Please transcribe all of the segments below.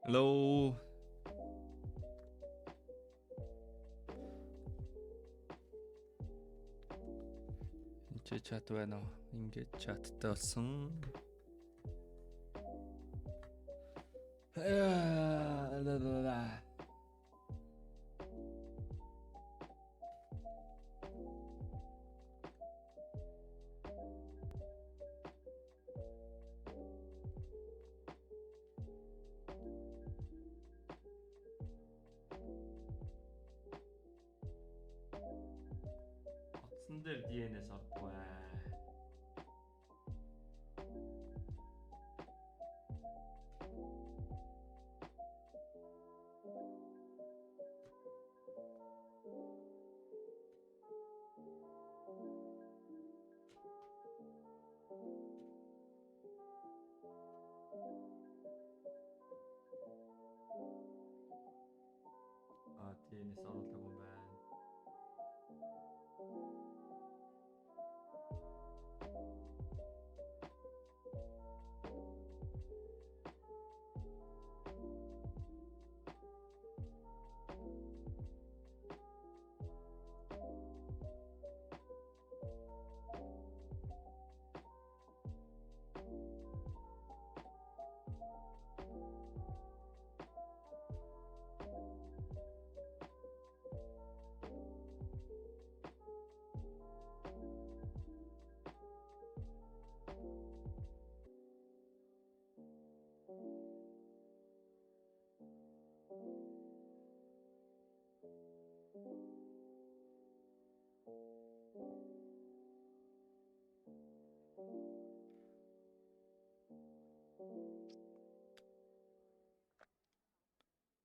Hello. 이제 чат байна уу? Ингээд чаттай болсон. Утсан дээр DNS ордгоо. DNS оруулаагүй юм байна.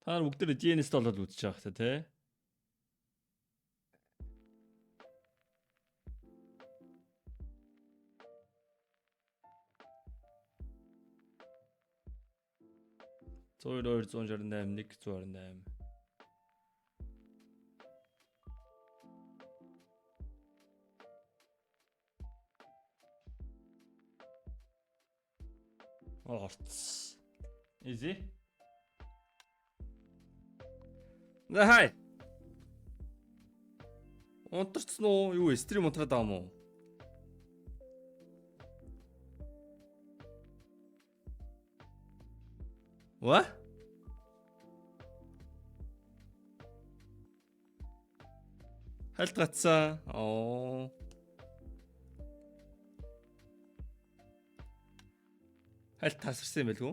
Та нар бүгд DNS болоод үзэж байгаа хта тий. Зөөр 268 168. Орц. Easy. Хай. Унтарцсан уу? Юу стрим унтраад байгаа юм уу? What? Хальт гацсан. Оо. Хальт тасарсан юм байлгүй?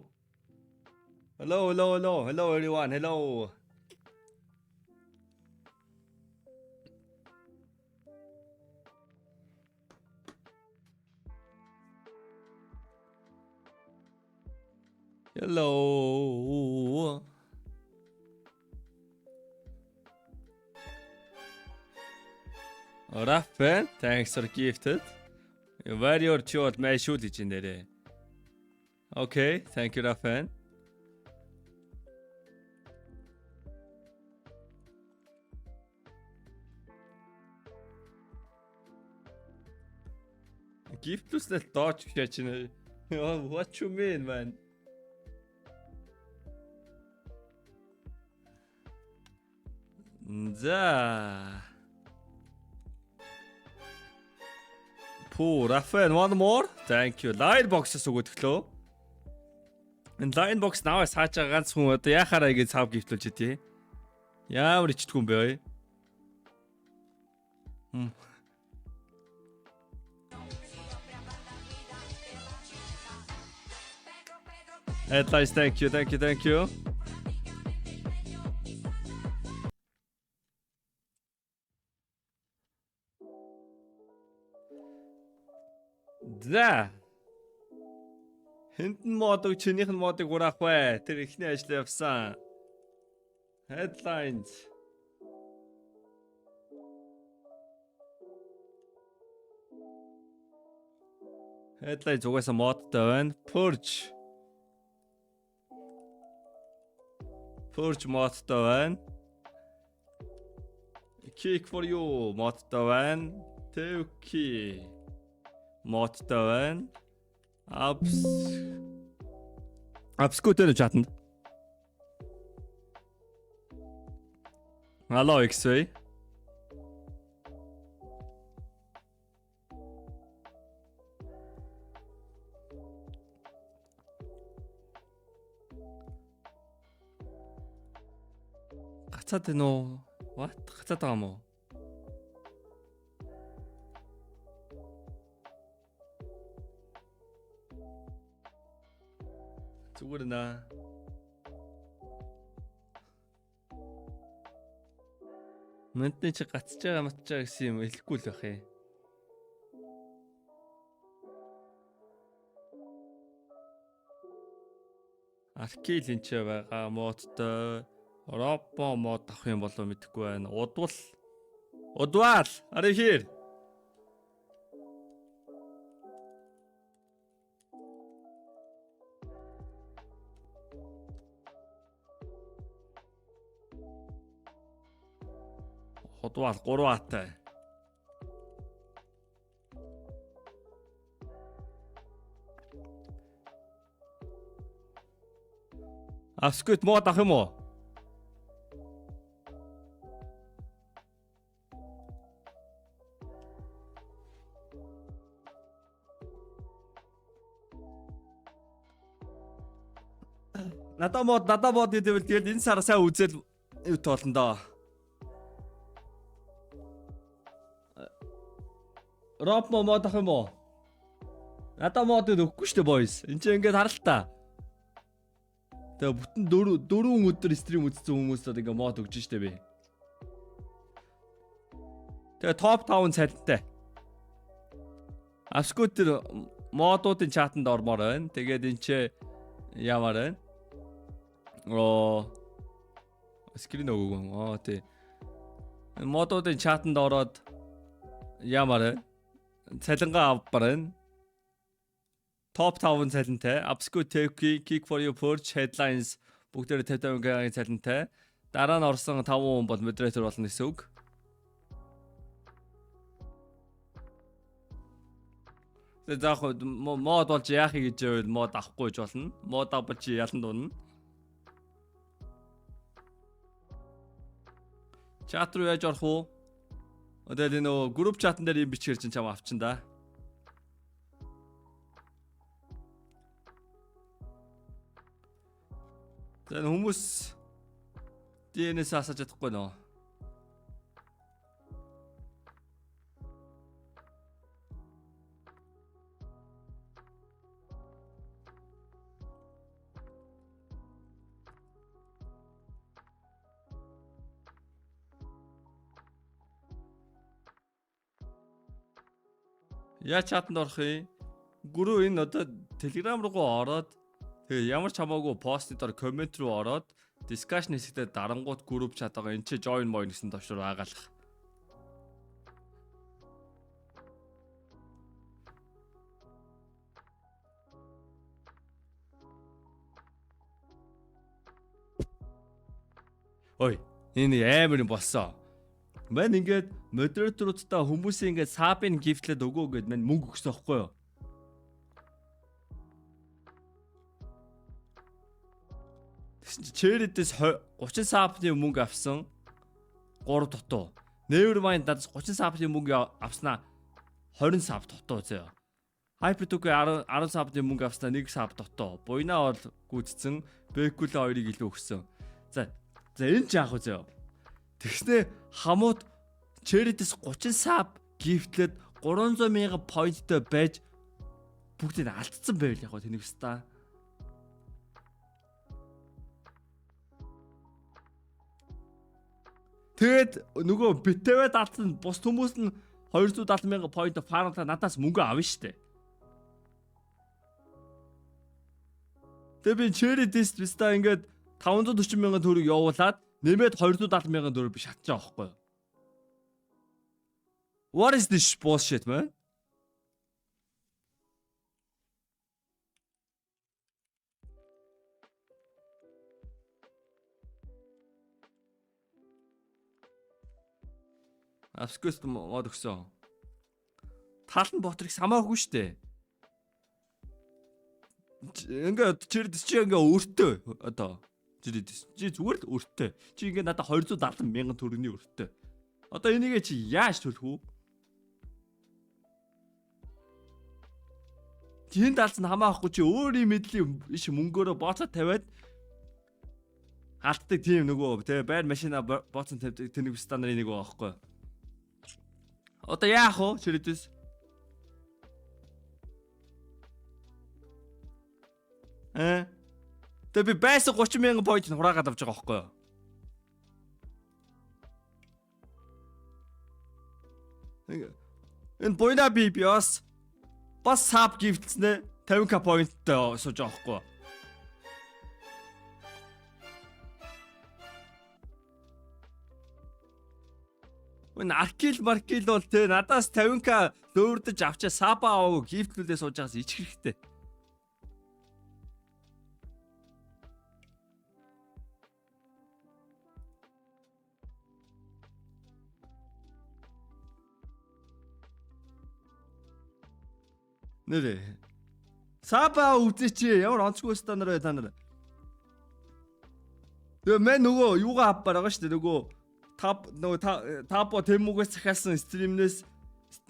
Hello everyone. Hello. Hello. Raffen, thanks for gifted. Warrior Chod may shoot it in there. Okay, thank you, Raffen. Gift plus that dodge catching. What you mean, man? За. Пүү, Raffen, one more. Thank you. Line box-с өгөдглөө. Энэ line box наваа сааж байгаа ганц хүн одоо яхаараа ингэ цав гифтлүүлж идэ. Яамар ичдэггүй юм бэ ой. Headlines, thank you. За. Хинтэн модыг чинийх нь модыг ураах бай. Тэр ихний ажил явсан. Headlines. Headlines угаасаа модтой байна. Purge модтой байна. Kick for you модтой байна. Tevki модтой байна. Апскутэр чатанд. Алло XV. Гацаад байна уу? What? Гацаад байгаа юм уу? Зүгээр наа. Мэднэ чи гацж байгаа матчаа гэсэн юм хэлэхгүй л байх ээ. Аркил энэ ч байгаа модтой. Ропо мод авах юм болов мэдэхгүй байна. Удвал. Are you here? Удвал 3 хаатай. Аскут мод авах юм уу? Надад мод гэвэл тэгэл энэ сар сайн үзэл юу тоолно доо. Роп мод авах юм уу? Надад мод өгөхгүй шүү дээ boys. Энд чинь ингээд харалтаа. Тэгээ бүтэн 4 өдөр стрим үзсэн хүмүүстээ ингээ мод өгж штэ би. Тэгээ топ 5 цалинтай. Аскутер модуудын чатанд ормоор байна. Тэгээд энэ ч ямар байна? Скрин өгөө. Тий. Модуудын чатанд ороод ямар байна? Цалингаа авбар байна. Топ 5 цалинтай. Upscoot Tevki, Kick for you Purge, Headlines бүгдээр 50-50-ийн цалинтай. Дараа нь орсон 5 хүн бол модератор болно гэсэн үг. Тэгээд заах мод болж яах гэж байвал мод авахгүй ч болно. Мод авбал чи ялан дуна. Чат руу яаж орох уу? Өдөр энэ групп чатан дээр юм бичгээр чинь чам авчин да. Тэн хүмүүс DNS асаж чадахгүй нөө. Яа чатанд орох юм? Гүрүү энэ одоо Telegram руу ороод тэгээ ямар ч хамаагүй постны дор коммент руу ороод discussion хэсэгтээ дарангууд group chat байгаа. Энд чи join moin гэсэн товшроо агаалах. Ой, энэ амар юм болсон. Мань ингээд модераторуудтай хүмүүсийн ингээд сабын гифтлээд өгөө гэд мань мөнгө өгсөн байхгүй юу? Чэрэтээс 30 сабны мөнгө авсан 3 дутуу. Nevermind надаас 30 сабны мөнгө авснаа 20 саб дутуу зөө. Hypertook 10 сабны мөнгө авснаа 1 саб дутуу. Буйнаа бол гүйцсэн, Bekula 2-ыг илүү өгсөн. За энэ ч яах вэ зөө? Тэгснэ хамууд Чэрэтээс 30 саб гифтлээд 300,000 поинттой байж бүгдийг алдсан байвал яг гоо тэнэг өста. Тэгэд нөгөө битээвэ даалсан бус хүмүүс нь 270,000 поинт фармлаа надаас мөнгө авна штэ. Тэгээ би Чэрэтээс биста ингээд 540,000 төгрөг явуулаад нэмээд 270,000 төгрөг би шатчих жоохгүй юу? What is this bullshit, man? Абсквест мод өгсөн. Таалан Ботрыг самаагүй штэ. Ингээд чи ингээ өртөө одоо чи зүгээр л өртөө. Чи ингээ надад 270 мянган төгрөгийн өртөө. Одоо энийгээ чи яаж төлөх үү? Тин даалц нь хамаахгүй чи өөрийн мэдлийн иш мөнгөөрөө бооцоо тавиад халтдаг тийм нөгөө тэгээ байр машина бооцсон тавьдаг тэнэг стандарт нэг байгаа байхгүй. Одоо яах вэ? Чирээдээс тэгээ би байсан 30 мянган point хураагаад авч байгаа байхгүй юу? Энэ бойна би бас саб гифтснэ 50k pointтэй сууж байгаа байхгүй юу? Энэ аркил маркил бол тэ надаас 50k дөөрдөж авчаа саба аваагүй гифтлүүдээ сууж байгаас ичих хэрэгтэй. Нэрээ. Саба үзээч ямар онцгой стандарт бай та нар. Тэгээ мэн нөгөө юугаа авбаар байгаа шүү дээ нөгөө тапо тэмүгээс захиалсан стримнээс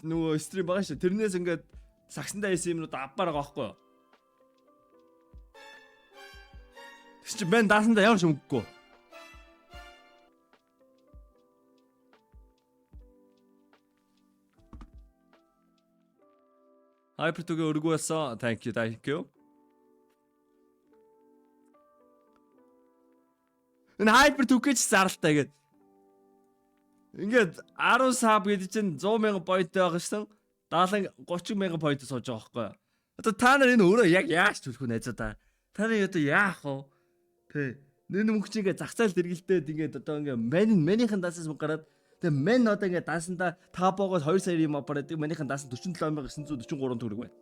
нөгөө стрим байгаа шүү. Тэрнээс ингээд сагсандаа хийсэн юмнууд авбаар байгаа байхгүй юу? Тэс чи мен даасандаа ямар ч мөнгөгүй. Hyper-2-гийн өргөө болсон. Thank you. Энэ Hyper-2-гийн ч зарлалтай гэдэг. Ингээд 10 саб гэдэг чинь 100 мянган point байгаа шин 30 мянган point сууж байгаа байхгүй юу? Одоо та нар энэ өөрөө яг яаж төлөх вэ найзаа та? Та нар одоо яах вэ? Тэ. Энэ мөнгө чи ингээд зах зээл дэргэлдээд ингээд одоо ингээд манийхэн дасаас мөнгө гараад тэгээ мен одоо ингээд даасандаа табогоос 2 сая юм апараад манийхэн даасан 47943 төгрөг байна.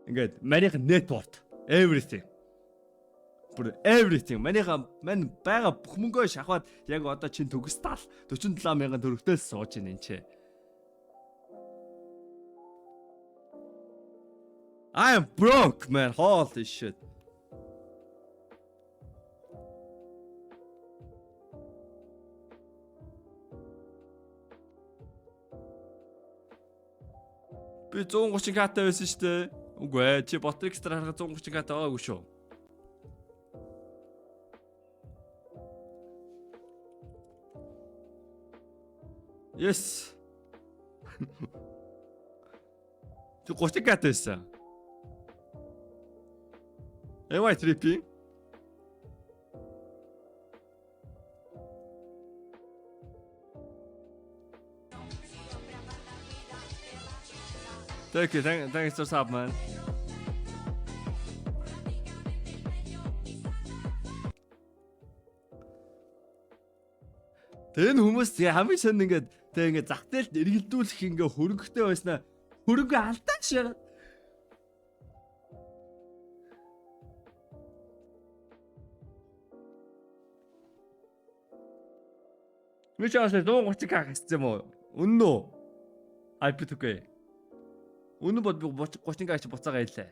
Ингээд манийхэн net worth everything мань байгаа бүх мөнгөө шахаад яг одоо чин төгс тал 47 мянган төгрөгтөөс сууж ийн энэ чи. I am broke man, holy shit. Би 130k байсан шүү дээ. Үгүй ээ, чи бот экстра харахад 130k байгаагүй шүү. Yes. Чи 30k байсан. Эвай трипи. Thanks for sub man. Тэр хүмүүс хамгийн сайн ингээд зах зээлд эргэлдүүлэх ингээ хөрөнгөтэй байснаа хөрөнгө алдаач яа. Мич аасаа 130k гэсэн юм уу? Үнэн үү? Hyper-2. Үнэн бод 30k ч буцаага хэлээ.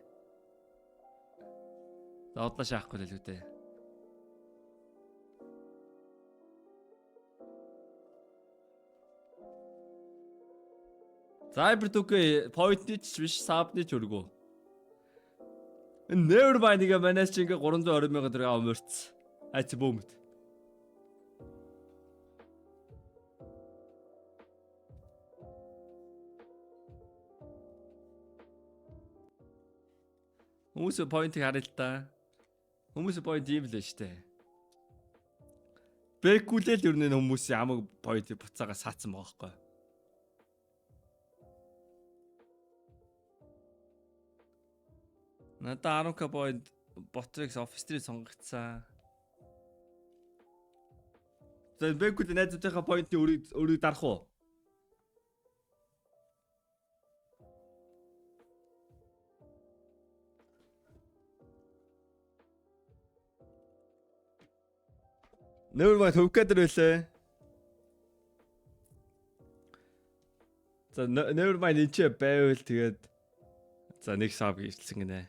За одлоо шаахгүй л үү дээ. Hyper-2 point-ич биш сабны ч өргөө. Энэ Nevermind-ийг манайс чи ингээ 320 мянган төгрөг авмөрц. Айц бөөмт. Хүмүүсийн point-ийг харъя л та. Хүмүүсийн point ийм л байна штэ. Бэкүүлэл ер нь хүмүүсийн хамаг point-ийг буцаага саацсан байгаа хгүй. Надаа 10k point Botrix office-ийг сонгогдсон. За бэкүүлэл найзуудынхаа point-ийн өрийг дарах уу? Nevermind хөвгөөдөр байлээ. За never mind энэ ч байвал тэгээд за нэг саб хийсэн гинэ.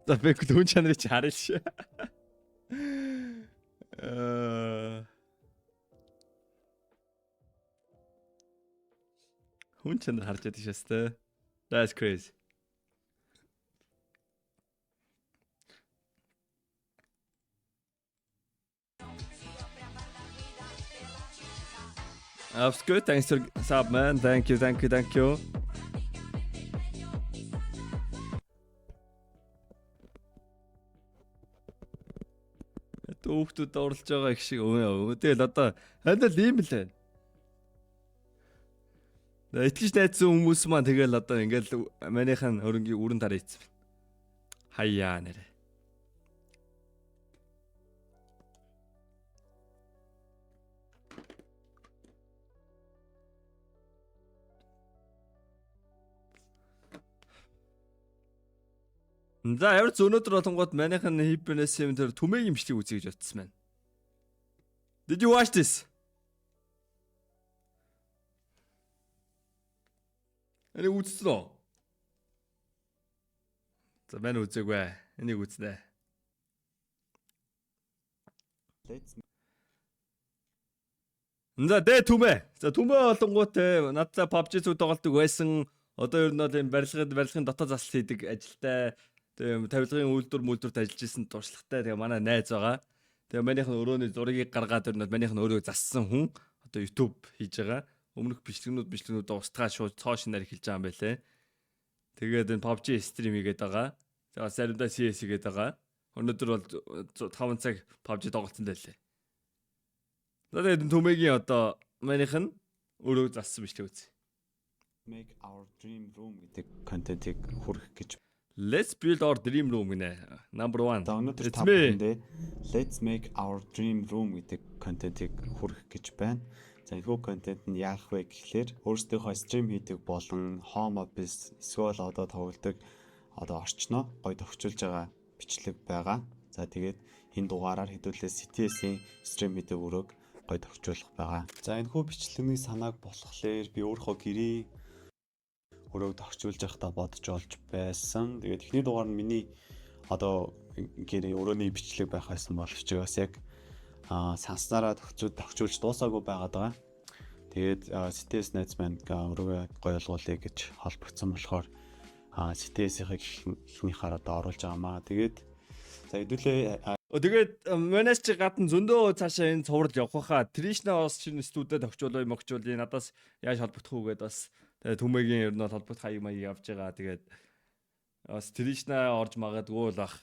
За бэк хүн чанарыг чи харъя ш. Хүн чанар харж байдаг шээс тэ. That's crazy. That's good. Thanks for sub man. Thank you. Хүүхдүүд орлож байгаа их шиг тэгэл одоо хандал ийм л байна. Итгэж найзсан хүмүүс маань тэгэл одоо ингээл манийхан хөрөнгийн үрэн тараа ийцсэн. Хаяа нэрэ. За ямар ч өнөөдөр болонгууд манайхан хипнес юм тэр түмэгийн бичлэг үзье гэж бодсон байна. Did you watch this? Энийг үзсэн үү? За мань үзээгүй. Энийг үзнэ. За дэ түмэ. За түмэ болонгууд надтай PUBG зүг тоглолтог байсан. Одоо ер нь бол юм барилгын дотоод засал хийдэг ажилтай. Тэгээ тавилгын үйлдвэрт ажиллаж исэн туршлагатай тэгээ манай найз байгаа. Тэгээ манийх нь өрөөний зургийг гаргаад ирнэ манийх нь өөрөө зассан хүн одоо YouTube хийж байгаа. Өмнөх бичлэгнүүд устгаа шууд цоо шинээр эхэлж байгаа юм байлээ. Тэгээд энэ PUBG стрим хийгээд байгаа. Тэгээ сариндаа CS хийгээд байгаа. Өнөөдөр бол 5 цаг PUBG тоглолтсон байлээ. За тэгээд түмэгийн одоо манийх нь өөрөө зассан бичлэг үз. Make our dream room гэдэг контентийг хүргэх гэж Let's build our dream room гинэ. Number 1. Өнөөдөр та бүхэндээ Let's make our dream room гэдэг контентийг хүргэх гэж байна. За энэ контент нь яах вэ гэхлээр өөрсдийнхөө стрим хийдэг болон home office эсвэл одоо тоглодог одоо орчноо гоё төвчүүлж байгаа бичлэг байгаа. За тэгээд энэ дугаараар хэдүүлээ CTS-ийн стрим хийдэг өрөөг гоё төвчүүлэх байгаа. За энэ бичлэгний санааг болохоор би өөрөө гэрээ өрөөг тохижуулж явахдаа бодож олж байсан. Тэгээд эхний дугаар нь миний одоо гэрээ өрөөний бичлэг байх байсан боловч бас яг санснараа тохижуулж дуусаагүй байгаад байгаа. Тэгээд CTS найз маань өрөөгөө гоё ойлгуулъя гэж холбогдсон болохоор CTS-ийн эхнийхаар одоо оруулж байгаамаа. Тэгээд за хэдүүлээ тэгээд манайс чи гадна зөндөө цаашаа энэ цуврал явах хаа. Тришна бас шинэ студид тохижуулъя могчуулъя. Надаас яаж холбогдох уу гэдээ бас тэгээд түмэгийн ер нь холбогдох хаяг маяг явж байгаа. Тэгээд бас Тришна орж магадгүй л ах.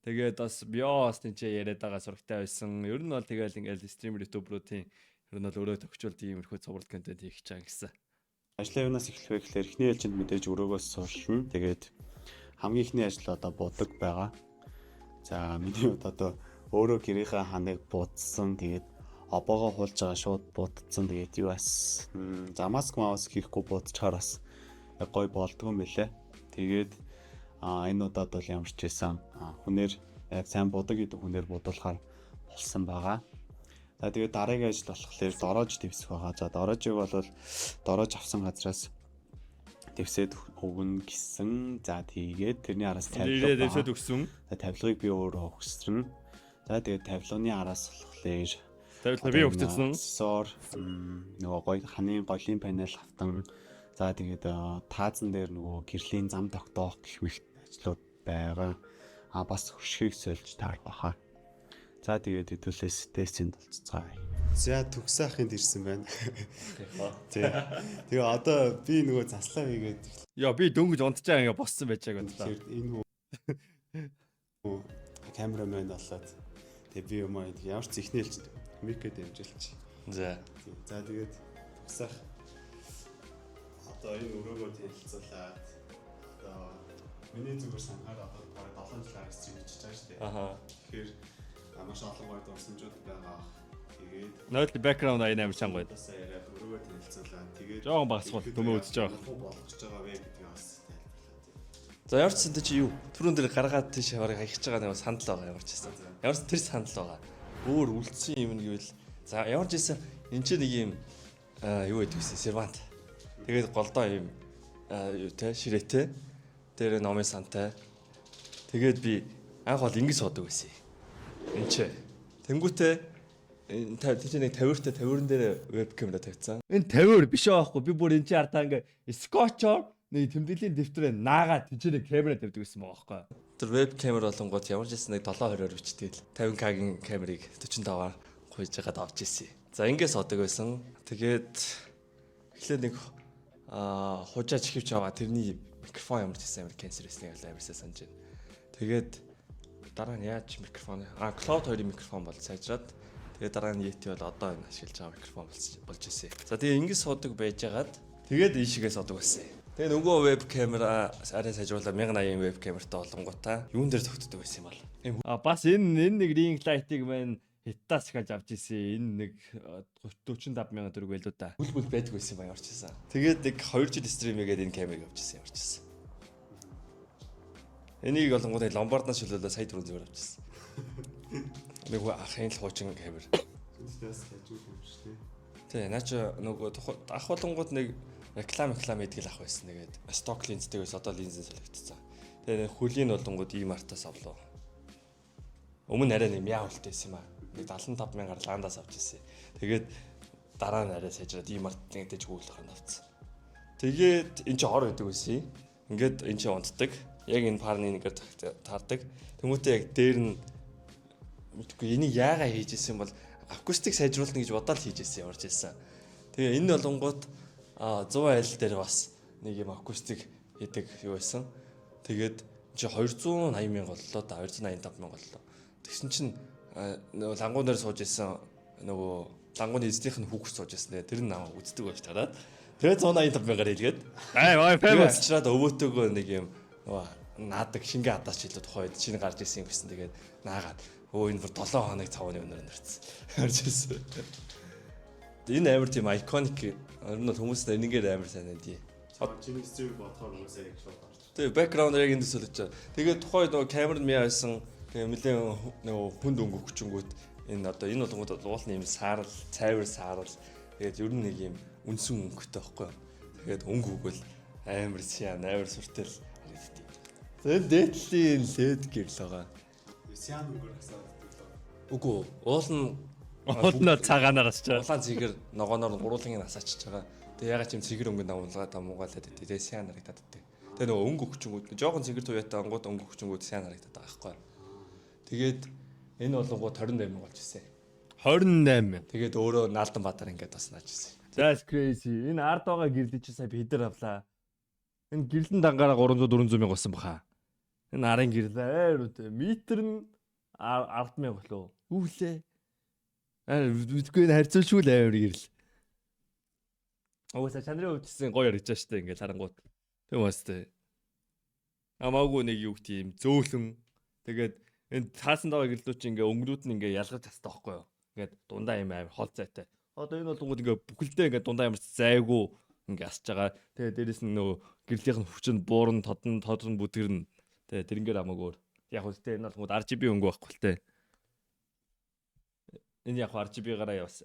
Тэгээд бас биос тэнцээ яриад байгаа сурагтай байсан. Ер нь бол тэгэл ингээл стример ютуберуудын ер нь бол өөрөө төгчүүлд иймэрхүү цуврал контент хийх гэж байгаа гэсэн. Ажлаа юунаас эхлэх вэ гэхээр эхний ээлжинд мэдээж өрөөгөөс суулна. Тэгээд хамгийн ихний ажил одоо будаг байгаа. За миний хувьд одоо өөрөө гэрийнхээ ханыг буудсан. Тэгээд обоогоо хулж байгаа шууд буудсан. Тэгээд юу бас за маск хийхгүй буудчихаар бас гоё болдгоо юм билэ. Тэгээд энэ удаад бол ямар ч байсан хүнээр яг сайн будаг гэдэг хүнээр будуулахаар болсон байгаа. За тэгээд дараагийн ажил болохоор дороож дэвсэх байгаа. За дороожийг бол дороож авсан газраас дэвсээд өгнө гэсэн. За тэгээд тэрний араас тавилга дэвсээд өгсөн. За тавилгыг би өөрөө өгсөрнө. За тэгээд тавилганы араас болохоор тавилга би өгсөн. Соор нөгөө гоё ханы голын панел автан. За тэгээд таазан дээр нөгөө гэрлийн зам тогтоох гэх мэт ажлууд байгаа. Бас хөшгийг сольж таар баха. За тэгээд хэдүүлээс тестинд болцгоё. За төгсөөхөнд ирсэн байна. Тэгээ одоо би нөгөө заслаа хийгээд яа би дөнгөж унтж байгаа ингээ боссон байж байгаа юм даа. Энэ хүү камерамен болоод тэгээ би юм аа ямар ч ихний хэлж микэд дэмжүүлчих. За тэгээд төгсөх одоо энэ өрөөгөө хэлцүүлээд одоо миний зүгээр санахаар одоо 7 жил арьс хийж байгаа шүү дээ. Аха. Тэгэхээр маш олон гоё дурсамжууд байгаа. Тэгээд нойлд бэкграунд аян амар чанга байд. Тасаа яриад өрөөгөө хэлцүүлээд тэгээд жоохон багсгал төмөө үзэж байгаа. Болгож байгаа вэ гэдгийг бас тайлбарлаа. За яварчсан чи юу? Түрүүн дээр гаргаад тийш харыг хаягч байгаа нэг санал байгаа яварчсан. Ямар ч тэр санал байгаа. өөр үлдсэн юм гэвэл за ямар ч байсан эн чинь нэг юм юу гэдэг вэ? Сервант. Тэгээд голдоо юм юу те ширээтэй. Тэр номын сантай. Тэгээд би анх бол ингэ суудаг байсан. Энд чи. Тэнгүүтээ энэ нэг 50-50 дээр веб камера тавьсан. Энэ 50 биш аахгүй. Би бүр энэ чи артаа ингээ скотчоор нэг тэмдэглэлийн дэвтрээ наагаад тийчээ камера тавьдаг байсан байгаа байхгүй. Тэр веб камер болонгууд ямар ч гэсэн нэг 720-оор бичдэг. 50К-гийн камерыг 45-аар гуйж хагаад авч ирсэн. За ингээс одог байсан. Тэгээд эхлээд нэг хужаа чихвч аваа тэрний микрофон ямар ч гэсэн амар cancer байсан амарсаа санаж байна. Тэгээд дараа нь яаж микрофон Cloud 2-ын микрофон бол сайжраад тэгээд дараа нь Yeti бол одоо энэ ашиглаж байгаа микрофон болж ирсэн. За тэгээ ингээс суудаг байжгаад тэгээд ийшгээс суудаг байсан. Тэгээ нөгөө веб камера арай сайжруулаад 1080 веб камертай болонгуудаа юун дээр тогтдог байсан юм бол. Бас энэ нэг ring light-ыг маань хятадаас ихэж авч ирсэн. Энэ нэг 45 мянган төгрөг байлуу да. Бүл байдаг байсан юм ямарчсан. Тэгээд нэг 2 жил стрим хийгээд энэ камерыг авчихсан ямарчсан. Энийг болонгуудаа ломбарднаас шилүүлээ сая 4 зүгээр авчихсан. Нэг ахын л хуучин камер. Тэндээс хажууд юм шүү дээ. Тэ наач нөгөө ах болонгууд нэг реклам хийдэг л ах байсан. Тэгээд сток линзтэй байсан одоо линзээ солигдсон. Тэгээд хөлийн болонгууд ийм артаас авлаа. Өмнө арай нэг мяа үлдээсэн юм аа. Нэг 75 мянгаар ландаас авч ирсэн. Тэгээд дараа нь арай сайжраад ийм арт нэгдэж гүйлэх нь авцсан. Тэгээд эн чинь хор гэдэг байсан. Ингээд эн чинь унтдаг. Яг энэ парны нэгээр таардаг. Тэмүүтээ яг дээр нь мэдгүй энийг яагаад хийж ирсэн бол акустик сайжруулна гэж бодоод хийж ирсэн яварч ирсэн. Тэгээ энэ болонгууд 100 айл дээр бас нэг юм акустик хийдэг юу байсан. Тэгээд чи 280 мянга боллоо да 285 мянга боллоо. Тэгсэн чинь нөгөө лангуун дээр сууж ирсэн нөгөө лангууны эзнийх нь хүүхд сууж ирсэн. Тэр нь намайг үздэг байж тараад тэгээд 185 мянгаар хэлгээд Ай famous очраад өвөөтөөгөө нэг юм наадаг шингээ хадаач хэлээ тухайд шинэ гарч ирсэн юм гэсэн. Тэгээд наагаад энэ бүр 7 хоног цавны өнөр нэрсэн. Харж ирсэн. Энэ амар тийм iconic энэ хүмүүс энэгээр амар сайн байдий. Чиний стрим бодохоор хүмүүсээ яг шууд орж. Тэгээ background яг эндээс солиж чаа. Тэгээд тухайд нөгөө камерын мяа байсан. Тэгээ нэлээд нөгөө хүнд өнгө хүчингүүд энэ одоо энэ болгоод уулын юм саарл, цайвар саарл. Тэгээд ер нь нэг юм үнсэн өнгөтэй байхгүй. Тэгээд өнгө өгвөл амар сян, амар сүртэл харагдтыг. Тэгээд дээдлийн лед гэрл байгаа. Сян өнгөөр асаадаг. Үгүй, уул нь Уулна цагаанаар асчаа. улаан цэгэр ногооноор гуруулын асаачиж байгаа. Тэгээ ягаад ч юм цэгэр өнгө давуулгаад амуугаалаад идэв. Тэгээ сян харагдаад идэв. Тэгээ нөгөө өнгө хүчингүүд жоохон цэгэр туяатай ангууд өнгө хүчингүүд сян харагдаад байгаа байхгүй. Тэгээд энэ болонгууд 28 болж ирсэн. 28. Тэгээд өөрөө Наалдан Баатар ингээд бас нааж ирсэн. That's crazy. Энэ ард байгаа гэрлэж чи сая бид нар авлаа. Энэ гэрлэн дангаараа 300 400 мянга болсон баха. Энэ арын гэрэл аюутай. Метр нь 10 мянга болов. Үүлээ. Мэдгүй харьцуулшгүй л амар гэрэл. Өөсөө чанарын өвчсөн гоё ярьж байгаа штэ ингээд харангууд. Тэг бастай. Амаагүй нэг юу гэх юм зөөлөн. Тэгээд энэ таасан даваа гэрлүү чи ингээ өнгөрүүд нь ингээ ялгаж тастай байхгүй юу? Ингээд дундаа юм амар хол зайтай. Одоо энэ болгоод ингээ бүхэлдээ ингээ дундаа ямар зайгүй ингээ асж байгаа. Тэгээд дээрэс нь нөгөө гэрлийнх нь хүчин буурн тодн бүдгэрнэ. Тэгээд тэрнгээр амаагүй. Яг үстэй энэ болгоод RGB өнгө байхгүй л те. Энэ яг RGB-гаараа бас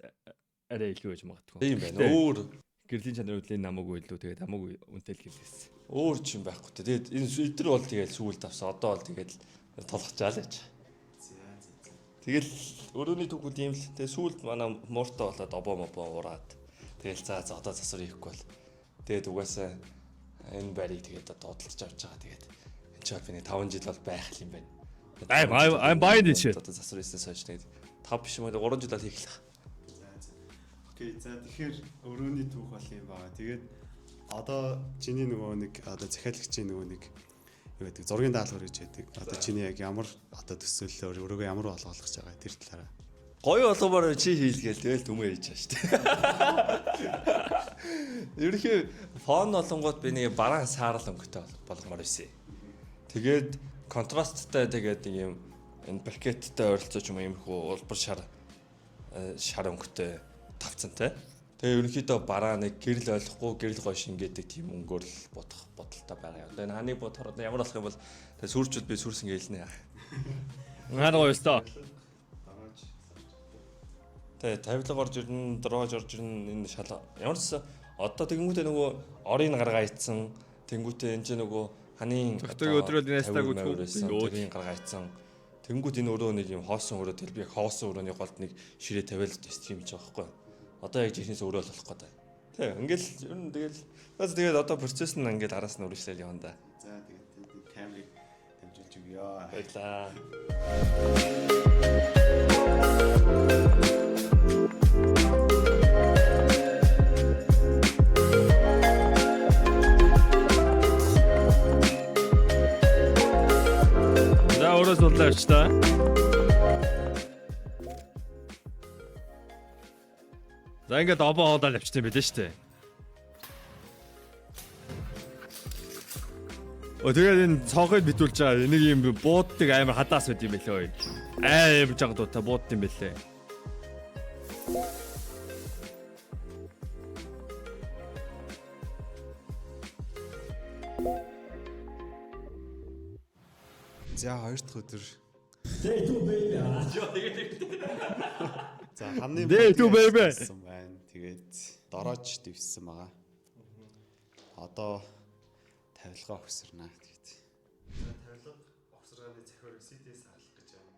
арай илүү байж магадгүй. Тийм байна. Өөр гэрлийн чанарын хөдөлгөөний намаагүй илүү тэгээд хамаагүй үнэтэй л гэрлээсэн. өөр ч юм байхгүй те. Тэгээд энэ эдгээр бол тэгээд сүүлд авсан. Одоо бол тэгээд толгочаал яж. Тэгэл өрөөний түүхүүд юм л. Тэгээд сүүлд манай мууртаа болоод обоо ураад. Тэгэл за одоо засвар хийхгүй бол. Тэгээд угаасаа энэ байрыг тэгээд доотлож авч байгаа. Тэгээд энэ ч би 5 жил бол байх юм байна. I'm buying this shit. Одоо засвар хийсэн сойч тэгээд 5 биш юм уу 3 жил бол хийх. Окей, за тэгэхээр өрөөний түүх бол юм байна. Тэгээд одоо чиний нөгөө нэг одоо захиалагчийн нөгөө нэг юу гэдэг зургийн даалгавар гэж байдаг. Одоо чиний яг ямар одоо төсөөллөөр өрөөгөө ямар болгох гэж байгаа тэр талаараа. Гоё болгомоор чи хийлгээл тэгэл түмээ хийж байгаа шүү дээ. Ерөнхий фон болонгууд би нэг бараан саарл өнгөтэй болгомоор байсан. Тэгээд контрасттай тэгээд нэг юм энэ пакеттай ойролцооч юм иймэрхүү улбар шар өнгөтэй тавцантай. Тэгээ ерөнхийдөө бараа нэг гэрэл ойлгохгүй гэрэл гоё шингээдэг тийм өнгөөр л бодох бодолтой байгаа. Одоо энэ ханыг бодохоор ямар болох юм бол тэгээ сүрчүүд би сүрс ингээл нэ. Гар гоё өстөө. Тэгээ тавилга орж ирнэ, дрож орж ирнэ энэ шал ямар ч одоо тэгэнгүүтээ нөгөө орыг гаргаайцсан. Тэнгүүтээ энэ ч нөгөө ханийн Зөвхөн өдрөөл нэстаг үзсэн. Тэрийг гаргаайцсан. Тэнгүүд энэ өөрөө нэг юм хоосон өрөө тэр би хоосон өрөөний голд нэг ширээ тавиал стрим хийж байгаа байхгүй. Одоо яг жишээс өрөөл болох гэдэг. Тэг. Ингээл ер нь тэгээд одоо процесс нь ингээл араас нь үргэлжлэл явна да. За тэгээд камерыг дамжуулж өгье. Баярлаа. За өөрөө судлаач та. За ингээд обоо хоолол авчт юм билээ шүү дээ. Тэгээд энэ цонхыг битүүлж байгаа энийг юм бууддаг амар хадаас байд юм билээ. Амар жагд та буудд юм билээ. За хоёр дахь өдөр. За ханы baby. Тэгээд дорооч дэвссэн байгаа. Одоо тавилга өгсөрнө тэгээд. За тавилга өгсөргөөний захиурыг CD-с хаалах гэж байна.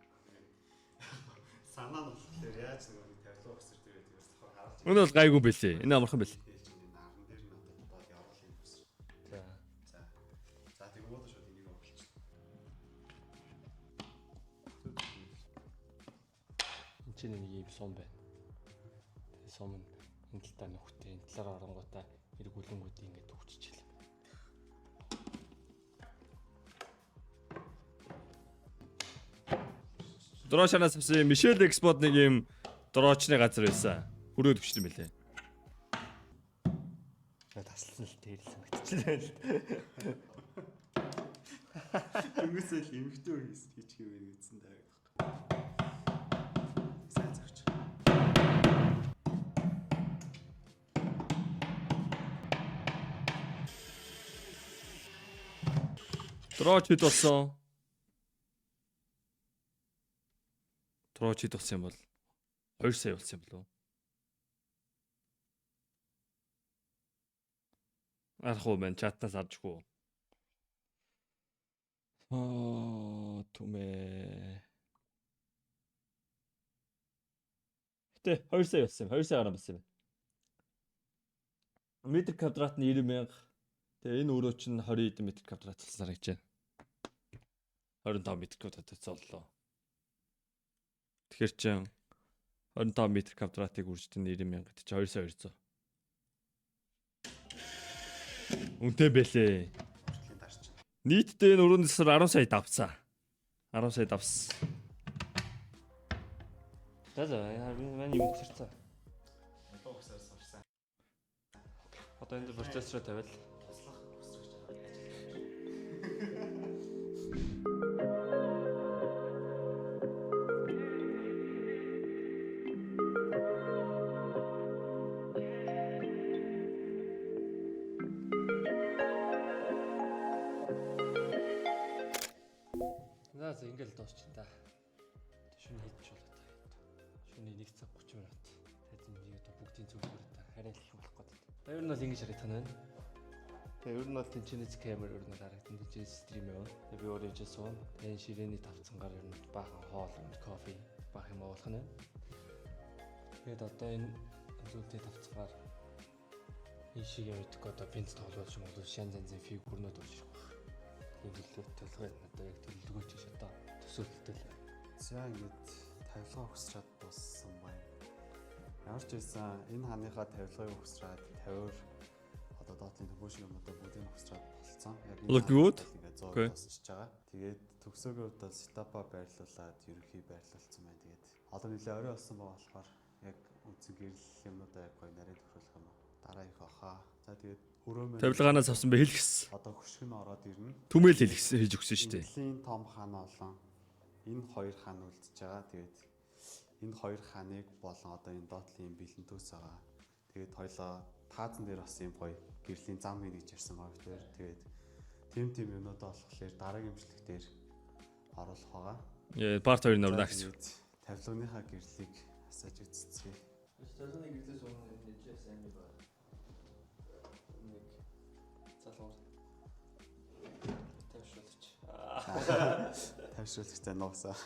Санаа нь болохоор яаж нэг тавилга өгсөр дээр тэгээс болохоор харж. Энэ бол гайгүй билээ. Энэ амархан билээ. Наран дээр нь одоо явуулын өгсөр. За. За тэг уудаг шууд энийг оглуулчих. Энд чинь нэг юм сум байна. Тэгээ сум нь энэ талдаа нөхтэй энэ талаар оронгуудаа эргүүлэнгүүд ингэж төгччихлээ. Дроошанаас авсан Мишель Экспорт нэг юм дроочны газар байсан. Хүрээд өгчтэй юм билээ. Таслан л дээрлсэн мэтчлээ л. Тэнгисэл эмхтөө хийчихээ байна гэсэн даа. Сайн зөвч. Дрооч хэд болсон? Дрооч хэд болсон юм бол 2 сая болсон юм болов уу? Арах уу мен чатнаас авчихгүй. Түмээ. Тэ 2 сая болсон. 2 сая гарсан болсон юм. Метр квадрат нь 90,000. Тэгээ энэ өрөө чинь 20 эд метр квадрат болсон гэж байна. 25 метр квадрат боллоо. Тэгэхээр чинь 25 метр квадратыг үржтэн 90,000 гэдэг чинь 2,200. Үнэтэй бэлээ. Нийтдээ энэ өрөөний засвар 10 сая давцсан. 10 сая давсан. За миний юм цэрцээ. Одоо өгсөр сурсан. Одоо энэ процессороо тавиал. За ингээл дуусчих та. Шүн хийж болоо та. Шүний 1 цаг 30 минут. Тэгээд энэ видео бүгдийн зөвлөөр та хариулах болох гэдэг. Ер нь бол ингэж харагдах нь байна. Тэгээд ер нь бол тэнцэнэс камер ер нь харагдсан тэнцэнэс стрим явна. Тэгээд би өөрөө хийж суун. Тэгээд ширээний тавцангаар ер нь баахан хоол, кофе баах юм болох нь. Тэгээд одоо энэ зүйлтэй тавцангаар энэ шиг юм идэх одоо бенз тоглож юм бол шан занзын фигурнууд урж ирэх баг. Төлөвлөлт толгой надад яг төлөвлөгөөч ш одоо төсөөлөлтөл. За ингээд тавилга өгсраад дууссан байна. Ямар ч байсан энэ ханыхаа тавилгыг өгсраад 50-оор одоо доотлын төвшин юмудаа бүгдийг өгсраад болцсон. Яг Look good. Ингээд 100 дуусчихж байгаа. Тэгээд төгсөөгийн хувьд бол сетапа байрлуулад ерөнхий байрлуулсан байна. Тэгээд одоо нэлээ орой болсон байгаа болохоор яг үндсэн гэрэл юмудаа яг гоё нарийн төвлөх юм. Дараа их ахаа. За тэгээд тавилгаанаас авсан бэ хэлгэсэн. Одоо хөшгөн ороод ирнэ. Түмэл хэлгэсэн хийж өгсөн шүү дээ. Нэлийн том хаан болон энэ хоёр хаан үлдчихэж байгаа. Тэгээд энэ хоёр хааныг болон одоо энэ доотлын бэлэн төс байгаа. Тэгээд хоёлоо таазан дээр бас юм гоё гэрлийн зам хийнэ гэж ярьсан баг тэр. Тэгээд тим юмнуудаа болохоор дараагийн имжлэг дээр оруулах байгаа. Яа, part 2 нөр нагч. Тавилгынхаа гэрлийг Масаж үзчихье. Столны гэрлээс өмнө нэлээд сайн юм байна. Нэг залуур тавьшруулж. Тавьшруулагтай нуусаа.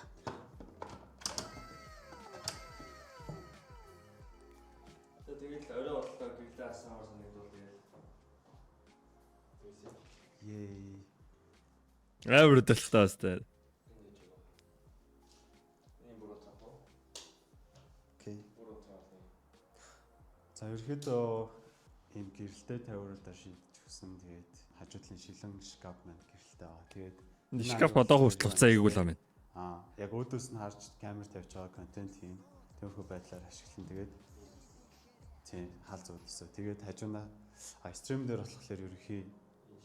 Тэгээд орой бодлоо гэрлээ асаамаар санагдвал тэгээд. Yay. Амар өдөлтөө бастай. Окей. За ерөөдөө ийм гэрэлтэй тавиуруудаа шийдэж өгсөн. Тэгээд хажуудлын шилэн шкаф маань гэрэлтэй байгаа. Тэгээд Шкаф одоо хүртэл хуцаа ийгүүл юм. Яг өөдөөс нь харж камер тавьж байгаа контент хийн. Тэрхүү байдлаар ашиглан тэгээд тийм хаал зүүдсэн. Тэгээд хажуунаа стрим дээр болохоор ерөнхий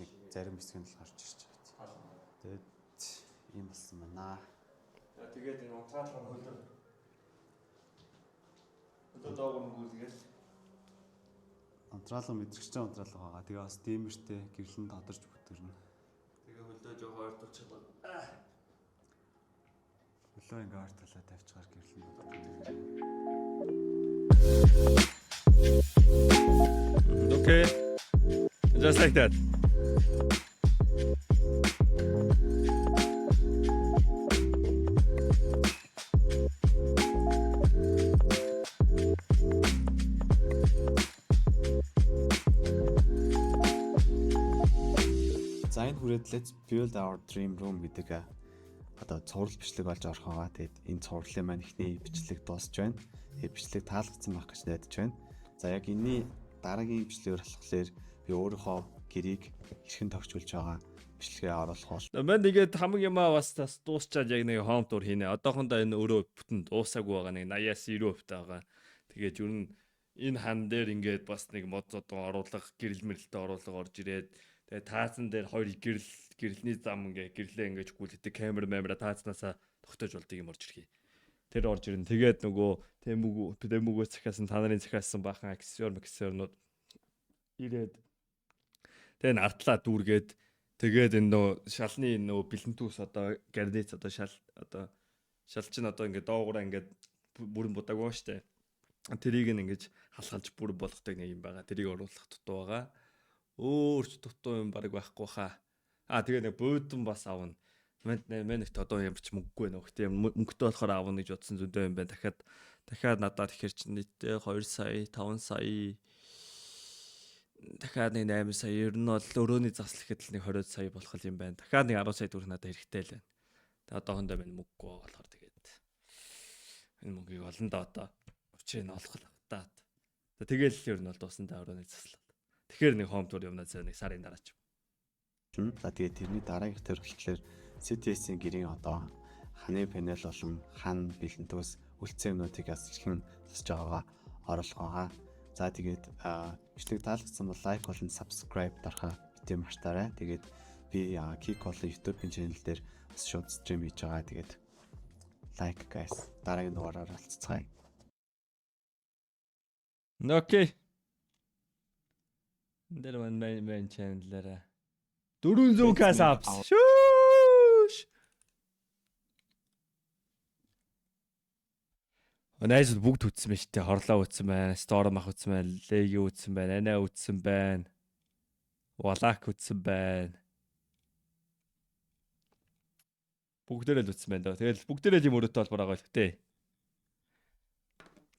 нэг зарим хэсэг нь л гарч ирж байгаа. Тэгээд ийм болсон байна. Тэгээд энэ унтраалга хөлөө. Одоо доогор гүйлгээл. Унтраалга мэдрэгчтэй унтраалга байгаа. Тэгээ бас димэртэй гэрлэн тодорч бүтэрнэ. Тэгээ хөлөө жоо ойртуулчихлаа. Хөлөө ингээ ойртуулаад тавьчихаар гэрлэн бодож. Okay. Just like that. За энэ хүрээд let's build our dream room гэдэг одоо цуврал бичлэг болж орох байгаа. Тэгээд энэ цувралын маань ихний бичлэг дуусж байна. Тэгээд бичлэг таалагдсан байх гэж найдаж байна. За яг энэний дараагийн бичлэгээр болохоор би өөрийнхөө гэрийг хэрхэн тогтчулж байгаа бичлэгээ оруулах бол. Мэн тэгээд хамаг юмаа бас дуусчаад яг нэг home tour хийнэ. Одоохондоо энэ өөрөө бүтэн дуусаагүй байгаа нэг 80-90% байгаа. Тэгээд юу н энэ хан дээр ингээд бас нэг мод зодон оруулах, гэрэл мэрэлтэй оруулах орж ирээд тэгээд таацан дээр хоёр гэрэлний зам ингээ гэрлээ ингэж гүйлдэг камера таазнасаа тогтоож болдгийг юм орж ирхий. Тэр орж ирнэ. Тэгээд нөгөө тэмүгөө цахиасан та нарын цахиасан бахан аксессуарнууд ирээд тэгээд артлаа дүүргээд тэгээд энэ нөө шалны нөө бэлэнтүүс одоо гарниц одоо шал чин одоо ингээ доогуура ингээ бүрэн будаагүй штэ. Тэрийг ингэж халахалж бүрэн болгохдаг нэг юм байгаа. Тэрийг оруулах дутуу байгаа. Өөрч дутуу юм баг байхгүй хаа. Тэгээд нэг буудан бас авна. Мэнэгт одоо ямарч мөнгөгүй нөх тийм мөнгөтэй болохоор авна гэж бодсон зөндөө юм байна. Дахиад надад ихэр чинь нийтдээ 2 сая, 5 сая дахиад нэг 8 сая ер нь бол өрөөний засал ихэд л нэг 20 сая болох юм байна. Дахиад нэг 10 сая төгрөг надад хэрэгтэй л байна. Тэгээд одоохондоо минь мөнгөгүй болохоор тэгээд энэ мөнгийг олон да одоо учрыг нь олох л та. Тэгэл ер нь бол дуусна та өрөөний засал. Тэгэхээр нэг home tour юмнаа зэ нэг сарын дараа ч. За тэгээд тэрний дараагийнх төр болохоор CTS-ийн гэрийн одоо ханы панел болон хан бэлэнтөөс үлдсэн юмнуудыг асуулхан засаж байгаагаа оруулах байгаа. За тэгээд бичлэг таалагдсан бол лайк болон subscribe дарахаа битээ мартаарай. Тэгээд би Kikol YouTube-ийн channel дээр бас шууд стрим хийж байгаа. Тэгээд like guys. Дараагийн дугаараар олцгаая. Окей. Дээр мань channel-аараа 400k subs. Шүүш. Найз бүгд үтсэн байна шүү дээ. Хорлоо үтсэн байна, Storm ах үтсэн байна, Legi үтсэн байна, Ana үтсэн байна. Walak үтсэн байна. Бүгдээрээ л үтсэн байна даа. Тэгэл бүгдээрээ л юм өрөөтэй холбоор байгаа л хөтэй.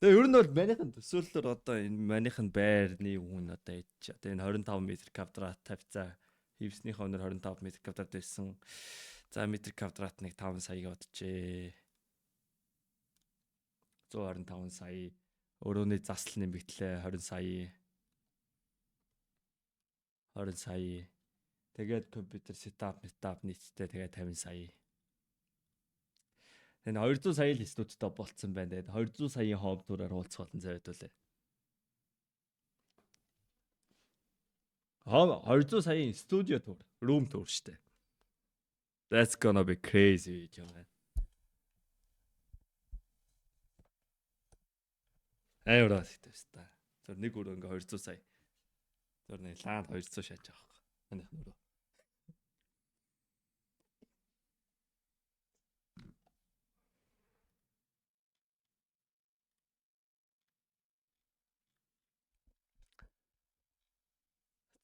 Тэгээ ер нь бол манийхан төсөөллөөр одоо энэ манийхан байрны үн одоо ээж. Одоо энэ 25 м квадрат тавьцаа. Хивсний хонор 25 м квадрат байсан. За метр квадрат нэг 5 сая боджээ. 125 сая. Өрөөний засал нэмэгдлээ 20 сая. 20 сая. Тэгээд компьютер сетап нийтдээ тэгээд 50 сая. Энэ 200 сая л студидтэй болцсон байна. Тэгээд 200 саяын home tour-аар уулзах болон завидуулаа. 200 саяын студио тур, room tour штэ. That's gonna be crazy юм байна. Аюураа сэтгэвчтэй. Тэр нэг өрөө ингээ 200 сая. Тэр нэг ланд 200 шааж байгаа хэрэг. Манайх өрөө.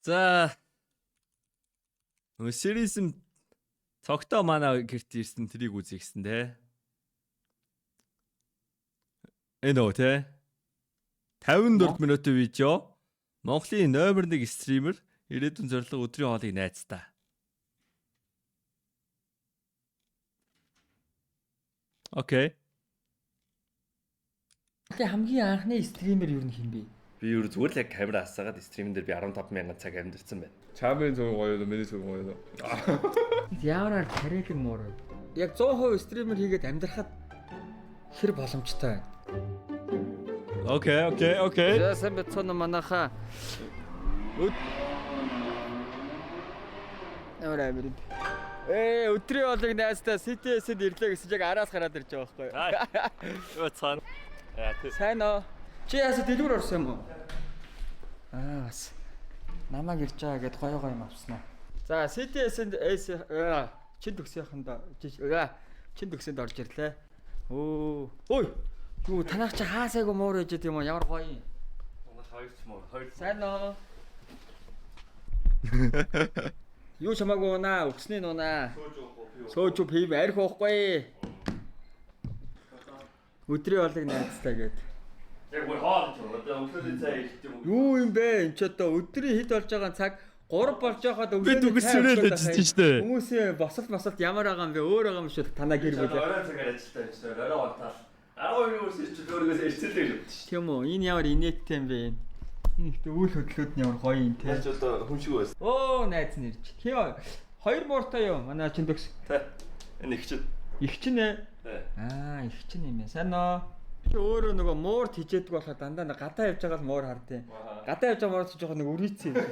За Сирисм цогтоо манай гэрт ирсэн трийг үзье гэсэн те. Энэ те 54 минутын видео. Монголын номер 1 стример ирээдүйн зорилго өдрийн хоолыг найзтаа. Окей. Хамгийн анхны стример юу нэг юм бэ? Би юу зүгээр л яг камера асаагаад стримэн дээр би 15,000 цаг амьдэрсэн байна. Чамын зөв гоё л миний зөв гоё л. Яаваар тариалан муур. Яг 100% стример хийгээд амьдрахад хэр боломжтой. Окей. Яасан бацсан манаха. Авраа. Өдрийн хоолыг найстаа CTS-д ирлээ гэсэн яг араас гараад ирж байгаа байхгүй юу? Юу цаана. Сайн уу? Чи яасаа дэлгүүр орсон юм уу? Бас намайг ирж байгаа гэд гоё юм авснаа. За CTS-д чин төгсөөхөнд чин төгсөнд орж ирлээ. Ой. Юу танах чи хаасайгу муур ээж юм уу? Ямар гоё юм. Манай хоёрч муу хоёр. Сайн уу? Юу чамаагүй наа, өгснээ нуунаа. Сөөж пив арх уухгүй. Өдрийн хоолыг найзтаа гээд. Яг бүр хоол ч одоо өглөөний цай ихт юм. Юу юм бэ? Энд ч одоо өдрийн хэд болж байгаа цаг 3 болж байхад Би дүгсрэл ажиллаж штэ. Хүмүүсийн босолт ямар байгаа юм бэ? Өөр байгаа юм шүү. Танаа гэр бүл. Орой цагаар ажиллаж байна шүү. Орой онтал. 12 өс ирчих өөрөөс эрсэлдэг юм шүү. Тийм үү? Энэ ямар инээдтэй юм бэ? Энэ ихтэй үйл хөдлөлүүд нь ямар гоё юм те. Яаж одоо хүн шиг байсан. Оо найз нэрч. Тийм үү? Хоёр мууртай юу? Манай чин төгс. Тэ. Энэ их чинь. Их чинь ээ. Тэ. Их чинь юм байна. Сайн уу? Чи өөрөө нөгөө муурт хижээдэг болохоо дандаа гадаа явж байгаа л муур хардیں۔ Гадаа явж байгаа муур чи жоохон нэг үрийцсэн юм.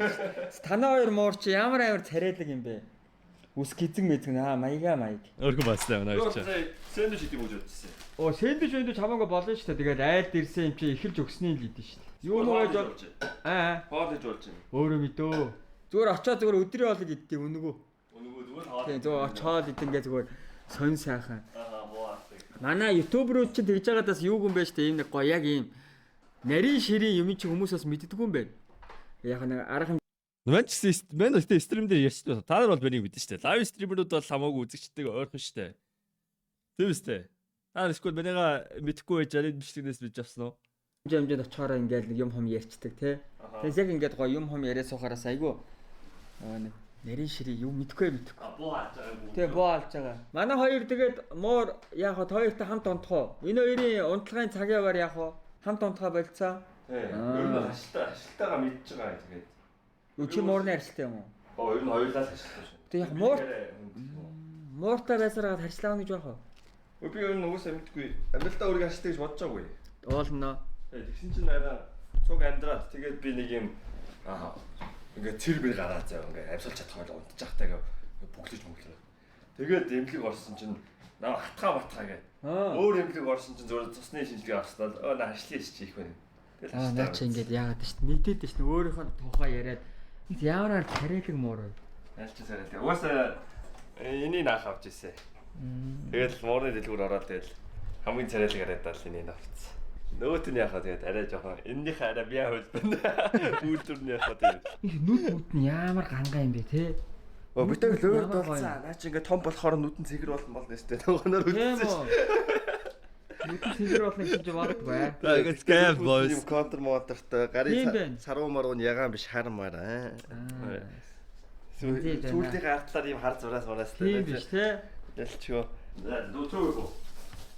Танаа хоёр муур чи ямар царайлаг юм бэ? Үс гизэн мэзэн маяга маяг. Өөрхөн баслаа манай хоёр ч. Сэндвич хийх гэж бодчихсон. Оо сэндвич хамаагүй болно шүү дээ. Тэгээд айлд ирсэн юм чи эхэлж өгсний л идэв шүү дээ. Юу нууж болж хоол хийж болж байна. өөрөө мэдөө. Зүгээр очоод зүгээр өдрийн хоолыг идтий үнэгүй. Үнэгүй зүгээр хоол. Тийм зүгээр очоод идэнгээ зүгээр сонь сайхан. Муу. Манай ютуберүүд чинь тэгж байгаадаас юу юм бэ штэ ийм нэг гоё яг ийм нарийн ширийн юм чи хүмүүсээс мэддэггүй юм байна. Яг нэг арга Мэн гэхдээ стрим дээр ярьж байна. Та нар бол бинийг мэднэ штэ. Лайв стримерүүд бол хамаагүй үзэгчтэйг ойрхон штэ. Тийм үстэй. Та нар эсвэл бинийг мэдхгүй байж арид бичлэгнээс бич авсан уу? хэмжээнд очихоор ингээл нэг юм хом ярьцдаг тий. Тэгээс яг ингээд гоё юм хом яриа суухараас айгүй нэг нарийн ширээ юу мэдхгүй. Буу алж байгаа. Тий буу алж байгаа. Манай хоёр тэгээд муур яг хот хоёртой хамт унтах уу? Энэ хоёрын унтлагын цагийн аваар яг хамт унтахаа болцоо. Тий. Ер нь ажилтайгаа мэдж байгаа тэгээд. Чи муурны арилттай юм уу? Ер нь хоёулаа л ажилттай шүү. Тэг яг мууртай байсараад харьцлаа гэж байх уу? Би ер нь угсаа мэдгүй. Амьдралдаа өөрийгөө ажилттай гэж бодож байгаагүй. Уулна. Тэгсэн чинь арай цуг амьдраад тэгээд би нэг юм ингээд цэр бэр гараад зав ингээд амьсгалж чадах байл унтчих тайгаа бүглэж мөглөө. Тэгээд эмнэлэг орсон чинь наа хатгаа гээд өөр эмнэлэг орсон чинь зөвхөн цусны шинжилгээ авснаа наа ажлын хийж хийх байна. Тэгэл наа чи ингээд яагаад шүү дээ мэдээд шүү дээ өөрийнхөө тухай яриад ямар тариалаг муур вэ? Альч сараа. Угаасаа энийг наах авч ирсэн. Тэгэл муурны дэлгүүр ороод тэгэл хамгийн царайлаг яриад л энийг авчихсан. Нөгөөт нь яхаа тэгээд арай жоохон эннийхээ арай бие хөл байна. Үйлдвэрний яхаа тэгээд. Их нүд нь ямар гангаа юм бэ те? Битэг лөөр дулцаа. Наа чи ингээ том болохоор нүдэн цэгэр болно нэстэй. Нөгөөнөр үтсэн ш. Нүдэн цэгэр болно гэж боддгоо. Тэгээд scam boys. Юм контр мотортой гарын саруу маруу ягаан биш хармаар. Сүүлдийн артлаар юм хар зураас л. Тийм биш те. Ялчгүй. Дүүтрөө.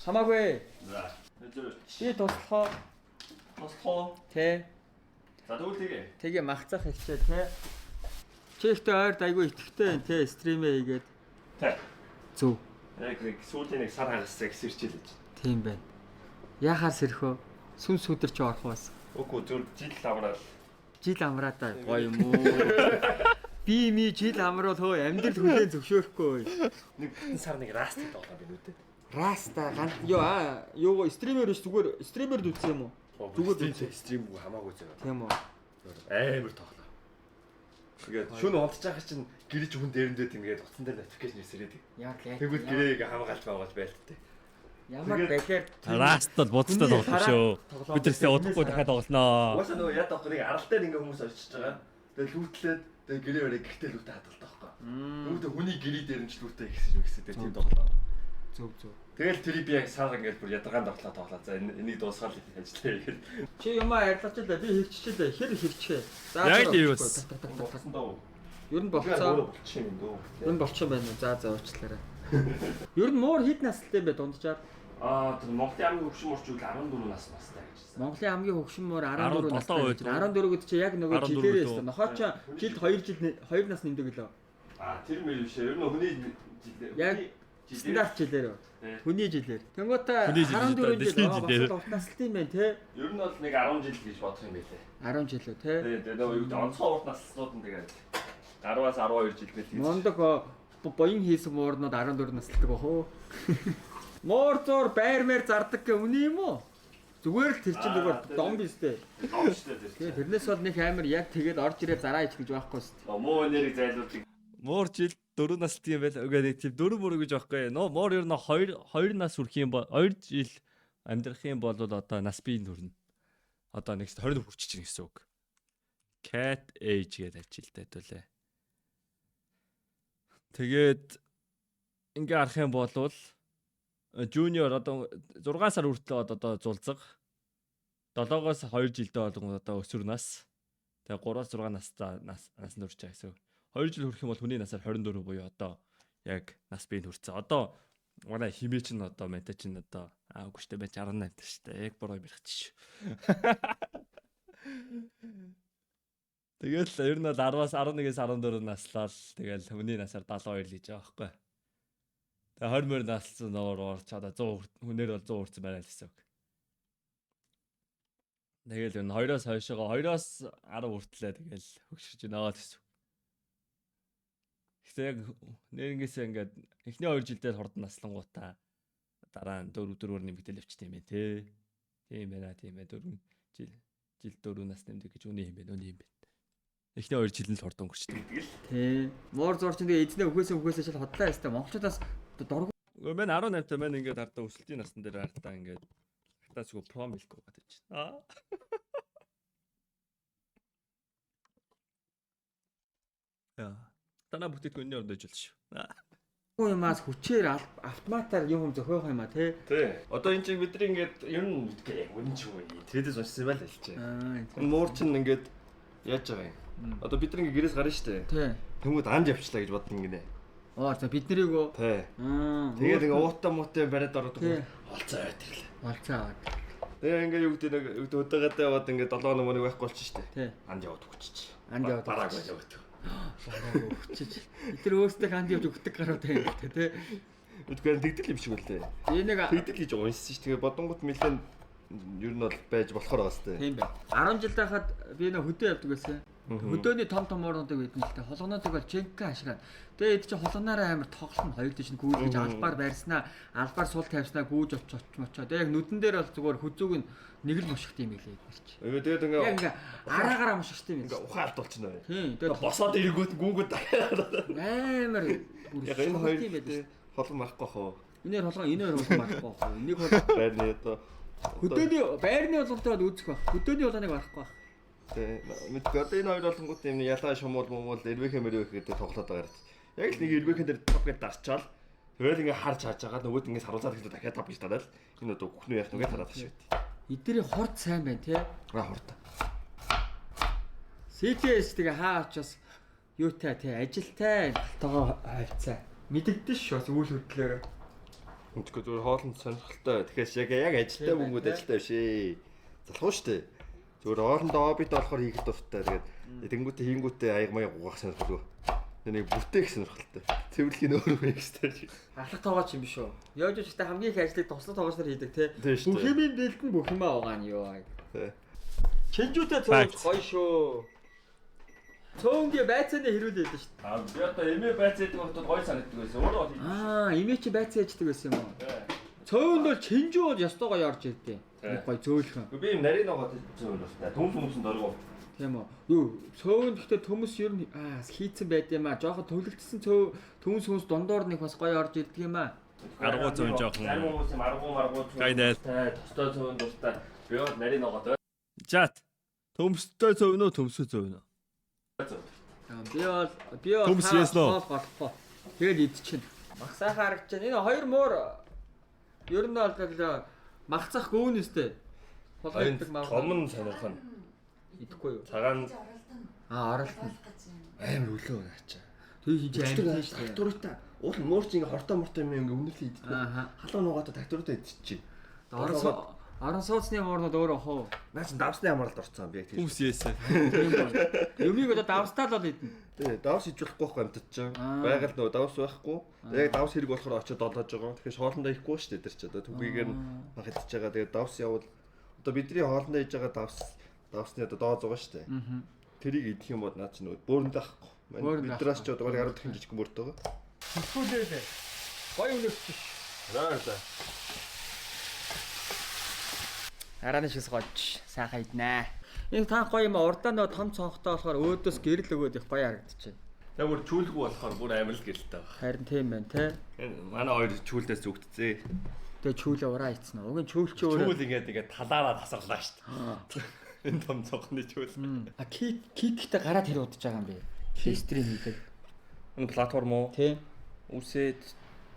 Хамаагүй. За. Би туслахоо. Тэ. За дүүлтэйгээ. Тэгээ махцах хэлчээ тэ. Чи ихтэй ойрд айгүй итгэвтэй тэ стримээ хийгээд. Тэ. Зөв. Яг нэг сүүлийн нэг сар хагасаа гисэрчил гэж. Тийм байна. Яхаар сэрхөө. Сүн сүдэр чи орох бас. Үгүй зөв жил амраад. Жил амраатаа гоё юм уу? Би жил амруул хөө амьдрал хүлээн зөвшөөрөхгүй. Нэг сар нэг растик тоглоо би нүдэ. Раста ганц ёо стример биш зүгээр стример дүүцсэн юм уу? Зүгээр стрим хамаагүй зөө. Тийм үү. Амар тоглоо. Тэгээд шүн унтж байгаа чинь гэрэж хүн дээрэндээ тиймгээд утсан дээр notification ирсэрээд. Яа лээ. Тэгвэл гэрээг хамгаалж байгуулж байлттай. Ямар бэхээр Раст бол буцтай тоглох шүү. Бид тэрсээ удахгүй дахиад тоглоно. Уусаа нөгөө яд авах нэг арал дээр ингээ хүмүүс очиж байгаа. Тэгээ лүүтлээд тэгээ гэрээ барай гэртээ лүүтэй хадгалдаг байхгүй. Лүүтэй хүний гэрээ дээр нь ч лүүтэй ихсэж тэгээ тийм тоглоо. Зөв зөв. Тэгэл тэрийг би яг саар ингээд бүр ядаргаан тоглоо. За энийг дуусгаад л ажиллая гэхэд. Чи юмаа ярьлаач л би хэрччихлээ. Хэр хэрчээ. Яг л юу вэ? Болсон даа. Ер нь болцоо. Болчих юм дөө. Ер нь болчих юм байна. За уучлаарай. Ер нь муур хэд настай бэ дунджаар? Тэр Монголын амгийн хөгшин мөрчүүл 14 нас настай гэж. Монголын амгийн хөгшин муур 14 настай. 17 14 гэд чи яг нөгөө 14 жилээрээ дөө. өстө. Нохоо ч жилд 2 нас нэмдэг лөө. Тэр мэл биш. Ер нь хүний Яг стандарт жилээр. Хүний жилээр. Тэнгуүтэ Хүний жил, 14 жил дэлхийн жилээр. бас настай юм байна те. ер нь бол нэг 10 жил гэж бодох юм байлээ. 10 жил үү те. Тэгээ нөгөө юу гэдэг онцгой урт наслууд нь тэгээд 10-аас 12 жил гэж тийм. Мондог боён хийсэн муурнууд 14 наслдаг бахоо. Муур зур байр мэр зардаг гэ үний юм уу? Зүгээр л тэр чинь зүгээр дом биз дээ. Номчтой тийм. Тэгээ тэрнээс бол нэг амар яг тэгээд орж ирээ зараа ич гэж байхгүй шүү Муу нэрийг зайлуулдаг. Муур жил 4 настай юм байл. Үгүй нэг тийм 4 мөр гэж байхгүй. Муур ер нь 2 нас хүрэх юм бол 2 жил амьдрах юм бол одоо нас бий нүрнэ. Одоо нэг 20 хүрч чинь гэсэн үг. Cat age гэдэг ажилтай төлөө. Тэгээд ингээ харах юм бол junior одоо 6 сар хүртэл одоо зулцаг 7-оос 2 жилдээ болгон одоо өсвөр нас. Тэгээ 3-аас 6 настай нас нүрч байгаа гэсэн. 2 жил хүрэх юм бол хүний насаар 24 буюу одоо яг нас бий нүрцээ. Одоо манай химээ чинь одоо мэнтэй чинь одоо үгүй штэ байж 18 та штэ. Яг бороо мэрх чи. Тэгэл ер нь бол 10-аас 11-ээс 14 наслал тэгэл хүний насаар 72 л хийж байгаа байхгүй. Тэгээ 20 мөр наслсан ноор чада 100 хүнээр бол 100 хүрсэн байна л гэсэн үг. Тэгэл энэ 2-оос хойшоогоо 2-оос 10 хүртлээ тэгэл хөгшиж байгаа гэсэн үг. Гэхдээ яг нэрнгээсээ ингээд эхний 2 жилдээ хурдан наслангуудаа дараа нь 4-4-өр нэмэгдэл явчихсан юм байна те. Тийм байна 4 жил 4 нас нэмдэг гэж үний юм байна үний юм байна. Эхний 2 жил нь л хурдан өнгөрчдөг. Тий. Муур зур чинь тэгээ эзнээ өгөөсөө шал хотлаа ястай. Монголчуудаас дург. Мэн 18 та мэн ингээд хардаа өсөлтийн насн дээр хардаа ингээд хатаасгүй промилк гэдэг чинь. Яа. Танаа бүтээтгүүний орнд ижил шүү. Юмас хүчээр автоматар юм зөхөөх юм а тий. Тий. Одоо энэ чинь бидний ингээд ер нь мэдгүй яг үнэн ч үгүй. Тэрэдээс уншсан байл л чи. Энэ муур чинь ингээд яаж байгаа юм. Одоо бид нэг гэрээс гарна штэ. Тий. Тэнгүүд анд явчлаа гэж бодсон гинэ. За бид нарыг уу. Тий. Тэгээд ингээ уутаа муутай бариад ороод олцоо аваад ирлээ. Олцоо аваад. Тэгээ ингээ юу гэдэг нэг өдөөдөө яваад ингээ 7 номыг байхгүй болчих штэ. Тий. Анд яваад өгчих. Анд яваад бараг байж өгдөг. Бараг өгчих. Эдгээр өөрсдөө анд явж өгдөг гарууд байна гэдэг тий. Үгүй тэгдэл юм шиг үлээ. Энийг тэгдэл гэж уншсан ш. Тэгээ бодонгууд нэлээд ер нь бол байж болохоор байгаа сте. Тийм байна. 10 жил байхад би нөө хөдөө явдаг байсан. Хөдөөний том орнуудыг бидэн л тэ холгонуудыг бол ченкэн ашиглаад. Тэгээ эд чи холгонаараа амар тоглоно хоёр дэш нь гүйдэж албаар барьснаа, албаар сул тавьснаа гүйж очмочоо. Тэгээ яг нүдэн дээр бол зүгээр хүзүүг нь нэг л мушигт юм билээ эдгээр чи. Тэгээд ингээ араагаараа мушигт юм. Ингээ ухаалт болчихно бай. Тийм. Тэгээ босоод эргүүт гүнгүүд амар яг энэ хоёр холон марахгүй хоо. Энэ хоёр марахгүй хоо. Энийг бол байрны одоо хөдөөний байрны болгонтой бол үүсэх байх. Хөдөөний болгоныг барахгүй байх. Мэдгүй одоо энэ хоёр болгонгууд юм ялаа шумуул эрвэхэ мэрвэх гэдэг тоглоод байгаа юм. Яг л нэг эрвэхэн дээр тавгээд дарчаал. Тэгэл ингээ харж хааж байгаа нөгөөд ингээ саруулаад ихдээ дахиад тав гэж дараад энэ одоо бүхнүү яах нүгэ тараад шүү дээ. Эдний хорт сайн байна тий. Хорт. CTS тэгээ хаа очоос юутай тий ажилтай тоо хайцаа. Мэдэгдэн ш бас үйл хөдлөөр. Үнэхээр зүгээр хоолнд сонирхолтой. Тэгэхээр яг ажилтай хүмүүд ажилтай биш ээ. Залхуу шүү дээ. Зүгээр хоолндоо обид болохоор хийх дуртай. Тэгээд тэнгуүтэ хийнгүүтээ аяг маяг угаах сонирхолтой. Нэг бүтээх сонирхолтой. Цэвэрлэхийн өөр мэйгстэй. Ахлах тоогооч юм биш үү? Яаж ч ихтэй хамгийн их ажлыг туслах тоогооч нар хийдэг тий. Бүх юмын дэлд нь бүх юмаа байгаа нь юу. Тий. Чинжүүтэй цоож гоё шүү. Цөөнгийн байцааны хэрүүлээд шүү дээ. Би одоо эмээ байцаадаг бодод гоё санагддаг байсан. Өөрөө бол Эмээ чи байцаа ячдаг байсан юм уу? Цөөнд бол чинжүү бол ёстой гоё орж ирдээ. Нэг гоё зөөлхөн. Би юм нарийн ногоод зөөл басна. Төмсөн дөрөв. Тийм үү. Юу, цөөн гэхдээ төмөс ер нь хийцэн байд юм аа. Жохон төвлөгдсөн төмөс хүнс дундуур нэг бас гоё орж ирдэг юм аа. Аргуу зөөн жоохон. Зарим хүмүүс юм аргуу. Гайдаа. Тостой цөөн дуртай. Би бол нарийн ногоод. Чат. Төмстэй зөөнө төмсөө зөөнө. Би бол Төмс ясноо. болохоо. Тэгэл идчихнэ. Мах сайхан харагдаж байна. Энэ хоёр муур ер нь бол махцах гөөнөстэй. Холгойдаг мав. Том нь сонирхон. Идэхгүй юу? Цагаан Оролтно. Амар өлөө наачаа. Тэг хийж амин тийш. Трактуртай. Уул муурч ингээ хортой мортой юм ингээ өмнөрлөө иддэг. Ааха. Халуун нугаатай трактуртай идчихэж. Орон сууцны муурнууд өөрөө хоо. Наа чи давсны амралд орцсон би яг тийм. Төмс яасан. Юмыг одоо давстаа л идэнэ. Тэгээ давс хийж болохгүй байх амтд чинь. Байгаль нөө давс байхгүй. Яг давс хэрэг болохоор очиод долоож байгаа. Тэгэхээр хоолндоо ихгүй шүү дээ тэр чи одоо түгийгээр нь баг идчихэж байгаа. Тэгээ давс явал одоо бидний хоолндоо хийж байгаа давсны одоо доо зугаа шүү дээ. Тэрийг идэх юм бол наа чи нөө бөөрөндөө ахгүй. Бидраас ч одоо 10 дахин жижиг бөөрт байгаа. Хүлээлээ. Гоё өнөсч. Наа. Арааны шис гооч сайхан иднэ. Энэ таах гоё юм урдаа нөө том цонхтой болохоор өөдөөс гэрэл өгөөд их гоё харагдчихэв. тэг бүр чүүлгүй болохоор бүр амар л гэрэлтэй баг. Харин тийм байна те. Энэ манай хоёр чүүлдээс зүгтцээ. Тэгээ чүүлээ ураа ицсэн. Уг нь чүүл чи өөрөө. Чүүл ингээд талаараа тасарлаа шүү дээ. Энэ том цонхны чүүл. А киктэй гараад хэр удаж байгаа юм бэ? Стрим хийдэг. Энэ платформ уу? Тий. Үсээд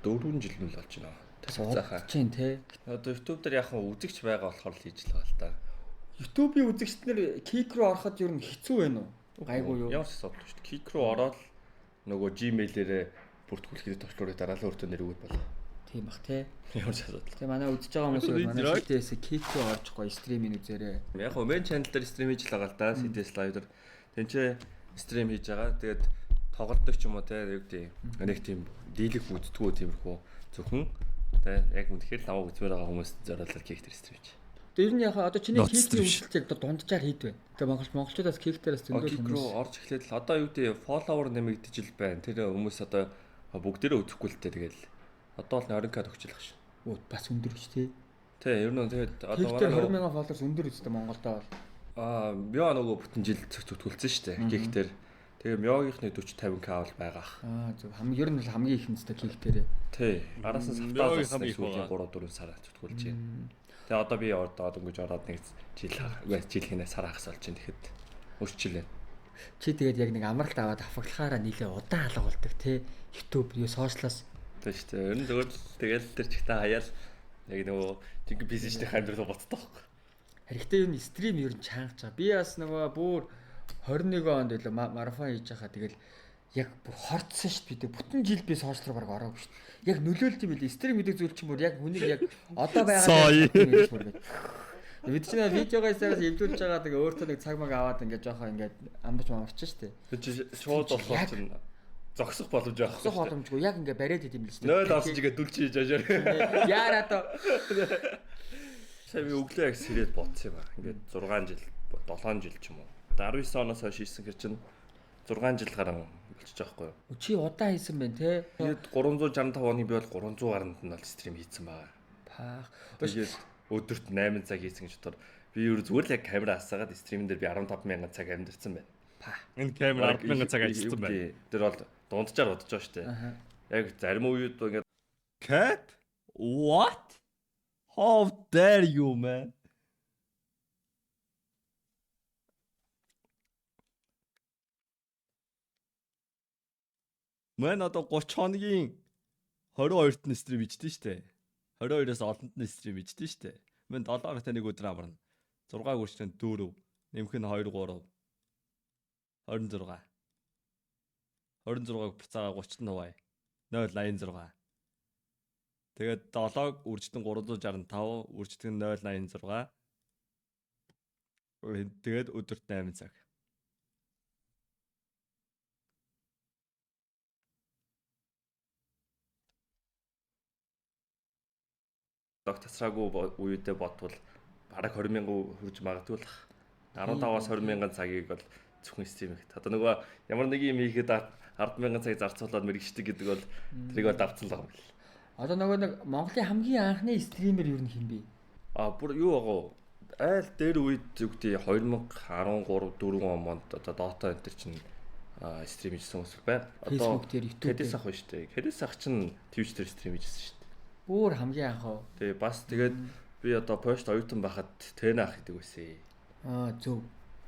4 жил нь л болж байна. Тасцаахаа. Чин те. Одоо YouTube дээр яг нь үзэгч байгаа болохоор л хийж л байгаа л да. YouTube-ийн үзэгчднэр кик рүү ороход ер нь хэцүү байна уу? Гайгүй юу? Ямар ч асуудал шүү дээ. Kik руу ороод нөгөө Gmail-ээрээ бүртгүүлэхэд товчлуурыг дараа л өөртөө нэр өгöd болоо. Тийм бах те. Ямар ч асуудал. Тэгээ манай үзэж байгаа хүмүүс манай CTS кик рүү орж гоё стримийн үзээрэй. Яг нь main channel дээр стрим хийж л байгаа л да. CTS live дээр тэнцээ стрим хийж байгаа. Тэгээд тоглолдог ч юм уу те яг тийм нэг тийм дийлэх үздэггүй тиймэрхүү зөвхөн те яг үнэхээр лав үзмээр байгаа хүмүүст зориулаад кик дээр стрим хийж. Тэр нь яг одоо чиний кикийн үйлчлэл яг дунджаар хийдвэ. Тэгээ монголчуудаас кик дээрээс зөндөө Kik руу орж эхлээд л одоо юу гэдэг follower нэмэгдэж ил байна. Тэр хүмүүс одоо бүгдээрээ үзэхгүй л те тэгэл одоо л 20k төгчлөх шин. Оо бас өндөр биш те. Тэ ер нь тэгээд одоо Кик дээр 20,000 followers өндөр үстэй Монголдоо бол. Мё нөгөө бүтэн жил зүтгүүлсэн шүү дээ. Кик дээр. Тэгээ мёгийнхны 40 50k бол байгаа. Зөв хамгийн ер нь бол хамгийн их нэстэй кик дээрээ. Тий. Араас нь сартаас хамгийн их 3 4 сараа зүтгүүлж байна. Тэгээ одоо би одоо өнгөж ороод нэг жилийнхээ сар хагас болж байна. Тэгэхэд өрчлөө. Чи тэгээд яг нэг амралт аваад авахлахаараа нилээ удаан алга болдог те. YouTube юу сошиалаас Тэг шүү дээ. Ер нь зөвхөн тэгэл тэр чигтээ хаяал яг нөгөө жинхэнэ бизнестэй хамдрал боцдог байхгүй. Хэрэгтэй юу стрим ер нь чангаж байгаа. Би бас нөгөө бүр 21 онд илүү марафон хийж байхаа тэгэл яг бүр хорцсон шүү дээ. Бүтэн жил би сошиал руу баг ороогүй шүү дээ. Яг нөлөөлт юм билээ. Стрим гэдэг зүйл чинь бүр яг хүнийг яг одоо байгаа бид чинь видеогоо саяас эвлүүлж байгаа тэгээ өөртөө нэг цаг маг аваад ингээд жоохоо ингээд амбаж амарч шүү дээ. Тэр чи шууд болохоор чинь зогсох боломж байгаа. Зогсох боломжгүй яг ингээд бариад идэм л шүү дээ. 0 олсон чигээ дүлчиж жажаар. Яараа то. Сая би өглөө яг сэрээд бодсон юм аа. Ингээд 6 жил 7 жил ч юм уу. 19 оноос хойш хийсэн хэр чинь 6 жил гарan болчих жоохгүй юу. Чи удаан хийсэн байна те. Тэгээд 365 оны би бол 300 гаранд нь бол стрим хийсэн байгаа. Паах. Тэгээд өдөрт 8 цаг хийсэн гэж бодохоор би юу зүгээр л яг камера асаагаад стримэн дээр би 15,000 цаг амьдэрсэн байна. Энэ камер 10,000 цаг ажилласан байна. Тэр бол дунджаар бодож байгаа шүү дээ. Яг зарим үед ингээд Cat? What? How dare you, man? Мэн одоо 30 хоногийн 22-нд нь стрим хийдэж штэ. 22-оос олонд нь стрим хийдэж штэ. Мэн 7 хоногт нэг өдөр амарна. 6 хүрчэн 4, нэмэх нь 2 3 26. 26-г буцаага 30 нь хуваа. 086. Тэгээд 7-г үржтэн 365, үржтэн 086. Тэгээд өдөрт 8 цаг. тасраагүй үедээ бодвол бараг 20,000 хүрж магадгүй л 15-аас 20,000 цагийг бол зөвхөн стрим хийхэд. Одоо нөгөө ямар нэг юм хийхэд 10,000 цаг зарцуулаад мэрэгчдэг гэдэг бол тэрийг бол давцсан л байгаа юм бэл. Одоо нөгөө нэг Монголын хамгийн анхны стример юу юм бэ? Бүр юу байгаа вэ? Айл дээр үед зүгтээ 2013 4 онд одоо Dota энэ чинь стрим хийсэн хүмүүс байна. Facebook дээр YouTube Кэдэс ах байна шүү дээ. Кэдэс ах чинь Twitch дээр стрим хийжсэн шүү дээ. Бүр хамгийн анх уу? Тэгээ бас тэгээд би одоо пост оюутан байхад Тэн ах гэдэг байсан. Зөв.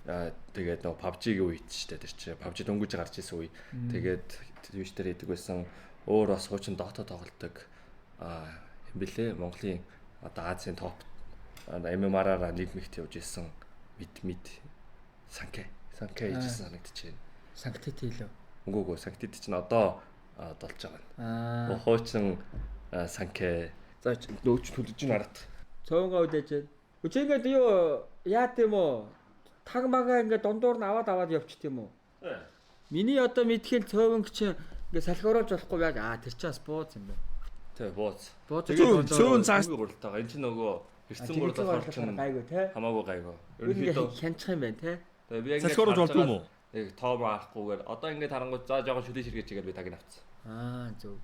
Тэгээд нөгөө PUBG-гийн үед ч тэр чинь PUBG дөнгөж гарч ирсэн үе. Тэгээд Twitch дээр идэг байсан. Өөр бас хуучин Dota тоглодог юм бэлээ. Монголын одоо Азийн топ MMR-аараа нэг мэгт явж ирсэн мид санкэ хийжсэн санагдчихэв. Санктит хэлөө. Үгүй санктит чинь одоо долж байгаа нь. Хуучин санкэ. За нөөч төлөж ин хараад. Цөөнгөө үдэж. Үчигээд юу яа гэм үү? Таг магаа ингээд дундуур нь аваад явчих тийм үү? Миний одоо мэдхийн цөөнг чинь ингээд салхируулж болохгүй яг тэр чинь бас бууз юм байна. Тэ бууз. Цөөн цаас гуралтайгаа энэ чинь нөгөө хэрцэн гурал болохоор чинь гайгүй те. хамаагүй гайгүй. Ерөнхийдөө хянчих юм байна те. Тэгээ би ингээд салхируулж болдгүй юм уу? Яг тоо маахгүйгээр одоо ингээд харангуй за жоохон шүлээ ширгэж игээл би таг нь авцсан. Зөв.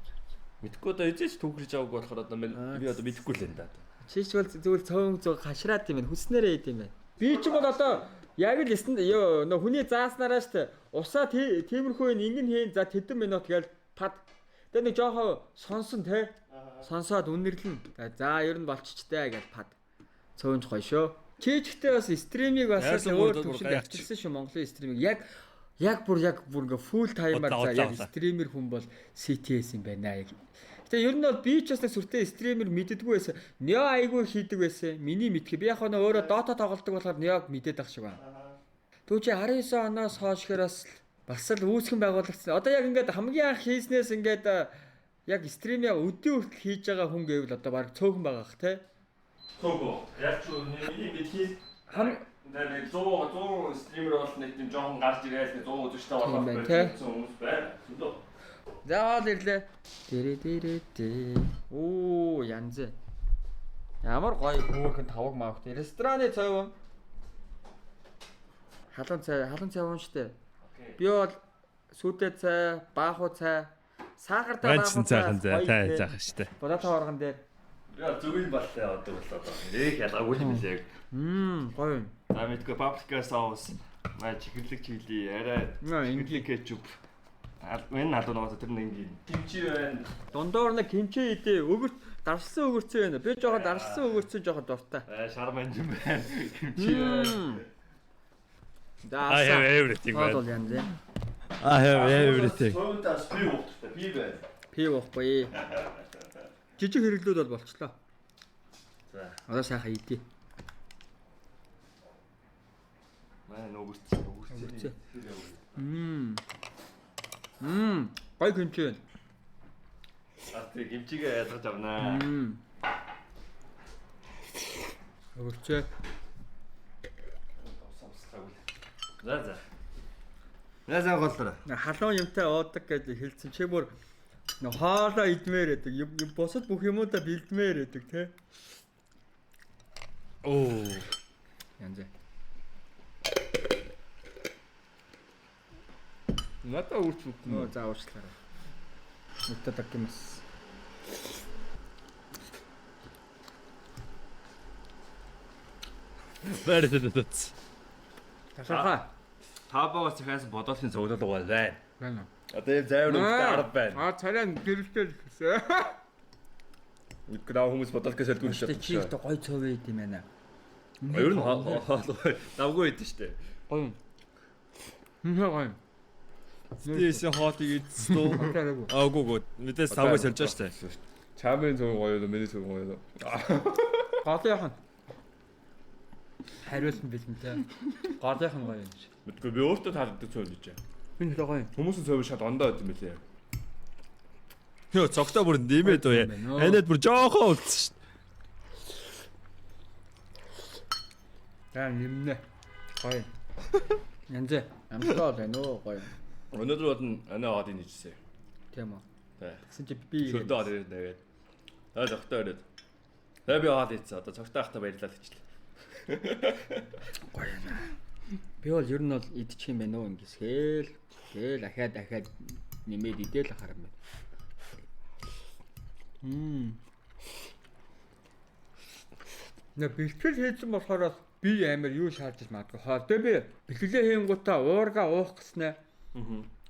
Мэдхгүй одоо эзэж түүхрэж аваагүй болохоор одоо би одоо мэдэхгүй л энэ даа. Чийч бол зөвхөн цөөн хашраад юм байна. Хүснээрээ идэм байна. Би ч бол одоо яг л нөө хүний зааснараа штэ усаа тиймэрхүү ингэн хийн за тэдэн минут гээл пад. Тэгээ нэг жоохон сонсон те. Сонсоод үнэрлэн. За ер нь болчихчтэй гэж пад. Цөөнж гоё шүү. Чийчтэй бас стримийг бас өөр төвшөнд авчирсан шүү Монголын стримийг. Яг бүр ингээ фул таймаар за яг стример хүн бол CTS юм байна. Тэгээ ер нь бол би ч бас нэг сүртэй стример мэддэггүй байсан. Нео айгүй хийдэг байсан. Миний мэдхий би яг өөрөө Dota тоглодог болохоор Неог мэдээд ах шиг байна. Түүч 19 оноос хойшгоос бас л үүсгэн байгуулагдсан. Одоо яг ингээд хамгийн анх хийснээс ингээд яг стримийг өдөө хүртэл хийж байгаа хүн гэвэл одоо баг цөөхөн байгаа х тэ. Цөөхөн. Яг ч миний мэдхий нэг 100 стример бол нэг тийм жоохон гарч ирээс 100 үзэгчтэй болох байсан хүмүүс байна. Заавал ирлээ. Дэрэ. Оо янз. Ямар гоё хөөхөн тавг маавт. Рестораны цайв. Халуун цай уун штэ. Би бол сүтэ цай, бааху цай, сахартай бааху цай заах штэ. Болото оргон дээр. Яа зүгийн балтай одоо бол одоо. Нэг ялгаагүй юм билээ. Гоё. За мэдгүй paprika sauce, чихэрлэг чили, арай инглик кетчуп. Энэ надад нөгөө тэр нэг кимчи байна. Дундуур нэг кимчи идэ. Өгөрт даршсан өгөрцөө байна. Би жоохон даршсан өгөрцөө жоохон дуртай. Шарман юм байна. Кимчи байна. I have everything. Хоол янз. I have everything. Сөөдөөс би уухтай. Би байна. Пи уухгүй. Жижиг хэрэглүүд бол болчлоо. За. Одоо сайхан идэ. Манай өгөрцөө. Гой кимчи байна. Атри кимчигээ ядгаж авнаа. Өгөрчөө. За. Яасан голлоо. Халуун юмтай уудаг гэж хэлсэн. Чи бүр хоолоо идмээр байдаг. Юм босод бүх юмудаа бэлдмээр байдаг те. Оо. Янз. Надаа үрч үг юм. За уучлаарай. Мутадаг юмс. Бэрдэдэц. Тасархаа. Табагаас захаас бодолын цуглуулга байна. Байна. Одоо юм зайвар өнгөтэй арга байна. Царай гэрэлтэй л гэсэн. Үгүй хүмүүс бодолкээс элдгүй шүү. Чи ихтэй гой цовээ идэм байна. Ер нь давгүй идэв штэ. Гоё. Гоё. Стэйсэн хоолыг идсэн. Агуу мэдээс савгаа сольж штэ. Чамын зөв гоё л миний зөв гоё л. Гол яхан. Хариулсан бэлэнтэй. Гол яхан гоё юм шиг. Мэдгүй би өөртөө таалагддаг цоо гэж. Би нэлээ гоё. Хүмүүсийн цоо шат ондоо байт юм билээ. Йоо цогтой бүр нэмээд үү. Анаад бүр жоохоо үлдсэн штэ. Нэмнэ. Гоё. Янз. Амтгаа байна уу гоё. Өнөөдөр бол анаа аваад инежсэн. Тийм үү. Тий. Тэгсэн чи би Шүлдөө аваад ирээд нэгээд. Цогтой ирээд. Тэгээ би аваад ийцээ. Одоо цогтой ахта баярлалаа гэчлээ. гоё наа. Би бол ер нь бол идчих юм байна уу ингэсгээл. Тэгэл ахаад нэмээд идэл ахаар юм байна. Нэ бэлтгэл хийсэн болохоор би амар юу шаардж магадгүй. Хоолтой би бэлтгэлээ хийнгүүтээ уурга уух гэснэ.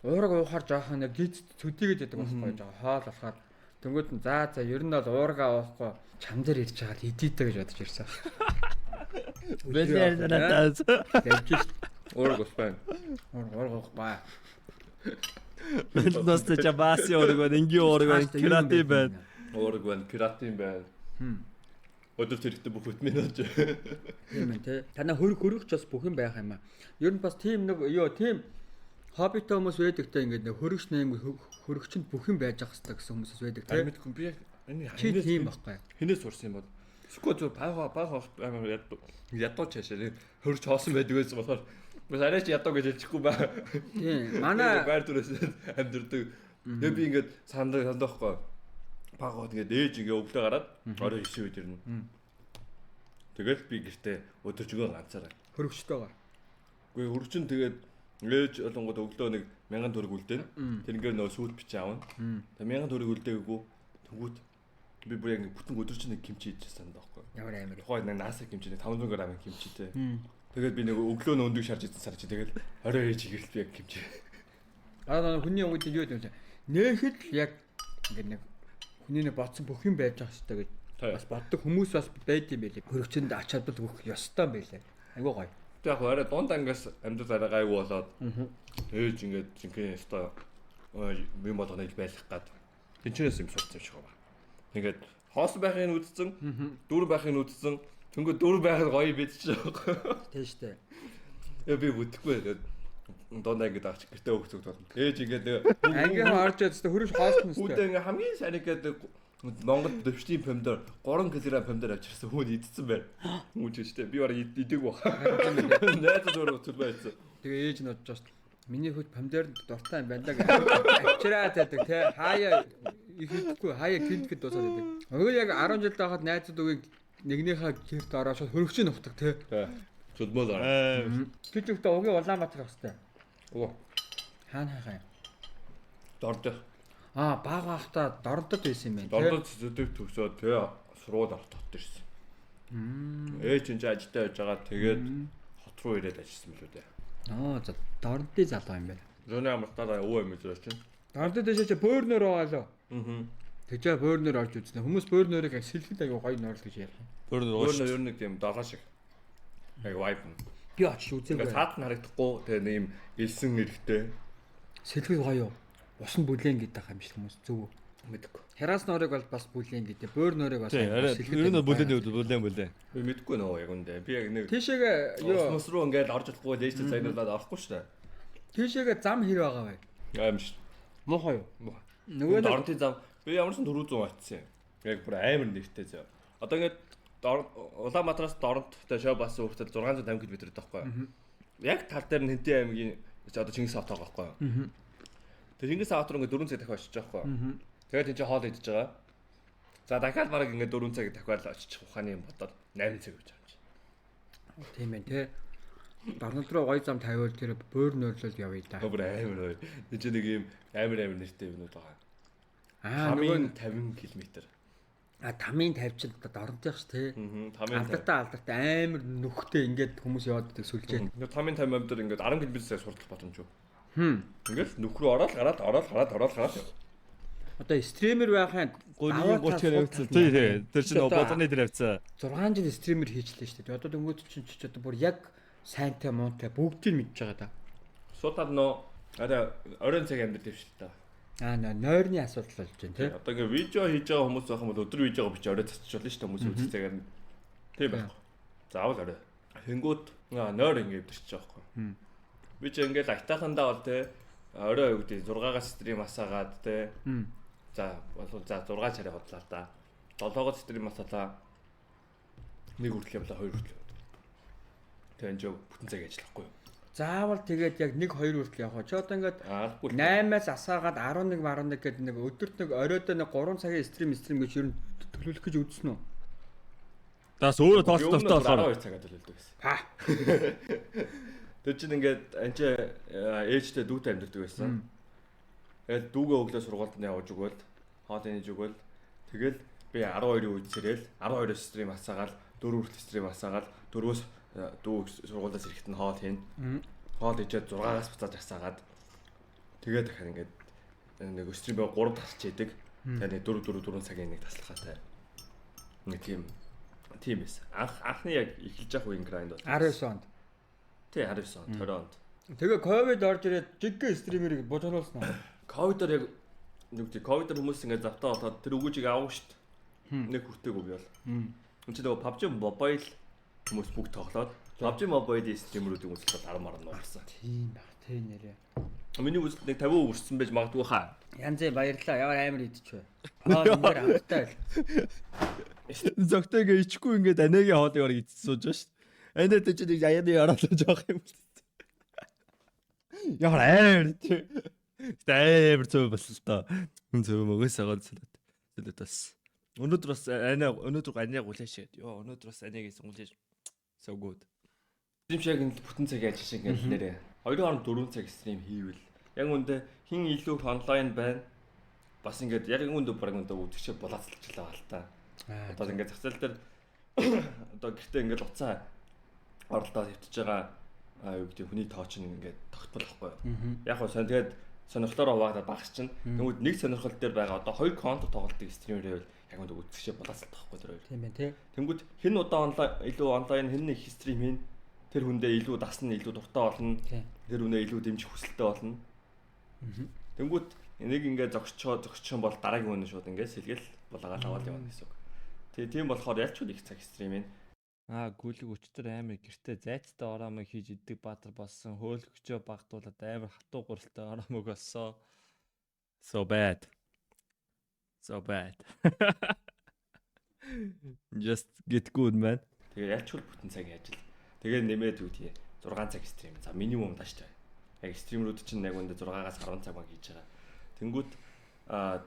Уурга уухаар жоохон нэг гиз төдийгээд яадаг байхгүй жоохон хоол болохоор тэнгууд нь за ер нь бол уурга уухгүй чам дээр ирж байгаа л идээтэй гэж бодож ирсэн. Бэлээр надаас. Явж Уурга бас байна. Ургах баа. Ност чабаси оргон ингийн оргон креатив байна. Уурга байна, креатив байна. Өдөр хэрэгтэй бүх витамин олж. Тийм ээ те. Танаа хөрөгч бас бүх юм байх юм аа. Ер нь бас тийм нэг тийм хоббитой хүмүүс байдаг те ингээд нэг хөрөгч нэм хөрөгчөнд бүх юм байж ах хэвээр гэсэн хүмүүс байдаг те. Амьд би энэ Чи тийм байхгүй. хинээс сурсан юм бол. Скот зөв бага амар ядуу чашаа хөрч хоосон байдаг байсан болохоор бас арайч ядуу гэж хэлчихгүй ба. Тийм. Манай байр дөрөөс амьдэрдэг. Тэгээ би ингээд сандахгүй. Бага ингээд ээж ингээд өглөө гараад орой 9 үед ирнэ. Тэгэл би гэртээ өдөржгөө ганцаараа. хөрөгчтэйгаа. Үгүй хөрчин тэгээд ээж олонгод өглөө нэг 1000 төгрөг үлдээн. Тэрнгээр нөө сүйт бичиж аавна. Тэгээд 1000 төгрөг үлдээгээгүй. Тэнгүүт би бүр яг бүтэн өдөржин нэг кимчи хийжсэн байхгүй. Ямар амир. Тухайн нэг нааса кимчи нэг 500 г кимчитэй. Тэгээд би нэг өглөө нөндөг шарж идсэн сарч тэгээд орой ээж гэрэл би яг кимчи. Хүний өнгөд юу гэдэг вэ? Нээхэд яг ингээд нэг хүний нэг бодсон бүх юм байж байгаа хэрэгтэй гэж бас боддог хүмүүс бас байд юм байлээ. Хөрөгчөнд ач холбогдол өгөх ёстой юм байлээ. Айгуу гоё. Тэг яг арай дунд ангаас амьдрал арай гайгүй болоод ээж ингээд жинхэнэ өстой юм болгоно гэж байлах гад. Тэнчнээс юм сурч юм шиг байна. Ингээд хоос байхыг үдцэн, дүр байхыг үдцэн, тэнгүү дүр байхад гоё бидчих жоохгүй. Тийм штэ. Би бүтэхгүй дунд ангид авч гэртээ өгцөг болно. Ээж ингээд Ангихан орж ядсан хөрөж хоосон үүдээ үстэй. ингээд хамгийн сайн ингээд Монгол дэвшлийн помидор 3 кг помидор авчирсан хүн идсэн байр. Үүж штэ. Би бараг идэг баг. Найз зураг зүл байсан. Тэгээ ээж нь бодож шээ. Миний хөт помидор дуртай юм байна да гэж авчираад байдаг те. Хаяа их идэхгүй хаяа гинтгэд дуусаад байдаг. Өгөө яг 10 жил байхад найзууд үгүй нэгнийхээ гэрт ороод шууд хөрөгчөнд нутдаг те. Зүлмөл аа. Тэд ихтэй угийн Улаанбаатар хэвчтэй. Оо. Хаана хаа. Дорд. Бага ахта дордод байсан юм байна. Дордод зүдэг төгсөөд тэгээ сургууль орох тот ирсэн. Ээж энэ ажилдаа байж байгаа тэгээд хот руу ирээд ажилласан билүү дээ. За дордын залуу юм байна. Зөний амралтаараа өвөө юм зүйл чинь. Дордод дэшээ бөөрнөр байгаа лөө. Тэгжээ бөөрнөр орж үзнэ. Хүмүүс бөөрнөрийг яг сэлгэд аяга гоё нойрл гэж ярих. Өөр нэг тийм далаа шиг. Яг вайп. Би очиж үзээгүй. Ингээд цаад нь харагдахгүй тэгээ нэм элсэн эрэхтэй. Сэлгэд гоё юу? Ус нь бүлээн гэдэг юм шиг хүмүүс зүг. Мэдгүй. Херас норыг бол бас бүлээн гэдэг. Бөөр норыг бас Ер нь бүлээн. Би мэдгүй нөө яг үндэ. Би яг нэг Тийшээгээ юу ус руу ингээд орж болохгүй лээжтэй цайнуулаад орохгүй шүү дээ. тийшээгээ зам хэр байгаа вэ? Аим шүү. Муухай юу? Нөгөө дорнтын зам би ямарсан 400 атсан. Яг бүр амар нэртэй зав. Одоо ингээд Улаанбаатараас Дорноттой шоу басан хүртэл 650 км таахгүй. Яг тал дээр нь Хэнтэн аймгийн одоо Чингис хаан байгаа байхгүй юу? Тэгээ Чингис хаан руу ингээд 4 цаг дахиад очиж байгаа байхгүй юу? Тэгээд энэ чинь хоол идэж байгаа. За дахиад бараг ингээд 4 цаг дахиад очиж ухааны юм бодоод 8 цаг гэж байгаа юм. Тийм ээ те. Дорнод руу гоё зам тавиул тэр бөөр нөрлөл явъя да. Өөр амар. Энд чинь нэг юм амар нэртэй юмнууд байгаа. Нөгөө 50 км. тамийн тавьчил дорнотойх ш те. Тамийн алдартай амар нөхтэй ингээд хүмүүс яваад байдаг сүлжээ. Ингээд тамийн 50 амдэр ингээд 10 км-ээс сурталх боломж юу? Ингээд нөх рүү ороод гараад. Одоо стример байхын 30 км явцсан. Тий. Тэр чинь бодгоны дээр явцсан. 6 жил стример хийжлээ шүү дээ. Одоо дөнгөж чинь ч одоо бүр яг сайнтай муунтай бүгдийг мэдж байгаа да. Суудаад нөө арай оройн цаг амьд дэвшилтэй. Нойрны асуудал болж байна тий. Одоо ингээд видео хийж байгаа хүмүүс байх юм бол өдөр видеого бичиж орой цацчих болно шүү дээ хүмүүс үзэх цагаар. Тийм байх. Заавал орой. Тэнгүүт нойр ингээд дэвшиж байгаа байхгүй. Би ч ингээд айтахандаа бол тий орой үүдээ 6-аас стрим асаагаад тий. За болов за 6 царай хотлаа да. 7-оор стрим асаалаа. Нэг хүртэл явлаа 2 хүртэл. Тэгээ энэ бүтэн цаг ажиллахгүй юу? Заавал тэгээд яг 1-2 хүртэл явах. Чи одоо ингээд 8-аас асаагаад 11 гэдэг нэг өдөрт нэг оройдоо нэг 3 цагийн стрим гэж ер нь төлөвлөх гэж үзсэн үү? Таас өөрөө тооцоолттой болохоор 12 цагаад төлөвлөдөг гэсэн. Тэр чинь ингээд анч ээжтэй дүүтэй амьдэрдэг байсан. Тэгээд дүүгээ өглөө сургуульд нь явж өгөөл, хоол инеж өгөөл. Тэгэл би 12-ийн үед сэрэл 12-оос стрим асаагаал 4 хүртэл стрим асаагаал 4-өөс дүү сургуулиас ирэхэд нь хоол хийн. Хоол ижээд 6-аас буцаад асаагаад тэгээд дахиад ингээд нэг стрим 3 тасч яадаг. Тэгээд 4 цагийн нэг таслахаатай. Нэг тийм байсан. Анхны яг эхэлж явах үеийн грайнд бол 19 онд. Тэ 19 он 20 онд. Тэгээ ковид орж ирээд жиггээ стримерийг божоолсон аа. Ковидор яг нэг тийм ковидор хүмүүс ингээд завтаа болоод тэр өгөөжийг аав штт. Нэг хүртээг өгөөл. Энд чинь нөгөө PUBG Mobile хүмүүс бүгд тоглоод PUBG Mobile стримерүүд хүмүүс л 10 мард нуурсан. Тийм баг тийм нэрээ. Миний үзэлд нэг 50% өрссөн байж магадгүй хаа. Янзээ баярлаа. Ямар амар идчихвэ. Нэмэр амттай. Зөгтэйгээ ичгүй ингээд анегийн хоолыг орыг идсэн сууж шүү. Анаа тэ чи нэг аяны ороод жоох юм. Ямар амар тий. Амар зөв бас л тоо. Хүн зөв мөгөөсөө гонцлоод. Тэгээд бас өнөөдөр бас анаа гулааш гээд. Йоо өнөөдөр бас анаагийн сунгуулж so good. Стрим шиг ингэ бүтэн цаг яаж шиг ингэ нэрээ. 2.4 цаг стрим хийвэл яг үндэ хин илүү онлайн байна. Бас ингэ яг үндэ баг үндэ үтгэж булаацлчлаа гал та. Одоо ингэ зах зээл дээр одоо гэртээ ингэ уцаа оролдоод хөвтөж байгаа юу гэдэг хүний тоо чинь ингэ тогтмол واخгүй. Яг гоо сон тэгээд сонирхлоор хаваад багс чинь тэгмүүд нэг сонирхол дээр байгаа одоо 2 контент тоглолтыг стримээр байвал яг үндэ үтгэж булаацлах واخгүй тэр хоёр. Тийм байна тий. Тэнгүүд хэн удаа онлайн хэн нэг стрим хийн тэр хүндээ илүү дасна илүү дуртай болно. Тэр хүнээ илүү дэмжих хүсэлтэй болно. Тэнгүүд нэг ингээ зогсчихсон бол дараагийн хүн шууд ингээ сэлгэл булаагаад аваад явна гэсэн үг. Тийм болохоор ялч их цаг стрим ээ. Гүлэг өчтөр амар гэртээ зайцтай ороомыг хийж иддэг баатар болсон. Хөөлгөчөө багтуулаад амар хатуу гуралтай ороомыг олсон. So bad. Just get good man. Тэгээ ялч бүтэн цаг ажил. Тэгээ нэмээд үгүй 6 цаг стрим. За минимум тааш таа. Яг стримерүүд чинь яг үндэ 6-аас 10 цаг баг хийж байгаа. Тэнгүүт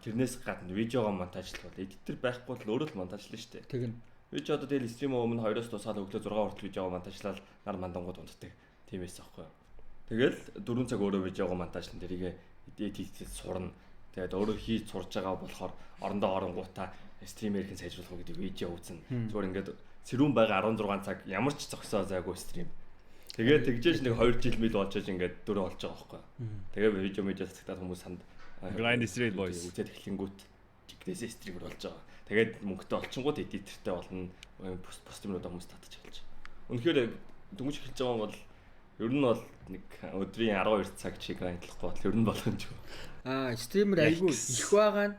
тэрнээс гадна видеого монтажлах бол эдитер байхгүй бол өөрөө л монтажлна шүү дээ. Тэгнь. Би ч одоо тэгэл стрим өмнө 2-оос тусаад өглөө 6 хүртэл видеого монтажлал нар мандангууд унтдаг. Тиймээс аахгүй. Тэгэл 4 цаг өөрөө видеого монтажлан тэрийг эдит сурна. Тэгээд өөрөө хийж сурж байгаа болохоор орондоо оронгуудаа стримерийн сайжруулах гэдэг видео үзнэ. Зүгээр ингээд сэрүүн байгаа 16 цаг ямар ч зогсоо зайгүй стрим. Тэгээд тэгжээж нэг 2 жил мэл болж ингээд 4 болж байгаа байхгүй. Тэгээд видео цацагтаад хүмүүс санд Grind Street Boys үзээд эхлэнгүүт жигнэсээ стример болж байгаа. Тэгээд мөнгөтэй олчингууд эдитертэй болно. Постмнууд хүмүүс татчих эхэлж. Үнэхээр дөнгөж эхэлж байгаа бол ер нь бол нэг өдрийн 12 цаг чиг грайндлахгүй бол ер нь боломжгүй. Стример айгүй их байгаа нь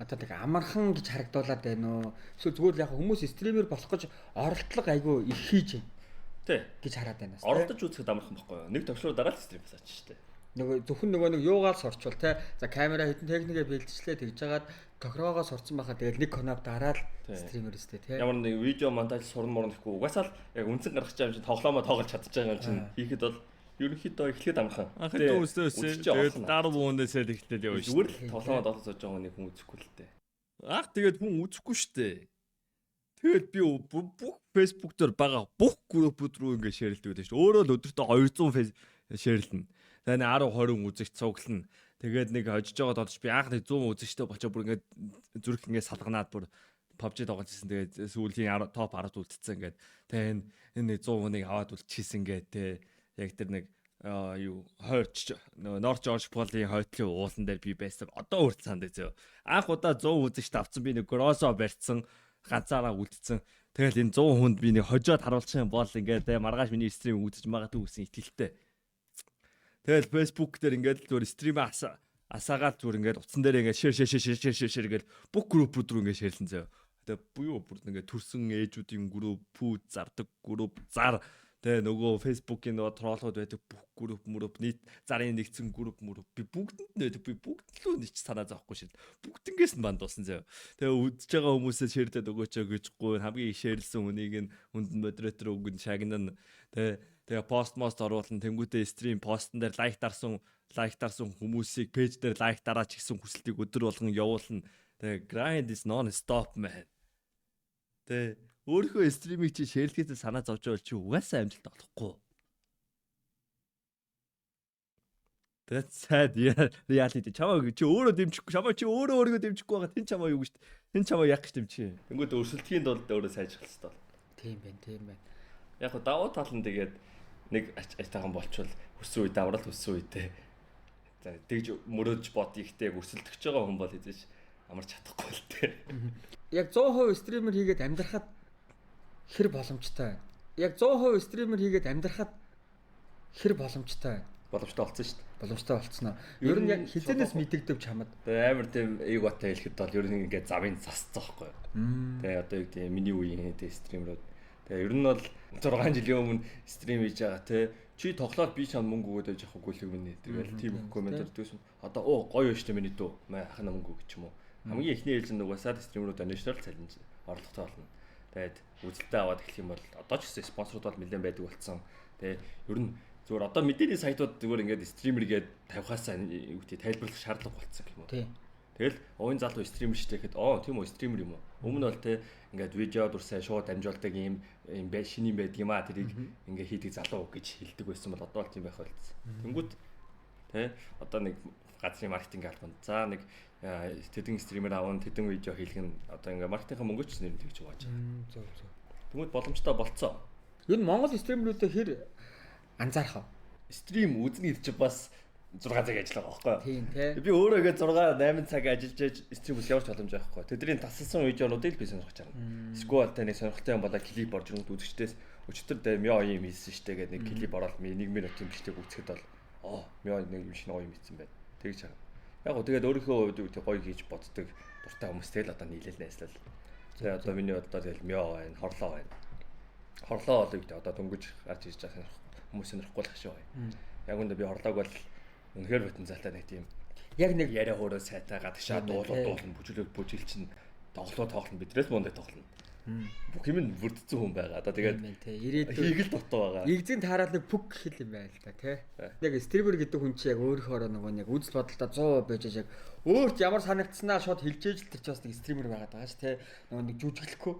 одоо нэг амархан гэж харагдуулаад байна уу? Эсвэл зүгээр л яг хүмүүс стример болох гэж оролдлого айгүй их хийж байна. Тий. гэж хараад байна. Оролдож үзэхэд амархан байхгүй юу? Нэг төвшрөө дараа л стрим басаач штэ. Нөгөө зөвхөн нэг юугаар сурчвал те. За камера хитэн техникээ бэлтжлээ тэгж жагаад тохироогоо сурцсан байхад тэгээд нэг коноб дараад стример өстэй те. Ямар нэг видео монтаж сурн морн гэхгүй угаасаа л яг үнцэн гаргаж байгаа юм чинь тоглоомоо тоглож чадчих байгаа юм чинь хийхэд бол ерөнхийдөө эхлэхэд амархан. Хэдэн үстэй тэгээд дараа буундээсээ тэгтэл явна шүү. Зүгээр л тоглоомоо тоглож байгаа хүнийг хүн үзэхгүй л дээ. Тэгээд хүн үзэхгүй штэ. Тэгээд би бүх Facebook дээр байгаа бүх группүүд рүү ингэ шеэрлдэг байдаг шүү. Өөрөө л өдөртөө 200 шеэрлнэ. Тэгээд 10 20 үзэгч цуглана. Тэгээд нэг хожиж байгаа додож би анх нэг 100 үзэгчтэй болчоо бүр ингэ зүрх ингэ салганаад бүр PUBG тоглож ирсэн. Тэгээд сүүлийн топ 10-д үлдсэн ингээд. Тэгээд энэ 100 хүнийг аваад үлдчихсэн ингээд те. Яг тэр нэг юу хойч Норт Жорж Полын хойтлын уулан дээр би байсан. Одоо хүртэл санд зөө. Анх удаа 100 үзэгчтэй авсан би нэг гросо барьсан. Ганцаараа үлдсэн. Тэгэл энэ 100 хүнд би нэг хожоод харуулчих юм бол ингээд маргааш миний стрим үзэж магадгүй гэсэн итгэлтэй. Тэгэл Facebook дээр ингээд зүгээр стрим асаагаад зүгээр ингээд утсан дээр ингээд шэр гээд бүх группүүд рүү ингээд шэрлэн заяа. Тэгээ буюу бүр ингээд төрсэн ээжүүдийн групп, пүү зардаг групп, зар тэгээ нөгөө Facebook-ийн нөгөө троллууд байдаг бүх групп нийт зарын нэгдсэн групп би бүгдэнд нь байдаг. Би бүгд л нэг ч санаа зовхгүй шин. Бүгднгээс нь бандуулсан заяа. Тэгээ үдж байгаа хүмүүсээ шэрлээд өгөөч гэжгүй хамгийн их шэрлсэн хүнийг нь хүнд модератор өгөн шагнана. Тэгээ пост оруулна. Тэнгүүтээ стрим постн дээр лайк дарсан хүмүүсийг пэйж дээр лайк дараач гэсэн хүсэлтийг өдөр болгон явуулна. Тэгээ grind is non stop man. Тэгээ өөрийнхөө стримийг чи шеэрлэхээс санаа зовж байвал чи угаасаа амжилт олохгүй. That's sad reality. Чамаа чи өөрөө дэмжихгүй. Чамаа чи өөрийгөө дэмжихгүй байгаа. Тэн чамаа юу гэж. Тэн чамаа яг гэж дэмжиж. Тэнгүүд өрсөлдөхийн тулд өөрөө сайжрах хэрэгтэй бол. Тийм байна. Яг го давуу тал нь тэгээд нэг айтайхан болчвол өссөн үед аврал өссөн үедээ. За тэгж мөрөөж бод ихтэй өрсөлдөгч байгаа хүн бол хэзээ амарч чадахгүй л дээ. Яг 100% стример хийгээд амьдрахад хэр боломжтой. Яг 100% стример хийгээд амьдрахад хэр боломжтой байна? Боломжтой болсон шүү дээ. Боломжтой болцсон уу? Ер нь яг хизэнээс мэдэгдэв чамд. Тэгээ амар тийм эйг баттай хэлэхэд бол ер нь ингээд завын засцсан байхгүй юу. Тэгээ одоо юу гэдэг миний үеийн тэ стримерүүд. Тэгээ ер нь бол 6 жилийн өмнө стрим хийж байгаа те. Чи тоглоод би чам мөнгө өгөөд байж авахгүй л юм нэ. Тэгэл тийм комментэр дүүсэн. Одоо гоё шүү дээ миний дүү. Ахна мөнгө өгч юм уу. Хамгийн ихний ээлжинд угаасаа стримерүүд national challenge орлоготой болно. Тэгээд үзэлтэй аваад эхлэх юм бол одоо ч гэсэн спонсорууд бол нэлээд байдаг болсон. Тэгээ ер нь зүгээр одоо мэдээний сайтууд зүгээр ингээд стример гээд тавихаасаа юу гэдэг тайлбарлах шаардлага болцсон юм уу. Тэгэл овын залуу стример шүү гэхэд тийм үү стример юм уу. Өмнө бол те ингээд видео дурсаа шууд дамжуулдаг юм шиний байдаг юм а тэрийг ингээд хийдэг залуу гэж хэлдэг байсан бол одоо бол тийм байх болсон. Тэнгүүт те одоо нэг газрын маркетинг албанд за нэг тэдэн стример аавн тэдэн видео хийх нь одоо ингээд маркетингийн мөнгөч нэр тэгж байгаа юм. Зөв. Тэнгүүт боломжтой болцсон. Ер нь Монгол стримерүүдэд хэр анзаарах вэ? Стрим үзнэ гэж чи бас 6 цаг ажиллах байхгүй юу? Тийм тий. Би өөрөө ингээд 6 8 цаг ажиллаж стрим үл явж боломж байхгүй. Тэдний тасалсан видеонуудыг би сонирхож байгаа. Эсвэл таны сонирхолтой юм болоо клип орж ирнэ үзэгчдээс өчтөр дэ мё юм хийсэн штэ гэдэг нэг клип ороод 1 минутын бичлэг үзэхэд бол мё нэг юм шиг гоё юм хийсэн байна. Тэгж байгаа. Яг гоо тэгээд өөрийнхөө үед гоё хийж боддог дуртай хүмүүстэй л одоо нийлээл найслал. Тэгээ одоо миний бодлоор тэгэл мё байна, хорлоо байна. Хорлоо бол гэдэг одоо дөнгөж гарч ирж байгаа хүмүүс сонирхгүй л хашаа байна. Яг үндэ би хорлоог бол үнэхээр потенциалтай нэг тийм Яг нэг яриа хөөрөө сайтай гадагшаа дуулуулна бүжиглэл чинь тоглоно бидрээс мундаг тоглоно. Бүх юм нь бүрдсэн хүн байгаа. Одоо тэгээд хийгэл дутуу байгаа. Игзэн таарал нэг пүк хэл юм байл та тий. Яг стример гэдэг хүн чинь яг өөрөөхөө нөгөө нэг үзэл бодолтой 100% байж яг өөрт ямар санагдсанаа шууд хэлжээж л тэр чинь бас нэг стример байгаад байгаа ш тий. Нөгөө нэг жүжиглэхгүй.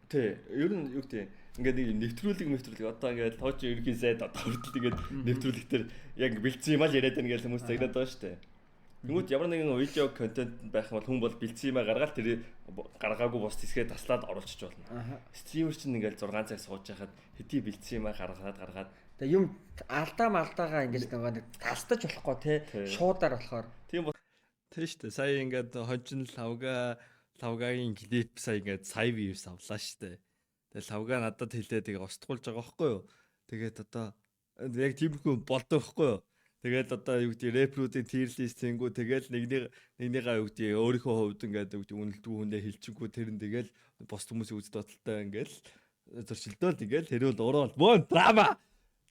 Тий. Ер нь юу гэдэг ингээд нэг нэвтрүүлэг одоо ингээд тооч ерөнхий сайд одоо хүртэл ингээд нэвтрүүлэг төр яг бэлдсэн юм аа яриад байна гэж хүмүүс загнаад байгаа шүү дээ. Тэнгүүт ямар нэгэн видео контент байх юм бол хүн бол бэлдсэн юм аа гаргаад тэр гаргаагүй бус хэсгээ таслаад оруулчих болно. Стример чинь ингээд 6 цаг сууж байхад хэдий бэлдсэн юм аа гаргаад Тэгээ юм алдаагаа ингээд нөгөө нэг тастаж болохгүй тий. Шуудаар болохоор. Тийм шүү дээ. Сая ингээд хончин лавгагийн клип сая ингээд сая views авлаа шүү дээ. Тэгээ лавга надад хэлээд тэгээ устгуулж байгаа байхгүй юу. Тэгээд одоо яг тиймэрхүү болдог байхгүй юу. Тэгээд одоо юу гэдэг рэпруудын tier list хийнгүү тэгэл нэгнийгаа юу гэдэг өөрийнхөө хувьд ингээд юу гэдэг үнэлдэггүй хүндээ хэлчихгүй тэр нь тэгэл бос хүмүүсийн үзэл бодолтой ингээд зөрчилдөөл тэгэл хэрүүл уурал бөөн драма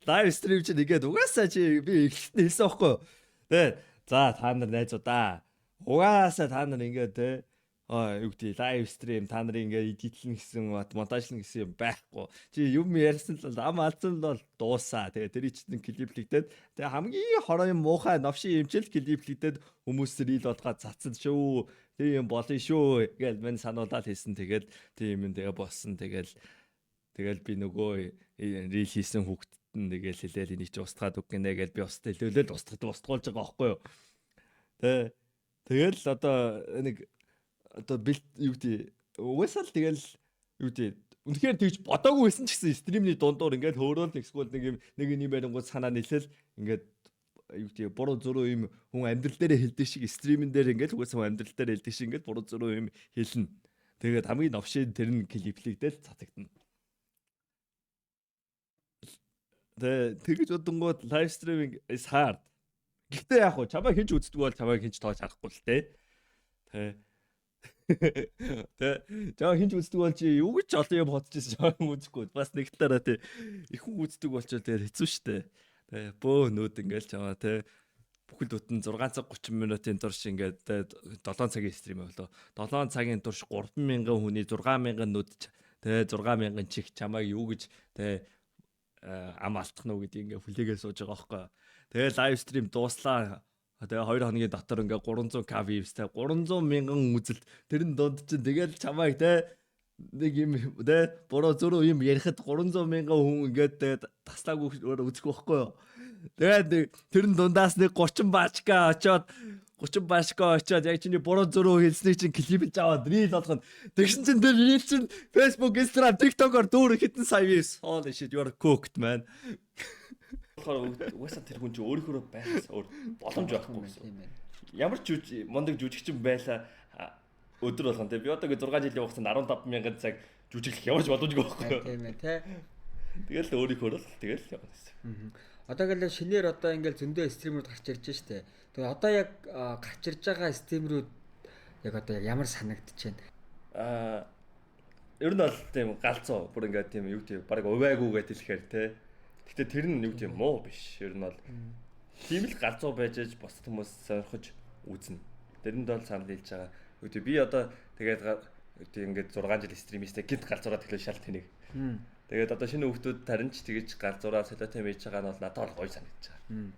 лайв стрим чи нэгээд угаасаа чи би эхлэлт хэлсэн байхгүй юу. Тэгээд за та нар найзуудаа угаасаа та нар ингээд те юу гэдэг лайв стрим та нарын ингээд эдитлэн гэсэн монтажлан гэсэн юм байхгүй. Чи юм ярьсан л ам алдсан л дуусаа. Тэгээ тэр чинь клиплэгдээд тэгээ хамгийн хорой муухай новшин юмчил клиплэгдээд хүмүүс рил болгоод цацсан шүү. Тэр юм болно шүү гэж мань сануулаад хэлсэн. Тэгээд тийм юм тэгээ болсон. Тэгэл би нөгөө рил хийсэн хүүхдэд нь тэгэл хэлээл энийг чи устгаад үгнэ гэж би устдаа хэлээл устгуулж байгаа байхгүй юу. Тэгэл одоо нэг одоо юу гэдэг угаасаа л тэгэл юу гэдэг үнэхээр тэгж бодоогүй байсан ч гэсэн стримний дундуур ингээд хөөрөөл эсвэл нэг юм байнгут санаа нэлээл ингээд юу гэдэг буруу зөрөө юм хүн амьдрал дээр хэлдэг шиг стримэн дээр ингээд угаасаа хүн амьдрал дээр хэлдэг шиг ингээд буруу зөрөө юм хэлнэ. Тэгээд хамгийн новшин тэр нь клиплэгдэл цацагдана. Тэгж удангууд лайв стриминг is hard. Гэхдээ яг хуу чамаа хинж үздэг бол чамаа хинж тоож харахгүй л те. Жаа хинж үздэг бол чи юу гэж олон юм бодож ирсэн жаа үзэхгүй. Бас нэг талаараа те их хүн үздэг болчоо тэгээ хэцүү шттэ. Тэгээ бөө нүүд ингээл чамаа те бүхэл бүтэн 6 цаг 30 минутын турш ингээд 7 цагийн стрим болоо. 7 цагийн турш 3,000 хүний 6,000 нүд те 6,000 чих чамаа юу гэж те ам алдах нь гэдэг ингээ хүлээгээ сууж байгаа байхгүй. Тэгээ лайв стрим дууслаа. Тэгээ 2 хоногийн дотор ингээ 300k views-тэй 300,000 үзэлт. Тэрэн донд чинь тэгэл чамайг те нэг юм те буруу зөрөө юм ярихад 300,000 хүн ингээд таслаагүй үзэх байхгүй юу. Тэгээд тэрэн дундаас нэг 30 баачка очоод яг чиний буруу зөрөө хэлсний чинь клипж аваад рил болгоно. Тэгсэн чинь тэр рил чинь Facebook, Instagram, TikTok-оор дүүр хитэн сая views. Holy shit, you're cooked man. Угаасаа тэр хүн чинь өөрийнхөө байхаас өөр боломж байхгүй гэсэн. Ямар ч мондөг жүжигчин байлаа өдөр болгон те би одоо 6 жилийн хугацаанд 15,000 цаг жүжиглэх ямар ч боломжгүй байхгүй. Тийм ээ те. Тэгэл өөрийнхөө л тэгэл явна гэсэн. Одоо ингээл шинээр одоо ингээл зөндөө стримүүд гарч ирж штэ. Тэгээ одоо яг гарч ирж байгаа стримүүд яг одоо ямар санагдаж байна? Ер нь бол тийм галзуу бүр ингээд тийм юу гэдэг баг увайгуу гэдэг хэлэхээр те. Гэтэ тэр нь юу гэдэг муу биш. Ер нь бол тийм л галзуу байж аж бос хүмүүс сонирхож үзнэ. Тэрэнд бол санал хэлж байгаа. Юу гэдэг би одоо тэгээд ингээд 6 жил стримистэй гинт галзуураад тэглээ шал тэнийг. Тэгээд одоо шинэ хүүхдүүд таринч тэгэж галзуураа солиотой мэж байгаа нь бол надад бол гоё санагдаж байгаа.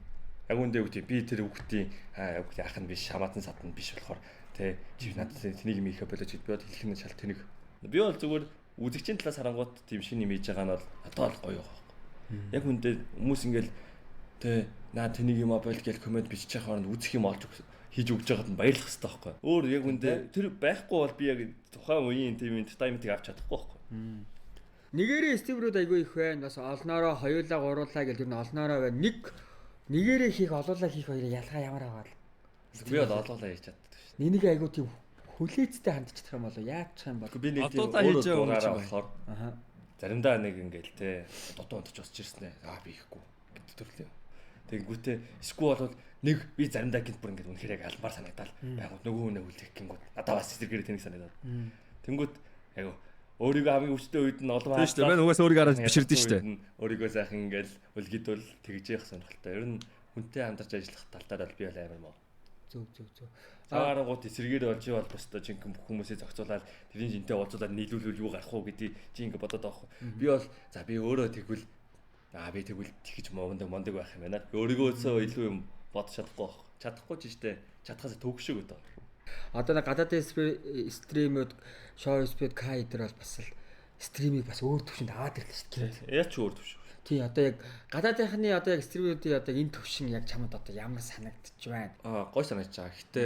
Яг үндэ юу гэдэг би тэр хүүхдийн ах нь биш, хамаатан садн биш болохоор те чи надад тэнийг юм ихэ болооч би бол хэлэх нь шал тэнийг. Би бол зүгээр үзэгчийн талаас харангуут тийм шинэ юм хийж байгаа нь бол надад бол гоё байгаа. Яг үндэ хүмүүс ингээл те наа тэнийг юм бол гэж комент бичиж байгаа хооронд үзэх юм олж хийж өгж байгаад нь баярлах хэрэгтэй байхгүй. Өөр яг үндэ тэр байхгүй бол би яг тухайн үеийн тийм entertainment-ийг авч чадахгүй байхгүй. Нэгээрээ стримүүд айгүй их байна. Бас олноороо хоёулаа гуруулаа гэл ер нь олноороо байна. Нэгээрээ хийх олоолаа хийх хоёрын ялгаа ямар аваад. Би бол олоолаа хийж чаддаг шүү. Нэнийг айгүй тийм хүлээцтэй хандчих юм болоо яачих юм бол. Би нэг тийм Одоо хийж өөрөө байгаа дугаараа юм болохоор Аха. заримдаа нэг ингээл те дутуу унтаж босч ирсэн ээ. Би ихгүй гэдэг төрлөө. Тэгэнгүүтээ эсвэл бол нэг би заримдаа гинт бүр ингээд үнэхээр яг алмаар санагдал байгууд нөгөө хүнээ үлдэх гингүүд надад бас зэрэгэр тэнийг санагдаад. Тэнгүүд айгу өөрийгөө хамгийн өвчтэй үед нь олон Тийм шүү дээ. Мань угаас өөрийгөө хараад биширдэн шүү дээ. Өөрийгөө сайхан ингээл үлгидвэл тэгж явах сонирхолтой. Ер нь хүнтэй хамтарч ажиллах талтаар бол би бол амар муу. Зөв. Цаагааргууд эсэргээр болж бол бостой жинхэнэ бүх хүмүүсээ зохицуулаад тэрийн жинтэй уулзуулаад нийлүүлвэл юу гарах уу гэдгийг чи ингээ бодоод байгаа хгүй. Би бол за би өөрөө тэгвэл би тэгвэл тэгж мондөг байх юм байна. Би өөрийгөөсөө илүү юм бодож чадахгүй байх. Чадахгүй ч штэ. Чадхаас төгшөг гэдэг. Одоо нэг гадаадын стримүүд, шоу спид кайдер бол бас л стримийг бас өөр төвшөнд аваад ирлээ шүү дээ. Яаж ч өөр төвш. Тий, одоо яг гадаадынхны одоо яг стримүүдийн одоо энэ төвшин яг чамд одоо ямар санагдчих байна? Гой санагдаж байгаа. Гэтэ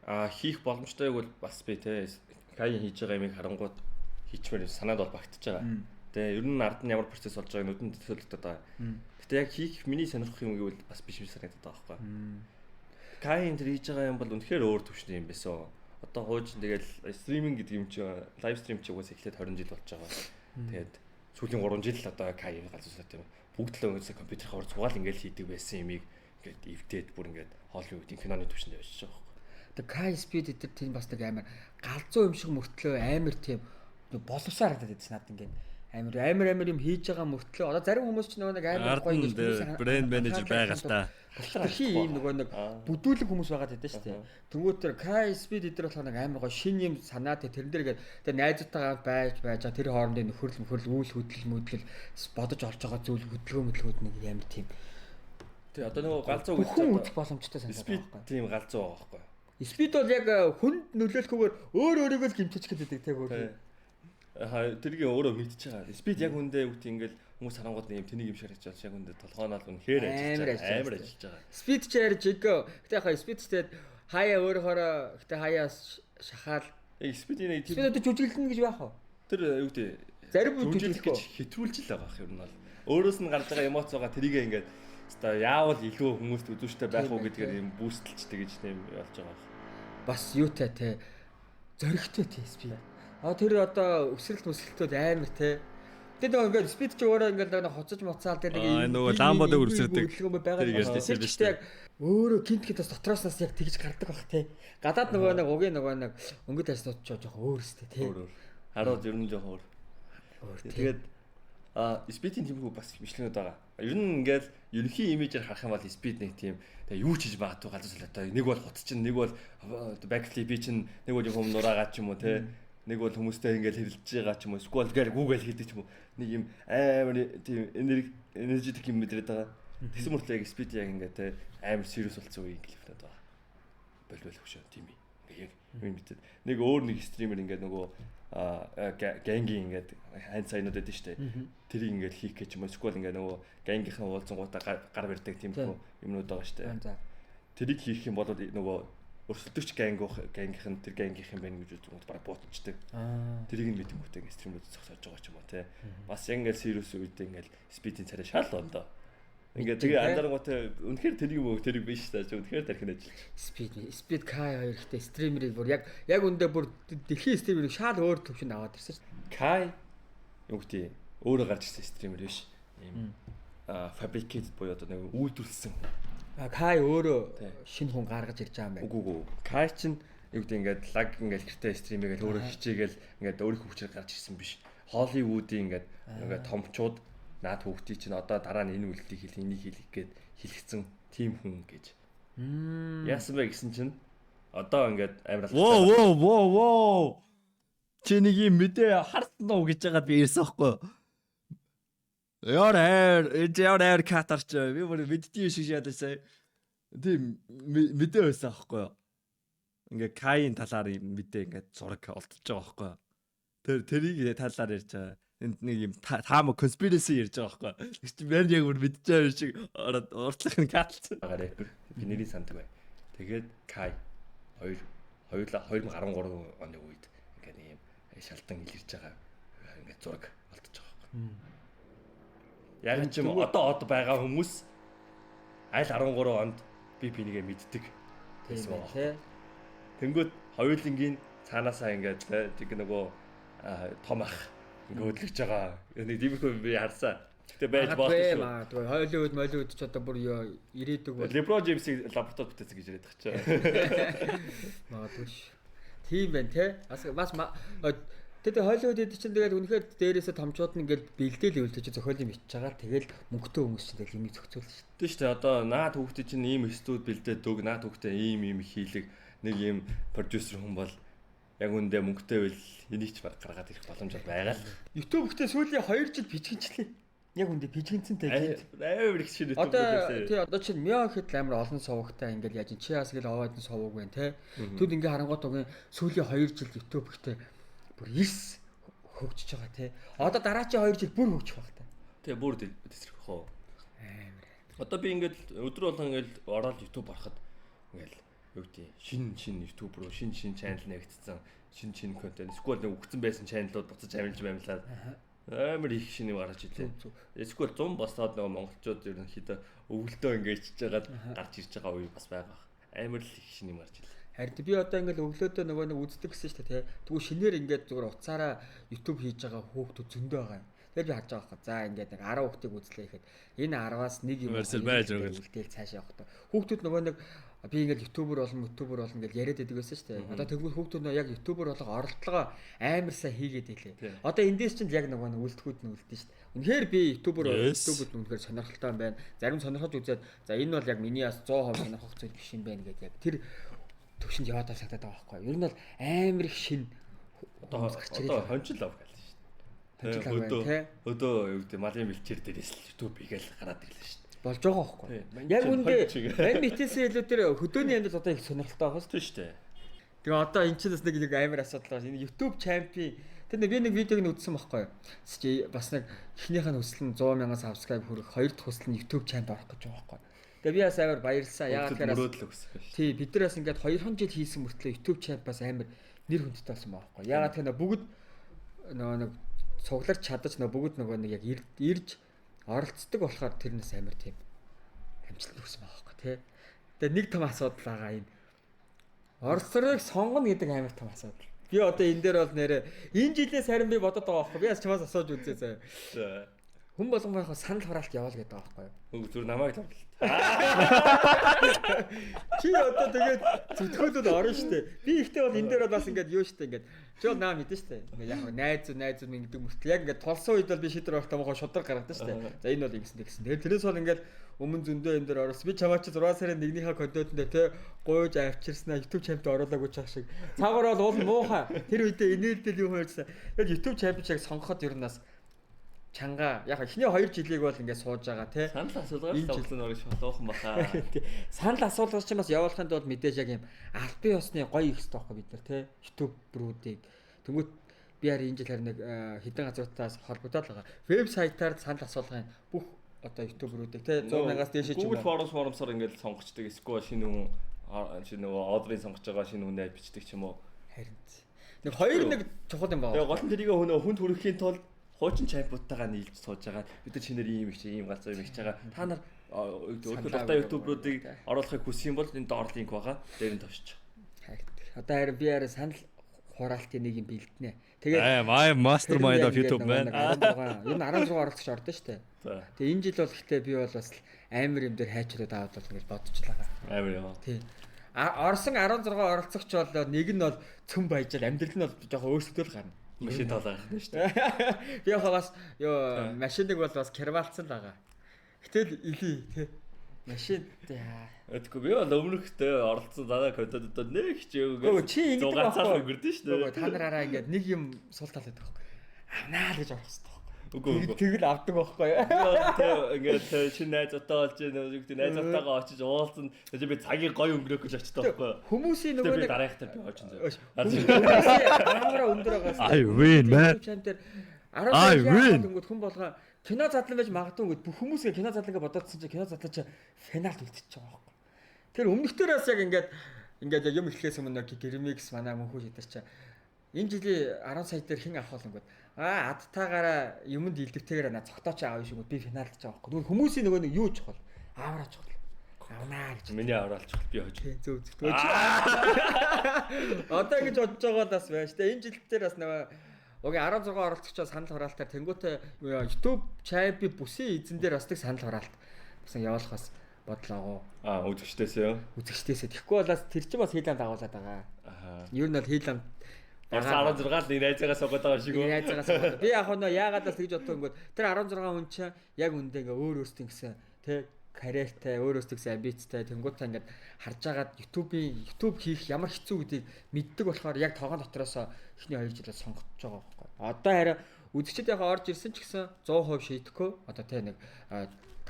хийх боломжтойг бол бас би те кай хийж байгаа юмыг харангууд хийчмээр санаад бол багтаж байгаа. Тэгээ ер нь ард нь ямар процесс болж байгааг нүдэнд төсөөлөгдөд байгаа. Гэтэ яг хийх миний сонирхох юм гэвэл бас биш юм санагдаад байгаа байхгүй. Кай энэ хийж байгаа юм бол үнэхээр өөр төвшний юм байсан. Одоо хууч тэгэл стриминг гэдэг юм чи лайв стрим чи угсаа эхлээд 20 жил болж байгаа. Тэгээд сүүлийн 3 жил одоо кай галзуусаад юм. Бүгд л өнгөсө компьютер хавар цугаал ингээл хийдэг байсан юмыг ингээд эвдээд бүр ингээд Холливуудын киноны төвшөнд явж байгаа. Тэгээ кай спид эдэр тийм бас нэг амар галзуу юм шиг мөртлөө амар тийм боловсаар харагдаад байсан надад ингээд амар юм хийж байгаа мөртлөө одоо зарим хүмүүс ч нөгөө нэг амар гоё ингэж брэнд менежер байгаа л та. Хин ийм нөгөө нэг бүдүүлэг хүмүүс байгаад байдаг шүү дээ. Тэнгүүт тэр Kai Speed эдэр болох нэг амар гоё шин юм санаад тэрэн дээр тэгээд найзуудтайгаа байж тэр хоорондын нөхөрл үйл хөдлөл мөдлөл бодож олж байгаа зүйл хөдөлгөөн нэг амар тийм. Тэгээ одоо нөгөө галзуу хүн үзэх боломжтой санагдаад байгаа байхгүй. Тийм галзуу байгаа байхгүй. Speed бол яг хүнд нөлөөлөхгүйгээр өөрийгөө л гимтэж гэдэг тийм өөр. Тэргийн өөрөө мэдчихэж байгаа. Speed яг үндэ үгт ингээл хүмүүс харангууд юм тэнийг юм шарж байгаа яг үндэ толгоонол үнэхээр амар ажиллаж байгаа. Speed ч ярьж игээ. Гэтэ хаа Speed ч хаяа өөрөөрөө гэтэ хаяа шахаал. Speed энэ Speed одоо жүжиглэн гэж байх уу? Тэр юу гэдэг зарим жүжиглэх гэж хэтрүүлж л байгаа юм бол. Өөрөөс нь гарч байгаа эмоц байгаа тэрийг ингээд оо яавал илүү хүмүүст үзүүштэй байх уу гэдгээр юм бүүстэлчтэй гэж тийм болж байгаа. Бас юутай те зөрөгтэй те Speed. Тэр одоо өсрэлт амар те. Тэгээд ингээд Speed ч өөрөө ингээд хоцож моцаал те нэг нөгөө ламбод өрсөрдөг. Тэр ч яг өөрөө гинт бас дотроос нас яг тэгж гардаг бах те. Гадаад нөгөө нэг угийн нөгөө нэг өнгөт ажлууд ч жоох өөр өстэй те. Хараад ер нь жоох өөр. Тэгээд Speed-ийн тиймэрхүү бас бичлэгнүүд байгаа. Ер нь ингээд ерөнхий имижээр харах юм бол Speed нэг тийм тэгээ юу ч хийж магадгүй галзуусалтай. Нэг бол хот чинь, нэг бол backflip чинь, нэг бол юм нураагаад ч юм уу те. Нэг бол хүмүүстэй ингээд хэрэлдэж байгаа ч юм уу, эсвэл Google хийдэг ч юм уу. Нэг юм амар тийм энержитик юм мэдрээд байгаа. Тэгсэн мөртлөө яг Speed яг ингээд те амар serious болсон үе ингээл хэлээд байгаа. Болвол хөшөө тийм юм. Ингээд яг юм мэдээд. Нэг өөр нэг стример ингээд нөгөө гангийн ингээд хайн сайнууд байдаг шүү дээ. Тэрийг ингээд хийх гэж юм уу, эсвэл ингээд нөгөө гангийнхаа уулзсангуудаа гар барьдаг тийм юмнууд байгаа шүү дээ. Тэрийг хийх юм бол нөгөө өрсөлдөгч гангийнх нь тэр гангийнх юм байна гэж үзэнгүүт бараг буутчихдаг. Тэрийг нь мэдэнгүүтээ ингээд стримүүд зогсоож байгаа ч юм уу те. Бас яг ингээд serious үедээ ингээд Speed-ийн царай шал ондоо. Ингээд тэгээ андарангуутай үнэхээр тэрийг биш тааж үнэхээр тархин ажиллаж. Speed Kai хоёр ихтэй стримерийг бүр яг үндэ бүр дэлхийн стримерийг шал өөр төвшөнд аваад ирсэн шүү. Kai юу гэдэг өөрөө гарч ирсэн стример биш. Ийм fabricated буюу одоо нэг үйлдвэрлэсэн. Кай өөрөө Тий. шинэ хүн гаргаж ирж байгаа юм байна. Үгүй. Кай чинь юу гэдэг ингээд лаг ингээд гэртээ стримигээл өөрөө хичээгээл ингээд өөрийнхөө хүчээр гарч ирсэн биш. Холливуудын ингээд томчууд наад хүүхдий чинь одоо дараа нь энэ үйлдэлийг хэл энийг хэлэх гээд хэлгэцэн тим хүн гэж. Яасан бэ гэсэн чинь одоо ингээд амар Воо. Чи нэг юм мэдээ харсан уу гэж яагаад би ирсэн байхгүй. Яар катарч би бүр мэдтий шиг шаадсан. Тийм мэдээ байсан байхгүй. Ингээ Каин талаар юм мэдээ ингээ зураг олдож байгаа байхгүй. Тэрийг талаар ярьж байгаа. Энд нэг юм таам conspiracy ярьж байгаа байхгүй. Тэг чи мэн яг бүр мэдчихээр шиг уртлах нь каталсан. байгаа рэпер би нэрийг санддаг бай. Тэгээд Кай 2013 оны үед ингээ нэг юм шалтан илэрж байгаа ингээ зураг олдож байгаа байхгүй. Яг ч юм одоо байгаа хүмүүс аль 13 онд би бинийг мэддэг. Тийм тий. Тэнгүүд хоёулынгийн цаанаасаа ингээд тэг нөгөө том ах ингээд хөдлөж байгаа. Нэг димхүү би харсан. Гэтэ байж болчих шүү. Магадгүй Холливуд ч одоо бүр ирээдүг бол Леброн Джеймсийг лаборатори бүтээсэн гэж яриад байгаа ч. магадгүй ш. Тийм байна тий. Бас тэгээд Холливуд эд чинь тэгээд үнэхээр дээрээсээ томчууд нь ингээд бэлдээл өвлөж зохиолын бичиж байгаа. Тэгээд мөнгөтэй хүмүүс чинь тэгээд юмыг зохицуулна ш. Тийм шүү дээ. Одоо наад хүүхдээ чинь ийм студ бэлдээд өг наад хүүхдээ ийм хийлэг нэг ийм продюсер хүн бол яг үндэ мөнгөтэй байл энийг ч гаргаад ирэх боломж байгаа л. YouTube гэхдээ сүүлийн 2 жил бичгэнчлээ. Яг үндэ бичгэнцэнтэй гээд. Амар их шиг YouTube Одоо чинь Мио хэд амар олон сувагтай ингээд яаж чи яас гэл аваад нь суваг байна те. Түд ингээ харангуут угийн сүүлийн 2 жил YouTube гэхдээ бүр 9 хөгжиж байгаа те. Одоо дараачийн 2 жил бүр хөгжих байх та. Тэгээ бүр дэсрэх хоо. Амар. Одоо би ингээд өдөр болгон ингээд ороод YouTube харахад ингээд юу гэдэг шин YouTube руу шин channel нэгтсэн шин контент эсвэл нэг өгцөн байсан channel-ууд буцаж амилж баймлаад амар их шин юм гарч ирлээ. Эсвэл 100 босоод нөгөө монголчууд ерөнхийдөө өвөлдөө ингээд ичж байгаад гарч ирж байгаа үе бас байгаа. Амар л их шин юм гарч ирлээ. Харин би одоо ингээд өглөөдөө нөгөө нэг үздэг гэсэн шүү дээ те. Тэгвэл шинээр ингээд зүгээр уцаараа YouTube хийж байгаа хүүхдүүд зөндөө байгаа юм. Тэгээд би харж байгаа хаа. За ингээд нэг 10 хүүхдийг үзлээ гэхэд энэ 10-аас нэг юм үлдээл цаашаа явах та. Хүүхдүүд нөгөө нэг би ингээд ютубер болно гэж яриад байдаг байсан шүү дээ. Одоо тэгвэл хүүхдүүд нөө яг ютубер болго оролдлогоо амар сайн хийгээд ийлээ. Одоо эндээс чинь яг нөгөө үлдэхүүд нь үлдэн шүү дээ. Үнэхээр би ютубер үнэхээр сонирхолтой юм байна. Зарим сонирхож үзээд за энэ бол яг миний бас 100% сонирхох зүйл биш юм байна гэдэг яг тэр төвшөнд яваад тасагдаад байгаа байхгүй. Ер нь бол амар их шин одоо хончил лав гээл шүү дээ. Өдөө юу гэдэг малын бэлчээр дээрээс л YouTube хийгээл гараад ирлээ шүү дээ. Болж байгаа байхгүй. Яг үндэ мань битээсээ илүү тэр хөдөөний амьдрал одоо их сонирхолтой байгаа шүү дээ. Тэгээ одоо энэ ч бас нэг амар асуудал байна. Энэ YouTube champion тэр би нэг видеог нь үзсэн байхгүй. Бас нэг эхнийх нь хүсэл нь 100,000 subscribe хүрэх, хоёр дахь хүсэл нь YouTube channel орох гэж байгаа байхгүй. Тэгээ би бас амар баярлсан. Яагаад гэхээр тий бид нар бас ингээд 200 жил хийсэн мөртлөө YouTube channel бас амар нэр хүндтэй болсон байгаа байхгүй. Яагаад гэхээр бүгд нөгөө нэг цугларч чадаж бүгд нөгөө нэг яг ирж оролцдог болохоор тэрнээс амар тийм амжилт өгсөн байгаа байхгүй тий. Тэгээ нэг том асуудал байгаа энэ. Оролцоорыг сонгоно гэдэг амар том асуудал. Би одоо энэ дээр бол нэрэ энэ жилээс харин би бодоод байгаа байхгүй. Би бас чамаас асууж үзье заяа. Хүн болгон байхаа санал хураалт яваал гэдэг байгаа байхгүй. Үгүй зүр намайг л. Чи одоо тэгээд зүтгүүлүүд орно штэ. Би ихтэй бол энэ дээр бас ингээд юу штэ ингээд чи бол наа мэдэн штэ. Ингээд яг найз гэдэг мөртөө яг ингээд толсон үед бол би шийдвэр авах тамгаа шудраг гаргадаг штэ. За энэ бол ингэсэн тэгсэн. Тэгээд тэрээс бол ингээд өмнө зөндөө энэ дээр орсон. Би чамаач 6 сарын 1-ийнхээ контентонд те гуйж авчирснаа YouTube channel-д оруулаагүй чах шиг. Цаагаар бол муухай. Тэр үедээ инээлдэл юу хоёрсан. Тэгээд YouTube channel-ыг сонгоход ер нь бас чанга яг эхний 2 жилиг бол ингээд сууж байгаа тий. Санал асуулгаас тавсан орж шалгуухан баха. Санал асуулгаас ч бас явуулахын тулд мэдээж яг юм албан ёсны гоё их хэрэгтэй байхгүй бид нар тий. YouTube руудыг тэнгуут би харин энэ жил харин нэг хэдэн газруудаас холбогдоод байгаа. Вебсайтаар санал асуулгын бүх одоо YouTube руудыг тий 100,000-аас дээш ч юм уу. Google Forms-оор ингээд сонгочдөг. Эсвэл шинэ нөгөө ордерыг сонгож байгаа шинэ үнэ бичдэг ч юм уу. Харин нэг хоёр нэг чухал юм байна. Тэгээ гол нь тэрийг хүнд хүрэхийн тулд хуучин чампиотайгаа нийлж сууж байгаа. Бид нар чинээр ийм их ийм галзуу юм хийж байгаа. Та нар өөрхөн дата YouTube-руудыг оруулахыг хүсэх юм бол энэ доор линк байгаа. Дээр нь товшиж. Одоо харин би арай санал хураалтын нэг юм бэлднэ. Тэгээд my mastermind of тэр YouTube ингээд man. 16 ер нь 16 оролцогч ордоо штэ. За. Тэгээ энэ жил бол гэхдээ би бол бас амар юм дээр хайчраад аваад бол гэж бодчихлаа. Амар яа. Тий. Орсон 16 оролцогч бол нэг нь бол цөм баяжал амьдрал нь бол жоохон өөрсдөө л гарна. Машин тоолоо гарах нь шүү дээ. Би яг бас ёо машиныг бол бас кервалцсан л байгаа. Гэтэл илий тий. Машин яа. Эдгүй би бол өмнөхтэй оролцсон дараа контентод нэг Өө, чи хичээгүй. ингэдэг Зугаацаар байхгүй. өнгөрдөн шүү дээ. Та нараараа ингээд нэг юм сул тал байдаг байхгүй. Авнаа л гэж орох хэрэгтэй. Үгүй үгүй. Тэгэл авдаг байхгүй. Ингээд шинэ найзтайгаа олж нэг найзтайгаа очиж уулзсан. Тэгээ би цагийг гоё өнгөрөөх гэж очиж байгаа байхгүй. Хүмүүсийн нөгөө Тэгээ би нэг дараагтаа би очиж зөө. Амра өндөр байгаас. I win, man. I win. Тэнгүүд хүн болгоо кино задлан байж магадгүй ингээд бүх хүмүүсээ кино задлангаа бодоодсон чи кино задлан чи финалд үлдчихэж байгаа байхгүй. Тэр өмнөхтөөс яг ингээд яг юм эхлэхээс өмнө гэрмикс манай мөнхөө шидэр чи энэ жилийн 10 сая дээр хэн авах бол ингээд адтаагаараа юмд илдэвтэйгээр наа цогтооч аав шиг би финалд ч байгаа байхгүй. Нөгөө хүмүүсийн нөгөө нэг юу чухал аавраа чухал. Авнаа гэж. Миний авраалч би хож. Зөв зөв. Одоо ингэж бодож байгаа бас байж та энэ жил дээр бас нөгөө Окей 16 оролцогчоо санал хураалтаар тэнгуүтэй YouTube чайби бүсийн эзэн дээр бас тэг санал хураалт басан явуулах бас бодлоо. Үзэгчдээс юу? Үзэгчдээсээ. Тэгэхгүй болоос тэр чинь бас хийлэм дагуулад байгаа. Аа. Ер нь бол хийлэм Бас 16 л найзаагаа согоод байгаа шиг үү? Найзаагаас би яг нөө яагаад бас тэгж бодсон гот тэр 16 хүн чинь яг үндэ ингээ өөр өөртөө гэсэн тэг карьертай өөр өөртөө гэсэн амбицтай тэнгуүтаа ингээд харж агаад YouTube хийх ямар хэцүү гэдгийг мэддэг болохоор яг тоогон дотроос эхний 2 жилээ сонгож байгаа байхгүй. Одоо хараа үзэгчд яг орж ирсэн ч гэсэн 100% шийдэхгүй. Одоо тэ нэг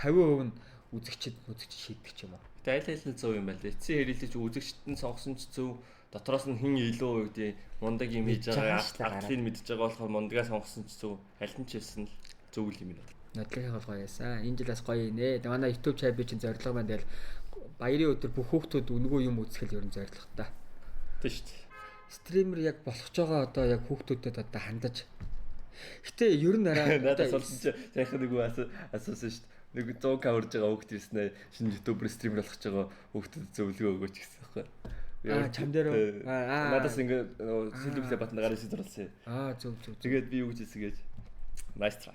50% нь үзэгчд шийдэх ч юм уу. Тэ аль нь зөв юм байна лээ. Эцсийн хэрэлж үзэгчд нь сонгосон ч зөв. Дотроос нь хин илүү үгдээ мундаг юм хийж байгаа. Артлыг мэдж байгаа болохоор мундагаа сонгосон ч зөв. Аль нь ч хэлсэн л зөв юм байна. Нодлогын гоё яасан. Энэ жилээс гоё нэ. Манай YouTube чайби чинь зорилго маань тэгэл баярын өдөр бүх хүүхдүүд үнгүү юм үзэхэл ерөн зорилготой. Тэ шүү дээ. Стример яг болох ч байгаа одоо яг хүүхдүүдэд одоо хандаж. Гэтэ ер нь арай надад болсон чи сайхан нэг асуусан шүү дээ. Нэг 100k урж байгаа хүүхд ирсэн ээ. Шинэ YouTube стример болох ч байгаа хүүхдэд зөвлөгөө өгөөч гэсэн байхгүй. Чам дээр надаас ингээд сэлбэлээ батна гараа шийдэр болсон. Зөв. Тэгээд би юу гэж хэлсэгээд nice try.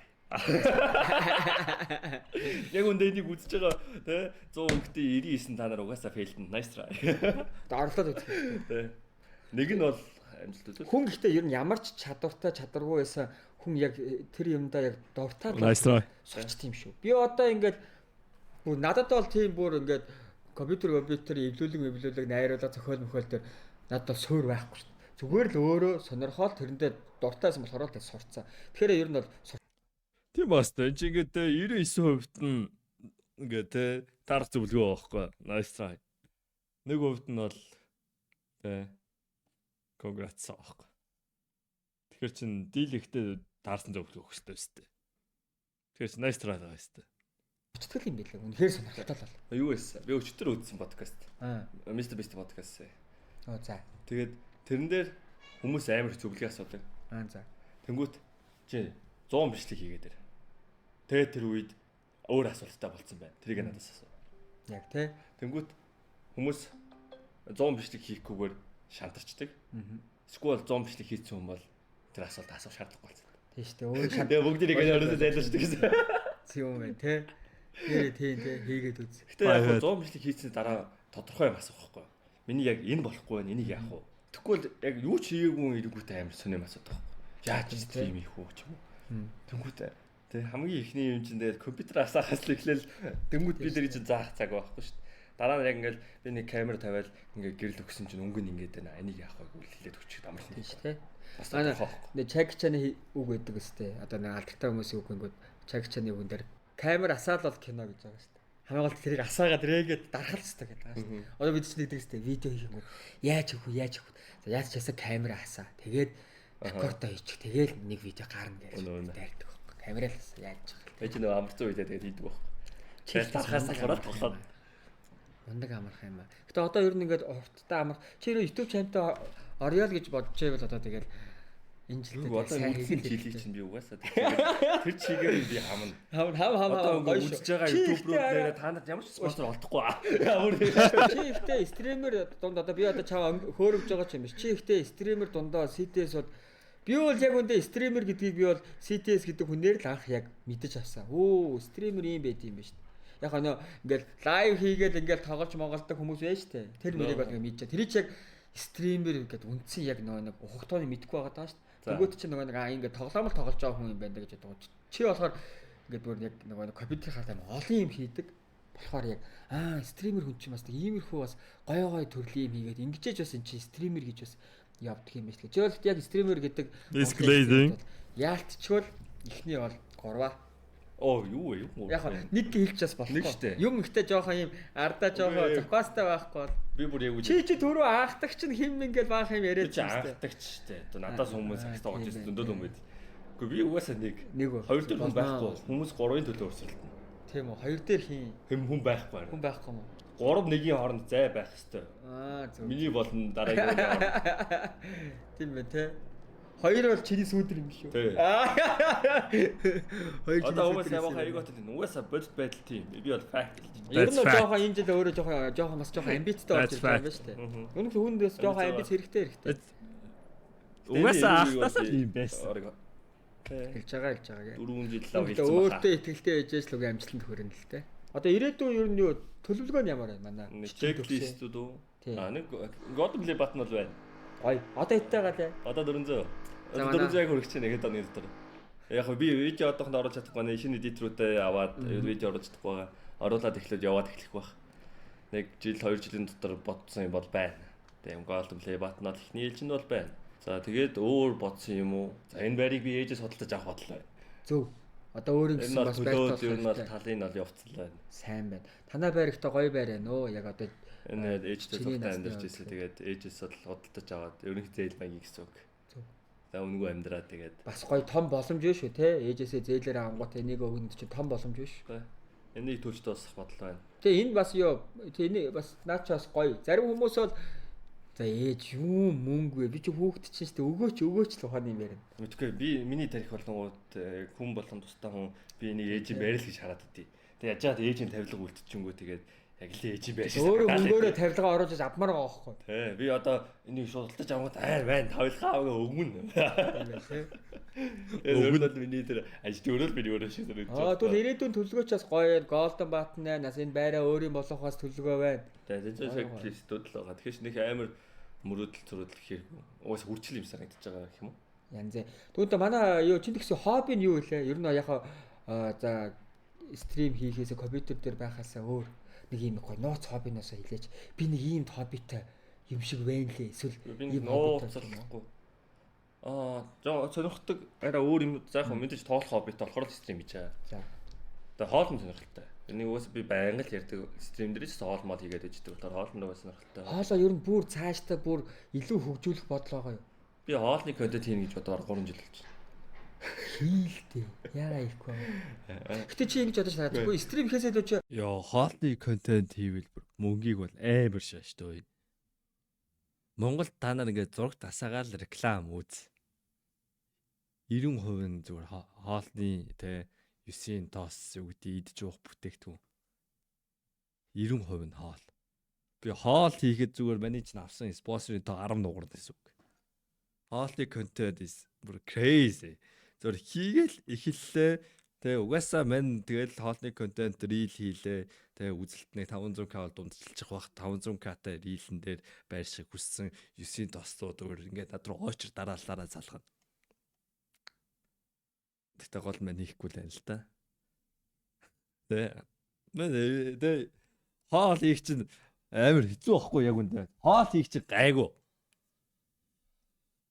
Яг үндэ энийг үзэж байгаа тий 100 өнгөтэй 99 та нар угаасаа фейлдэн nice try. Орлоод үзэх. Тий. Нэг нь бол амжилт үзүүл. Хүн гэхдээ ер нь ямар ч чадвартай чадваргүй байсан хүн яг тэр юмдаа яг дуртай Nice try. сурч тийм шүү. Би одоо ингээд бүр надад бол тийм бүр ингээд компьютер эвлүүлэг найруулга зохиол дээр надад бол суур байхгүй шүү. Зүгээр л өөрөө сонирхол тэрэндээ дуртайсан болохоор л сурцсан. Тэгэхээр ер нь бол Тийм бас тэ чи ингээд 99% нь ингээд тэ тарах зөвлөгөө байхгүй. Nice try. Нэг хувьд нь бол тэ congrats аахгүй. Тэгэхээр чин дийл ихтэй таарсан зөвлөгөө өгөх хэрэгтэй өстэй. Тэгэхээр чин nice try байгаа өстэй. өчтгөл юм билээ. Үнэхээр сонирхолтой л бол. Юу байсан? Би өчтөр үзсэн подкаст. Mr Beast подкаст. За. Тэгээд тэрэн дээр хүмүүс амар их зөвлөгөө асуудаг. За. Тэнгүүт чи 100 бичлэг хийгээд дээр. Тэгээд тэр үед өөр асуулттай болцсон байна. Тэрийг надаас асуу. Яг тий. Тэнгүүт хүмүүс 100 бичлэг хийхгүйгээр шантарчдаг. Эсвэл 100 бичлэг хийсэн хүн бол тэр асуулт асуух шаардлагагүй болсон. Тий шүү дээ. Өөр Тэгээ бүгдийг өөрөөсөө зайлшдаг гэсэн. юм байна тий. Тийм хийгээд үз. Гэтэ яг 100 бичлэг хийсний дараа тодорхой юм асуух байхгүй. Миний яг энэ болохгүй байна. Энийг яах вэ? Тэгвэл яг юу ч хийгээгүй эргүүтэй амар сони юм асуудаг байхгүй. Яаж тийм их үү ч юм уу. Тэнгүүт тэг хамгийн ихний юм чинь тэгээд компьютер асаахаас л эхлээл тэнгүүд би дэрийг чинь заах цаг байхгүй шүү дээ. Дараа нь яг ингээл би нэг камер тавиал ингээд гэрэл өгсөн чинь өнгө нь ингээд байна. Энийг яах вэ гэвэл хэлээд өччих амарх нь шүү дээ. Бас нэг чаг чаны үг байдаг өстэй. Одоо нэг алдартай хүмүүсийн үг ингээд чаг чаны үгэн дээр камер асаал бол кино гэж байгаа шүү дээ. Хамгаалт тэрийг асаагаад рээгээд дарахал хэвээр гэдэг байгаа шүү дээ. Одоо бид чинь нэгдэг өстэй видео хийх юм. Яаж өгөх. За яаж ч ясаа камер асаа. Тэгээд рекордоо хийчих. Тэгээл нэг видео гарна гэж дайрдаг. Камераа л яаж байгаа. Энд нэг амарцсан үедээ тэгээд хийдэг баг. Чи тарахаас хараад тоглоод ундаг амарх юм аа. Гэтэ одоо ер нь ингээд урттай амарх. Чи YouTube чанартай орё л гэж бодож байвал одоо тэгэл энэ жилдээ одоо үлдсэн жилийг чинь би угаасаа тэр чигээр би хамна. Одоо ингээд үзэж байгаа YouTube руу та нарт ямар ч спонсор олдохгүй аа. Чи ихтэй стример дунд одоо би одоо чаа хөөрөж байгаа ч юм биш. Чи ихтэй стример дундаа CTS бол Би бол яг үндэ стример гэдгийг би бол CTS гэдэг хүнээр л анх яг мэдэж авсан. Өө, стример юм байт юм ба шүү дээ. Яг нөө ингээл лайв хийгээд ингээл тоглож монголдог хүмүүс байж тээ. Тэр мөрийг бол ингээ мэдчихэ. Тэр чи яг стример гэдэг үндсэн яг нэг ухагтооны мэдгүй байгаа даа шүү дээ. Тэгвэл чи нэг ингээ тоглоомол тоглож байгаа хүн юм байна гэж бодож. Чи болохоор ингээд бүр яг нэг компьютерийн хатаа олон юм хийдэг. Болохоор яг стример хүн чинь бас нэг иймэрхүү бас гой төрлийн юм хийгээд ингэжээж бас эн чинь стример гэж бас явдаг юм байна шүү дээ. Чи бол яг стример гэдэг Escalating. яалтчгүй ихний бол 3. Оо юу вэ? Яг нэг хэлж бас Нэг болохгүй. штэ. Юм ихтэй жоохон юм ардаа жоохон зохиостой байхгүй бол Би бүр яг чи түрүү аахдаг чинь хим ингээл баах юм яриад чи анхдагч штэ. Одоо надаас хүмүүс ахс тоож ирсэн дөндөө юм байд. Гэхдээ би угаасаа нэг нэг хоёр дээр хүн байхгүй. Хүмүүс 3-ын төлөө өрсөлдөн. тийм үү хоёр дээр хийн Хүн байхгүй. хүн байхгүй юм уу? 3-1-ийн хооронд зай байх хэвээр. Зөв. Миний болон дараагийн хооронд. Тийм байна те. Хоёр бол чиний сүүдэр юм шүү. Тий. Хоёр Одоо угаасаа явах хайгот л угаасаа бодит байдал тийм. Би бол факт хэлж байна. ер нь жоохон энэ жил өөрөө жоохон бас жоохон амбицтай болж That's байгаа юм байна шүү дээ. Үнэн хүндээс жоохон амбиц хэрэгтэй. Угаасаа ахтасаа л юм байсан. Хэлж байгаа гэ. 4 жил лав Тэгээд хэлсэн өөртөө итгэлтэй ээжээс л үгүй амжилтанд хүрнэ л те. Одоо ирээдүйн ер нь юу төлөвлөгөө нь ямар байна манай? Чеклистүүд үү? Тий. Нэг Godom Play button бол байна. Ой, одоо иттайгаа лээ. Одоо 400. За, 400 яг хүрэх чинь нэгэд оны дотор. Яг би видео одоохонд оруулж чадахгүй нэ шинэ эдитрүүтэй аваад видео оруулж чадахгүй байгаа. Оруулаад эхлээд яваад эхлэх байх. Нэг жил 2 жилийн дотор бодсон юм бол байна. Тийм Godom Play button-аар ихний ээлжинд бол байна. За тэгээд өөр бодсон юм уу? За энэ байрыг би ээжээс хөдөлж авах бодлоо. Зөв. Одоо өөр юм Энэ гэсэн бол бас төлөөд ер нь бол байлтал талын бол явцсан байна. сайн байна. Танай байрагтай гоё байр байна өө. Яг одоо Энэ ээжтэй чиний цогтой насны амьдарч ирсэн. бол Тэгээд ээжээс бол худалдаж аваад ерөнхий зээл банкийг гэсэн үг. Зөв. За үнгүй амьдраа тэгээд. бас гоё том боломж биш шүү те. Ээжээсээ зээлээр авангууд энийг өгнө чинь том боломж биш. Энийг төлж дуусгах бодол байна. Тэгээ энэ бас ёо энэ бас наад чи бас гоё. Зарим хүмүүс бол за ээж юу мөнгө вэ? Би чи хүүхэд чинь штэ өгөөч л ухааны юм ярина. Мэдгүй би миний тарих болонгууд хүн болгон тустай хүн би энийг ээжийн байр л гэж хараад идэв. Тэгээд яаж чад ээжийн тавилга үлдчихэнгүү тэгээд яг л ээжийн байр шиг. Өөрөө мөнгөөрөө тавилгаа оруулж авмаар байгаа байхгүй. Тий би одоо энийг шуудалдаж авангууд байна тавилгаа аваа өгмөн. Өгмөн бол миний тэр ажил өөрөө би өөрөө шиг зэрэг. Тэгвэл ирээдүйн төлөвлөгөөч бас гоё голден баттан байна. Нас энэ байраа өөрийн болгохоос төлөвлөгөө байна. Тэгээд чеклистүүд л байгаа. Тэгэхээр нэг амар мөрөөдөл зөрөөдөл хийргүй. Уус хүрчил юм санагдаж байгаа гэх юм уу? Янз. Тэгвэл манай юу чинь тэгсэн хобби нь юу вэ? Ер нь яг за стрим хийхээс компьютер дээр байхаасаа өөр нэг юм гоё нууц хоббиноос хэлээч. Би нэг ийм хоббитай юм шиг байна лээ. Эсвэл ийм нууцлахгүй. Сонирхдаг арай өөр юм заах мэдээж тоолох хоббитай болохоор стрим хийж байгаа. За. Тэгээ хоолн сонирхолтой. Энийг уус би байнга л ярьдаг стрим дээрээс хоол мод хийгээд иждэг болохоор хоолндоо сонирхолтой. Хоолоо ер нь бүр цаашдаа бүр илүү хөгжүүлэх бодол байгаа юу? Би хоолны контент хийнэ гэж бодоод 3 жил болж байна. Хийлтэй. Яагаад ихгүй. Гэтэ чи ингэж бодож байгаа. Тэгвэл стрим хийхээсээ дөө чи Йоо, хоолны контент хийвэл мөнгийг бол амар шааш төө. Монголд та нар ингээд зураг тасаагаал реклам үз. 90% нь зүгээр хоолны тэ 9-ийн тоос үгдий идж уух бүтээгдэхүүн. 90% нь хоол. Би хоол хийхэд зүгээр маний чинь авсан спонсорын тоо 10 нугарна гэсэн үг. Хоолны контент is бүр crazy. Зүгээр хийгээл эхэллээ. Тэгээ угаасаа мань тэгэл хоолны контент рил хийлээ. Тэгээ үзэлт нэг 500k бол дундчилчих бах 500k-тай рилэн дээр байр шиг хүссэн 9-ийн тослууд өөр ингээд над руу очир дараалалаараа залгана. Тэгтээ гол мань хийхгүй л байна л да. Тэгээ хоол хийх чинь амар хэцүү байхгүй яг үндэ. Хоол хийх чинь гайгүй.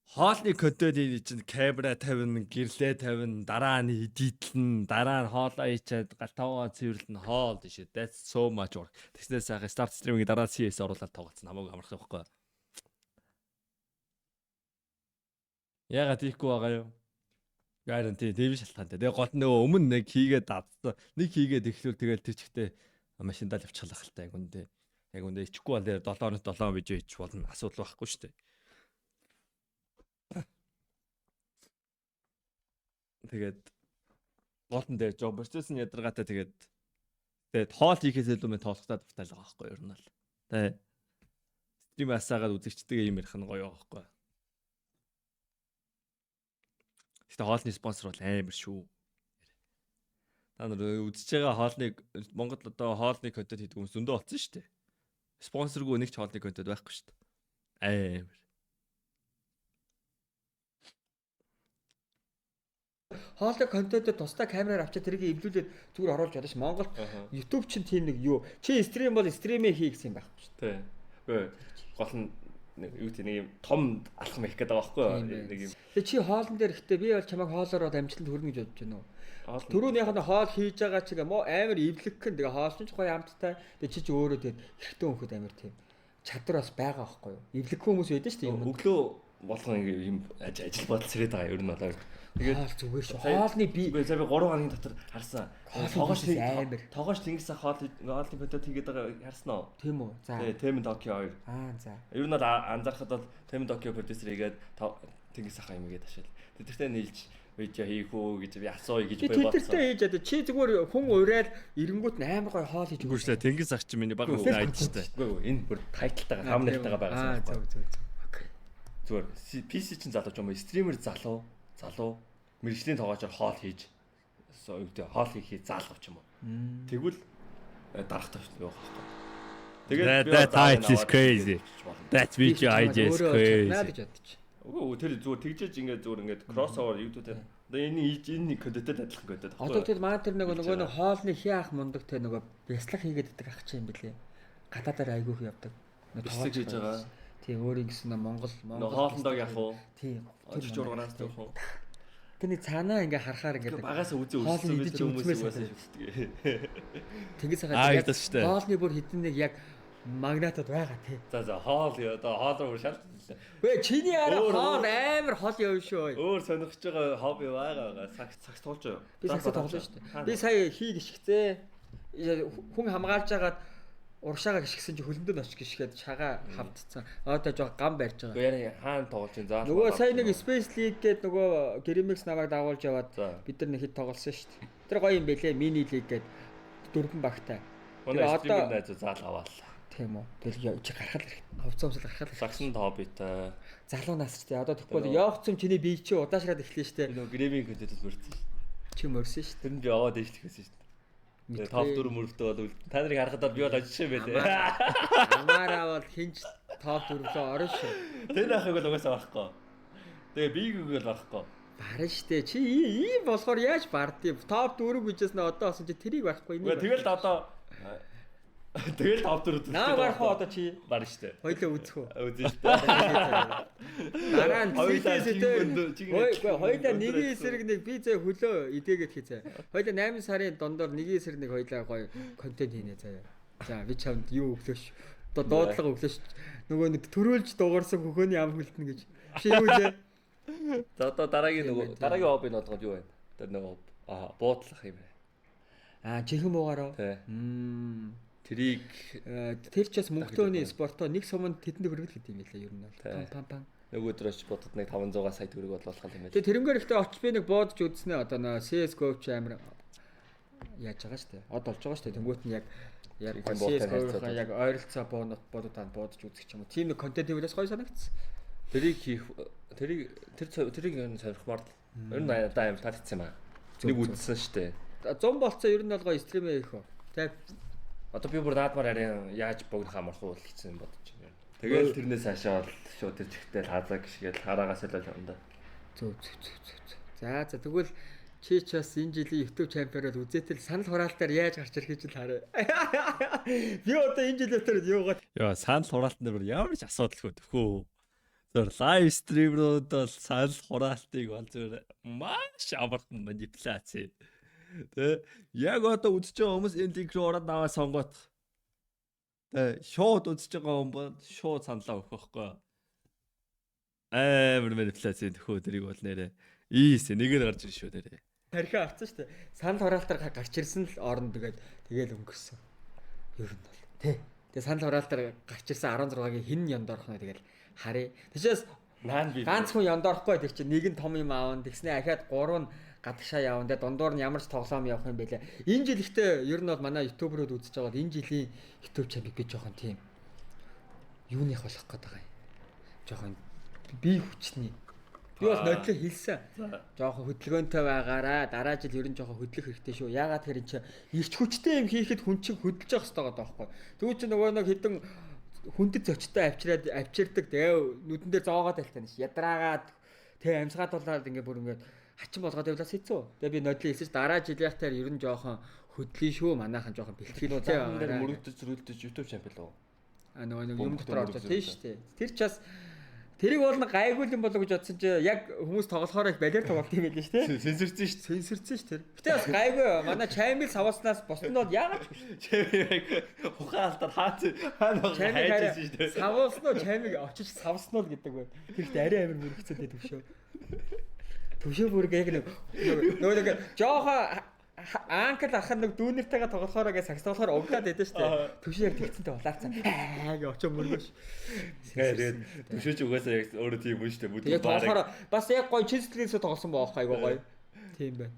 Хоолны контент чинь камера тавина, гэрлээ тавина, дараа нь эдитлэн, дараа нь хоолоо хийчихэд галтаваа цэвэрлэн хоол тийш. That's so much work. Тэгснээр сайхан start streaming дараа CS оруулаад тоглосон хамаагүй амархан байхгүй. Ягаад тийхгүй байгаа юу? Guarantee дэв шалтгаантай. Тэгээ гол нөгөө өмнө нэг хийгээд авсан. Нэг хийгээд эхлүүл тэгэл тэр чигтээ машиндаа л явчихлаа хальтай яг үндэ. Яг үндэ ичихгүй бол 7-7 видео хийчих болно. Асуудал байхгүй шүү дээ. Тэгээд голтон дээр жоо процессын ядаргаатай тэгээд хоол хийхээс илүү мэн тоолохтаа дуртай л байгаа байхгүй юу ер нь л. Тэ. Стрим асаагаад үзэгчдэг юм ярих нь гоё байгаа байхгүй. Гэхдээ хоолны спонсор бол амар шүү. Та нар үзэж байгаа хоолны Монгол одоо хоолны контент хийдэг хүмүүс зөндөө болсон шүү дээ. Спонсоргүй нэг ч хоолны контент байхгүй шүү дээ. Амар. Хоолой контентэд тусдаа камераар авчаад тэрийг эвлүүлээд зүгээр оруулж чадаж ш. Монголд YouTube чинь тийм нэг юу. Чи стрим бол стримээ хий гэсэн юм байхгүй шүү. Тий. Үгүй гол нь юу гэдэг нэг юм том алхам их гэдэг байгаа байхгүй юу? Нэг юм. Тэгээ чи хоолн дээр ихтэй би бол чамайг хоолоор амжилтанд хүрнэ гэж бодож байна уу? Төрөөнийх нь хоол хийж байгаа чиг амар эвлэх гэн тэгээ хоол чинь гоё амттай. Тэгээ чи өөрөө тэгээд эрэгтэй хөнхөд амар тийм чадвар бас байгаа байхгүй юу? Эвлэх хүмүүс байдаг шүү дээ юм. Өглөө болгон юм ажил бодол сэрээд байгаа ер нь болоо. Тэгээд зүгээр шүү. Хоолны би би 3 хоногийн дотор харсан. Тоогоош амар. Тоогоош Тэнгис хоолны контент хийгээд байгаа харсан уу? Тийм үү. За. Тий, Тэм Токио 2. За. Ер нь бол анзаархад бол Тэм Токио продюсер хийгээд Тэнгис ахаа юм гээд ашиг. Тэдэртээ нийлж видео хийх үү гэж би асууя гэж бай бодсон. Тэдэртээ хийж одоо чи зүгээр хүн ураад эренгүүт амар гоё хоол хийж Үгүй шүү дээ. Тэнгис ах чи миний баг найд шүү дээ. Үгүй энэ бүр тайтлтайгаа хамналтайгаа байгаас байна. Зөв. Окей. Зүгээр PC чинь залууч юм уу? Стример залуу мэрэгжлийн тоогоочоор хоол хийж хоол хийхий заалгавч юм уу? Тэгвэл дарах тавч явах байхгүй. That title is crazy. That video idea is crazy. Надад ядчих. Үгүй тэр зүгээр тэгжээж ингээд crossover YouTube дээр энэ контентэд адилхан гэдэг. Одоо тэгэл маа тэр нөгөө нэг хоолны хий ах мундаг те нөгөө бяцлах хийгээд идэх ах чи юм бэлээ. Гадаадаар айгүйх явдаг. Тоогооч хийж байгаа. Тий өөрийн гэсэн Монгол хоолндоо явах уу? Тий. Тэр журганаас явах уу? Тэний цаанаа ингээ харахаар ингээ багаас үзээ үзсэн бид хүмүүс угаасаа шүтдэг. Тэнгис шүү дээ. хоолны бүр хитэн нэг яг магнатад байгаа тий. За хоол одоо хоолоор шалтгаалсан. Вэ чиний арай хоол амар хол явна шүү. Өөр сонирхож байгаа хобби байгаа. Сакс туулж юу? Би сакс тоглоно шүү дээ. Би сая хий гიშгцээ. Хүн хамгаалж агаад урагшаага гიშгсэн чи хөлөндөө ноч гიშгээд шагаа хавдцсан. Одоо жоо гам барьж байгаа. Гэхдээ хаана тоглож ин заа. Нөгөө сая нэг Space League гээд нөгөө Grimix намайг дагуулж яваад бид нар нэг хэд тоглосон шүү дээ. Тэр гоё юм бэлээ. Mini League гээд 4 багтай. Тэгээ одоо найз заал аваал. Тийм үү. Тэгэл чи гарахал хэрэгтэй. Хувцас гарахал. Саксанд хоббитай. Залуу нас ч тий. Одоо тэгвэл явцсан чиний бие чи удаашраад эхлэв штэ. Нөгөө гревинг контент мөрсөн шүү. Чи мөрсөн шүү. Тэр нь би аваад ээж тэгсэн шүү. Тэгээ топ 4 мөрөвтэй бол та нарыг харахад би бол ажиж юм байлээ. Амаараа бол хинж топ 4 рүү орно шүү. Тэр ахыг бол угаасаа барахгүй. Тэгээ бигийг бол барахгүй. Барна штэ. Чи ийм болохоор яаж бардыг? Топ 4 гэжээс нэ одоо осон чи тэрийг барахгүй. Тэгэл одоо тэгэл топ 4 наа барах уу одоо чи барна штэ. Хоёлоо үзэх үү? Үзэн штэ. Дараа нь хоёлаа нэгэн эсрэг нэг би зэ хөлөө идээгээд хийцээ. Хоёлаа 8 сарын дондор нэгэн эсрэг нэг хоёлаа гоё контент хийнэ заяа. За би чамд юу өглөөш. Одоо дуудлага өглөөш. Нөгөө нэг төрөөлж дугаарсан хөхөөний ам хөлтнө гэж. Чи юу лээ? За одоо дараагийн хобби нь болгоод юу байна? Тэр нөгөө буудлах юм байна. Чихэн буугаараа. Тэрийг тэр ч бас мөнгөний спортоо нэг суманд тэдэнд хөргөл гэдэг юм байлаа ер нь бол. Пам. Нөгөө өдрөөч бодод нэг 500 сая төгрөг бодлох юм байна. Тэгээ тэрнгээр ихтэй очиж би нэг боодж үзснэ одоо нөө CS:GO ч амар яаж байгаа штэ. Од болж байгаа штэ. Тэнгүүт нь яг CS:GO-ийн яг ойролцоо бодод тань боодж үзэх юм уу. Тийм нэг контент хийвээс гоё санагдсан. Тэрийг хийх тэрийг энэ сонирхмаар ер нь амар таалагдсан юм аа. Нэг үзсэн штэ. 100 болцоо ер нь бол гоё стримээ хийх үү. Тэг. Одоо би бүр наадмаар арай яаж богдох амархуу гэсэн бодож байна. Тэгэл тэрнээс хашаа бол шууд тэр чигтэл хазаа гიშгээл хараагаас л юм да. Зөв. За тэгвэл чи ч бас энэ жилийн YouTube чемпионод үзээтэл санал хураалтаар яаж гарч ирэх гэж л хараа. Би одоо энэ жилийн дотор юугаад Яа санал хураалтанд бүр ямар ч асуудалгүй төхөө. Зөв лайв стримрууд бол санал хураалтыг бол зөв маш амархан манипуляц. Тэ яг одоо үзэж байгаа хүмүүс энэ линк руу ороод наваа сонгоод тэ шууд үзэж байгаа хүмүүс шууд саналаа өгөх байхгүй. Амар манипуляц төхөө тэрийг бол нэрэ ийс нэгээр гарч ирж шүү нэрэ. тархиа авсан шүү дээ. Санал хураалтаар гарч ирсэн л орно тэгэл өнгөрсөн. Ер нь бол тий. Тэгээ санал хураалтаар гарч ирсэн 16-гийн хин янд орох нь тэгэл харъя. Тэшээс ганц хүн янд орохгүй тэг чи нэг нь том юм аавн тэгснэ ахаад 3 нь гадагшаа явна. Тэгээ дундуур нь ямар ч тоглоом явах юм бэлээ. Энэ жил ихтэй ер нь бол манай ютуберүүд үзэж байгаад энэ жилийн ютуб чанал би жоохон тийм юуных болох гээд байгаа юм. Жоохон бие хүчний Би бол нодлоо хэлсэн. Жохон хөдөлгөөнтэй байгаараа дараа жил ер нь жохон хөдлөх хэрэгтэй шүү. Яагаад тэр чинь ирч хүчтэй юм хийхэд хүн чинь хөдөлж явах хэрэгтэй байгаа байхгүй. Тэгвэл чи нөгөө нэг хідэн хүндэт зочтой авчирдаг тэгээ нүдэн дээр зоогоод байлтаа нэш. Ядраагаад тэгээ амьсгаад болоод ингээ бүр ингээ хачин болгоод явлаас хэцүү. Тэгээ би нодлоо хэлсэн дараа жилийнхтаар ер нь жохон хөдлөе шүү. Манайхан жохон бэлтгэл Заан дээр мөрөгдөж зөрүүлдэж YouTube чемпион лөө. Нөгөө нэг юм дотор орж тийм шүү дээ. Тэр ч бас тэрийг бол гайгүй юм болоо гэж бодсон чи яг хүмүүс тоглохоор их балер тоглолт юм байл шүү дээ. Сенсорцэн шүү. Сенсорцэн шүү тэр. Гэтэ бас гайгүй. Манай чаймил савууснаас босд нь бол яагаад ч биш. Чемпион ухаан алдаад хаана хайж шүү дээ. Савуусноо чаймиг очиж савсноо л гэдэг бай. Тэгэхдээ арай амир мөрөгцөөд төвшөө. Төвшөө бүрг яг нөгөө нэг жоохон анкл ахын нэг дүүнэртэйгээ тоглохоороо гэж саксоглохоор углаад байдсан шүү дээ. Төвшөө яг тэгцэнтэй болаацсан. Гээ очоо мөргөш. Тэгээд төвшөөч угаасаа яг өөрөө тийм үү шүү дээ. Тэгээд тоглохоороо бас яг гоё чизлээс тоглосон баах айгуу гоё. Тийм байна.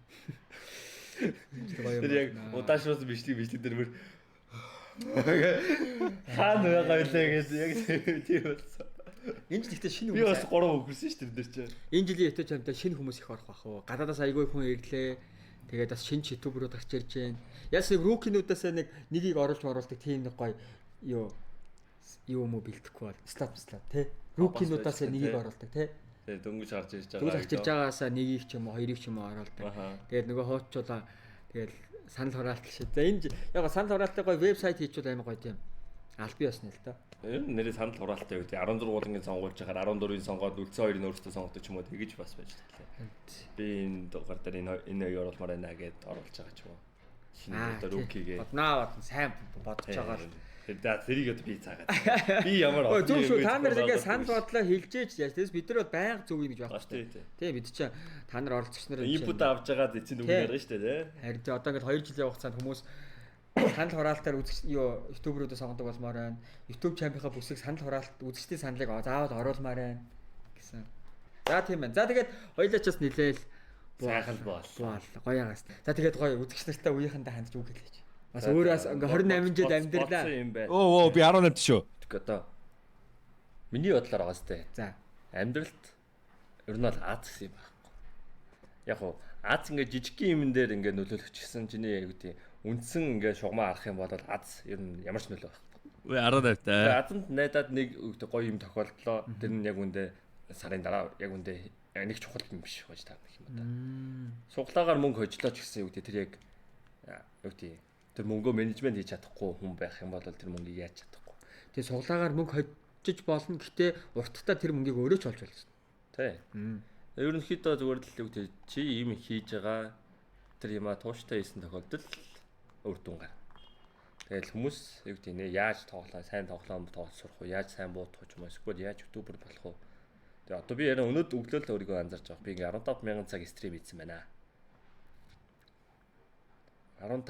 Тэр яг удаашруулсан бичлэг дээр мөр хаана байгаа вэ гэж яг тийм болсон. Энэ жил ихтэй шинэ Би бас хүмүүс. 3 өгсөн шүү дээ тэр чинь. Энэ жилийн этэ чамтай шинэ хүмүүс их орох бах уу. Гадаадаас айгүй хүн ирлээ. Тэгээд бас шинэ ютуберууд гарч ирж байна. Яс нэг рукинуудаас нэгийг оруулж тийм нэг гоё юу юм уу бэлдэхгүй бол стат тий. Рукинуудаас нэгийг оруулдаг тий. Тэгээ дөнгөж гарч ирж байгаа. Дөнгөж гарч ирж байгаасаа нэгийг ч юм уу хоёрыг ч юм уу оруулдаг. Тэгээд нөгөө хуучуулаа тэгээд санал хураалт шиг. За энэ яг санал хураалттай гоё вебсайт хийчихвэл амар гоё тийм. Албан ёсны л доо. Ер нь нэрээ санал хураалттай гэдэг. 16 уулангийн сонгуулж байхаар 14-ийн сонгоод үлцэн хоёрын өөрсдөө сонгодог ч юм уу тэгэж бас байж таглаа. Би энэ дугаар дээр энэ хоёр оруулмаар байна гэдээ оруулж байгаа ч юм уу. Шинэ одоо рукигээ. Боднаа бодно сайн бодож байгаа л. Тэгээд тэрийг одоо би цаагаад. Би ямар Зөв шүү та нар ингээ санал бодлоо хэлжээж яаж тэгээс бид нар бол байнга зөв юм гэж байна. Тий бид чи та нар оролцогч нар инпут авч байгаа эцэг үг яриа шүү дээ. Харин одоо ингээ 2 жилийн хугацаанд хүмүүс санал хураалтаар ютуберуудаа сонгодог болмоор байна. YouTube чампийнхаа бүсийг санал хураалт үзэгчдийн саналыг заавал оруулмаар байна гэсэн. За тийм байна. За тэгээд хоёлаа ч бас нилээл сайхан бол. Гоёагаас. За тэгээд гоё үзэгч нартай үеийнхэндээ хандж үг хэлээч. Бас өөрөөс ингээ 28 жил амьдралаа. Оо би 18 шүү. Тэг одоо миний бодлоор байгаа сте. За амьдралд ер нь бол Аз гэсэн юм байхгүй. Яг уу Аз ингээ жижигхэн юмн дээр ингээ нөлөөлөх гэсэн чиний яг үгүй үндсэн ингээ шугамаа арах юм бол Аз ер нь ямар ч нөлөө байхгүй. Үгүй 18 та. Азанд найдаад нэг гоё юм тохиолдлоо. Тэр нь яг үндэ сарын дараа яг үндэ нэг чухал юм биш гэж таарна юм да. Суглаагаар мөнгө хожлооч гэсэн үг тэр яг юу тий тэр мөнгөө менежмент хийж чадахгүй хүн байх юм бол тэр мөнгийг яаж чадахгүй. тэгээд суглаагаар мөнгө хожиж болно. Гэтэ урттаа тэр мөнгийг өөрөө ч олж болно. Тий. Ерөнхийдөө зүгээр л үг тий чи ийм хийж байгаа тэр юма тууштай хийсэн тохиолдолд үр дүн гар. Тэгэл хүмүүс юу гэдэг нэ яаж тоглоо, сайн тоглоом тоглож сурах уу, яаж сайн буудах ч юм уу, эсвэл яаж ютубер болох уу. Тэгээ одоо би яриа өнөөдөр өглөөл өөрийгөө анзарч байгаа. Би ингээ 15,000 цаг стрим хийсэн байна. 15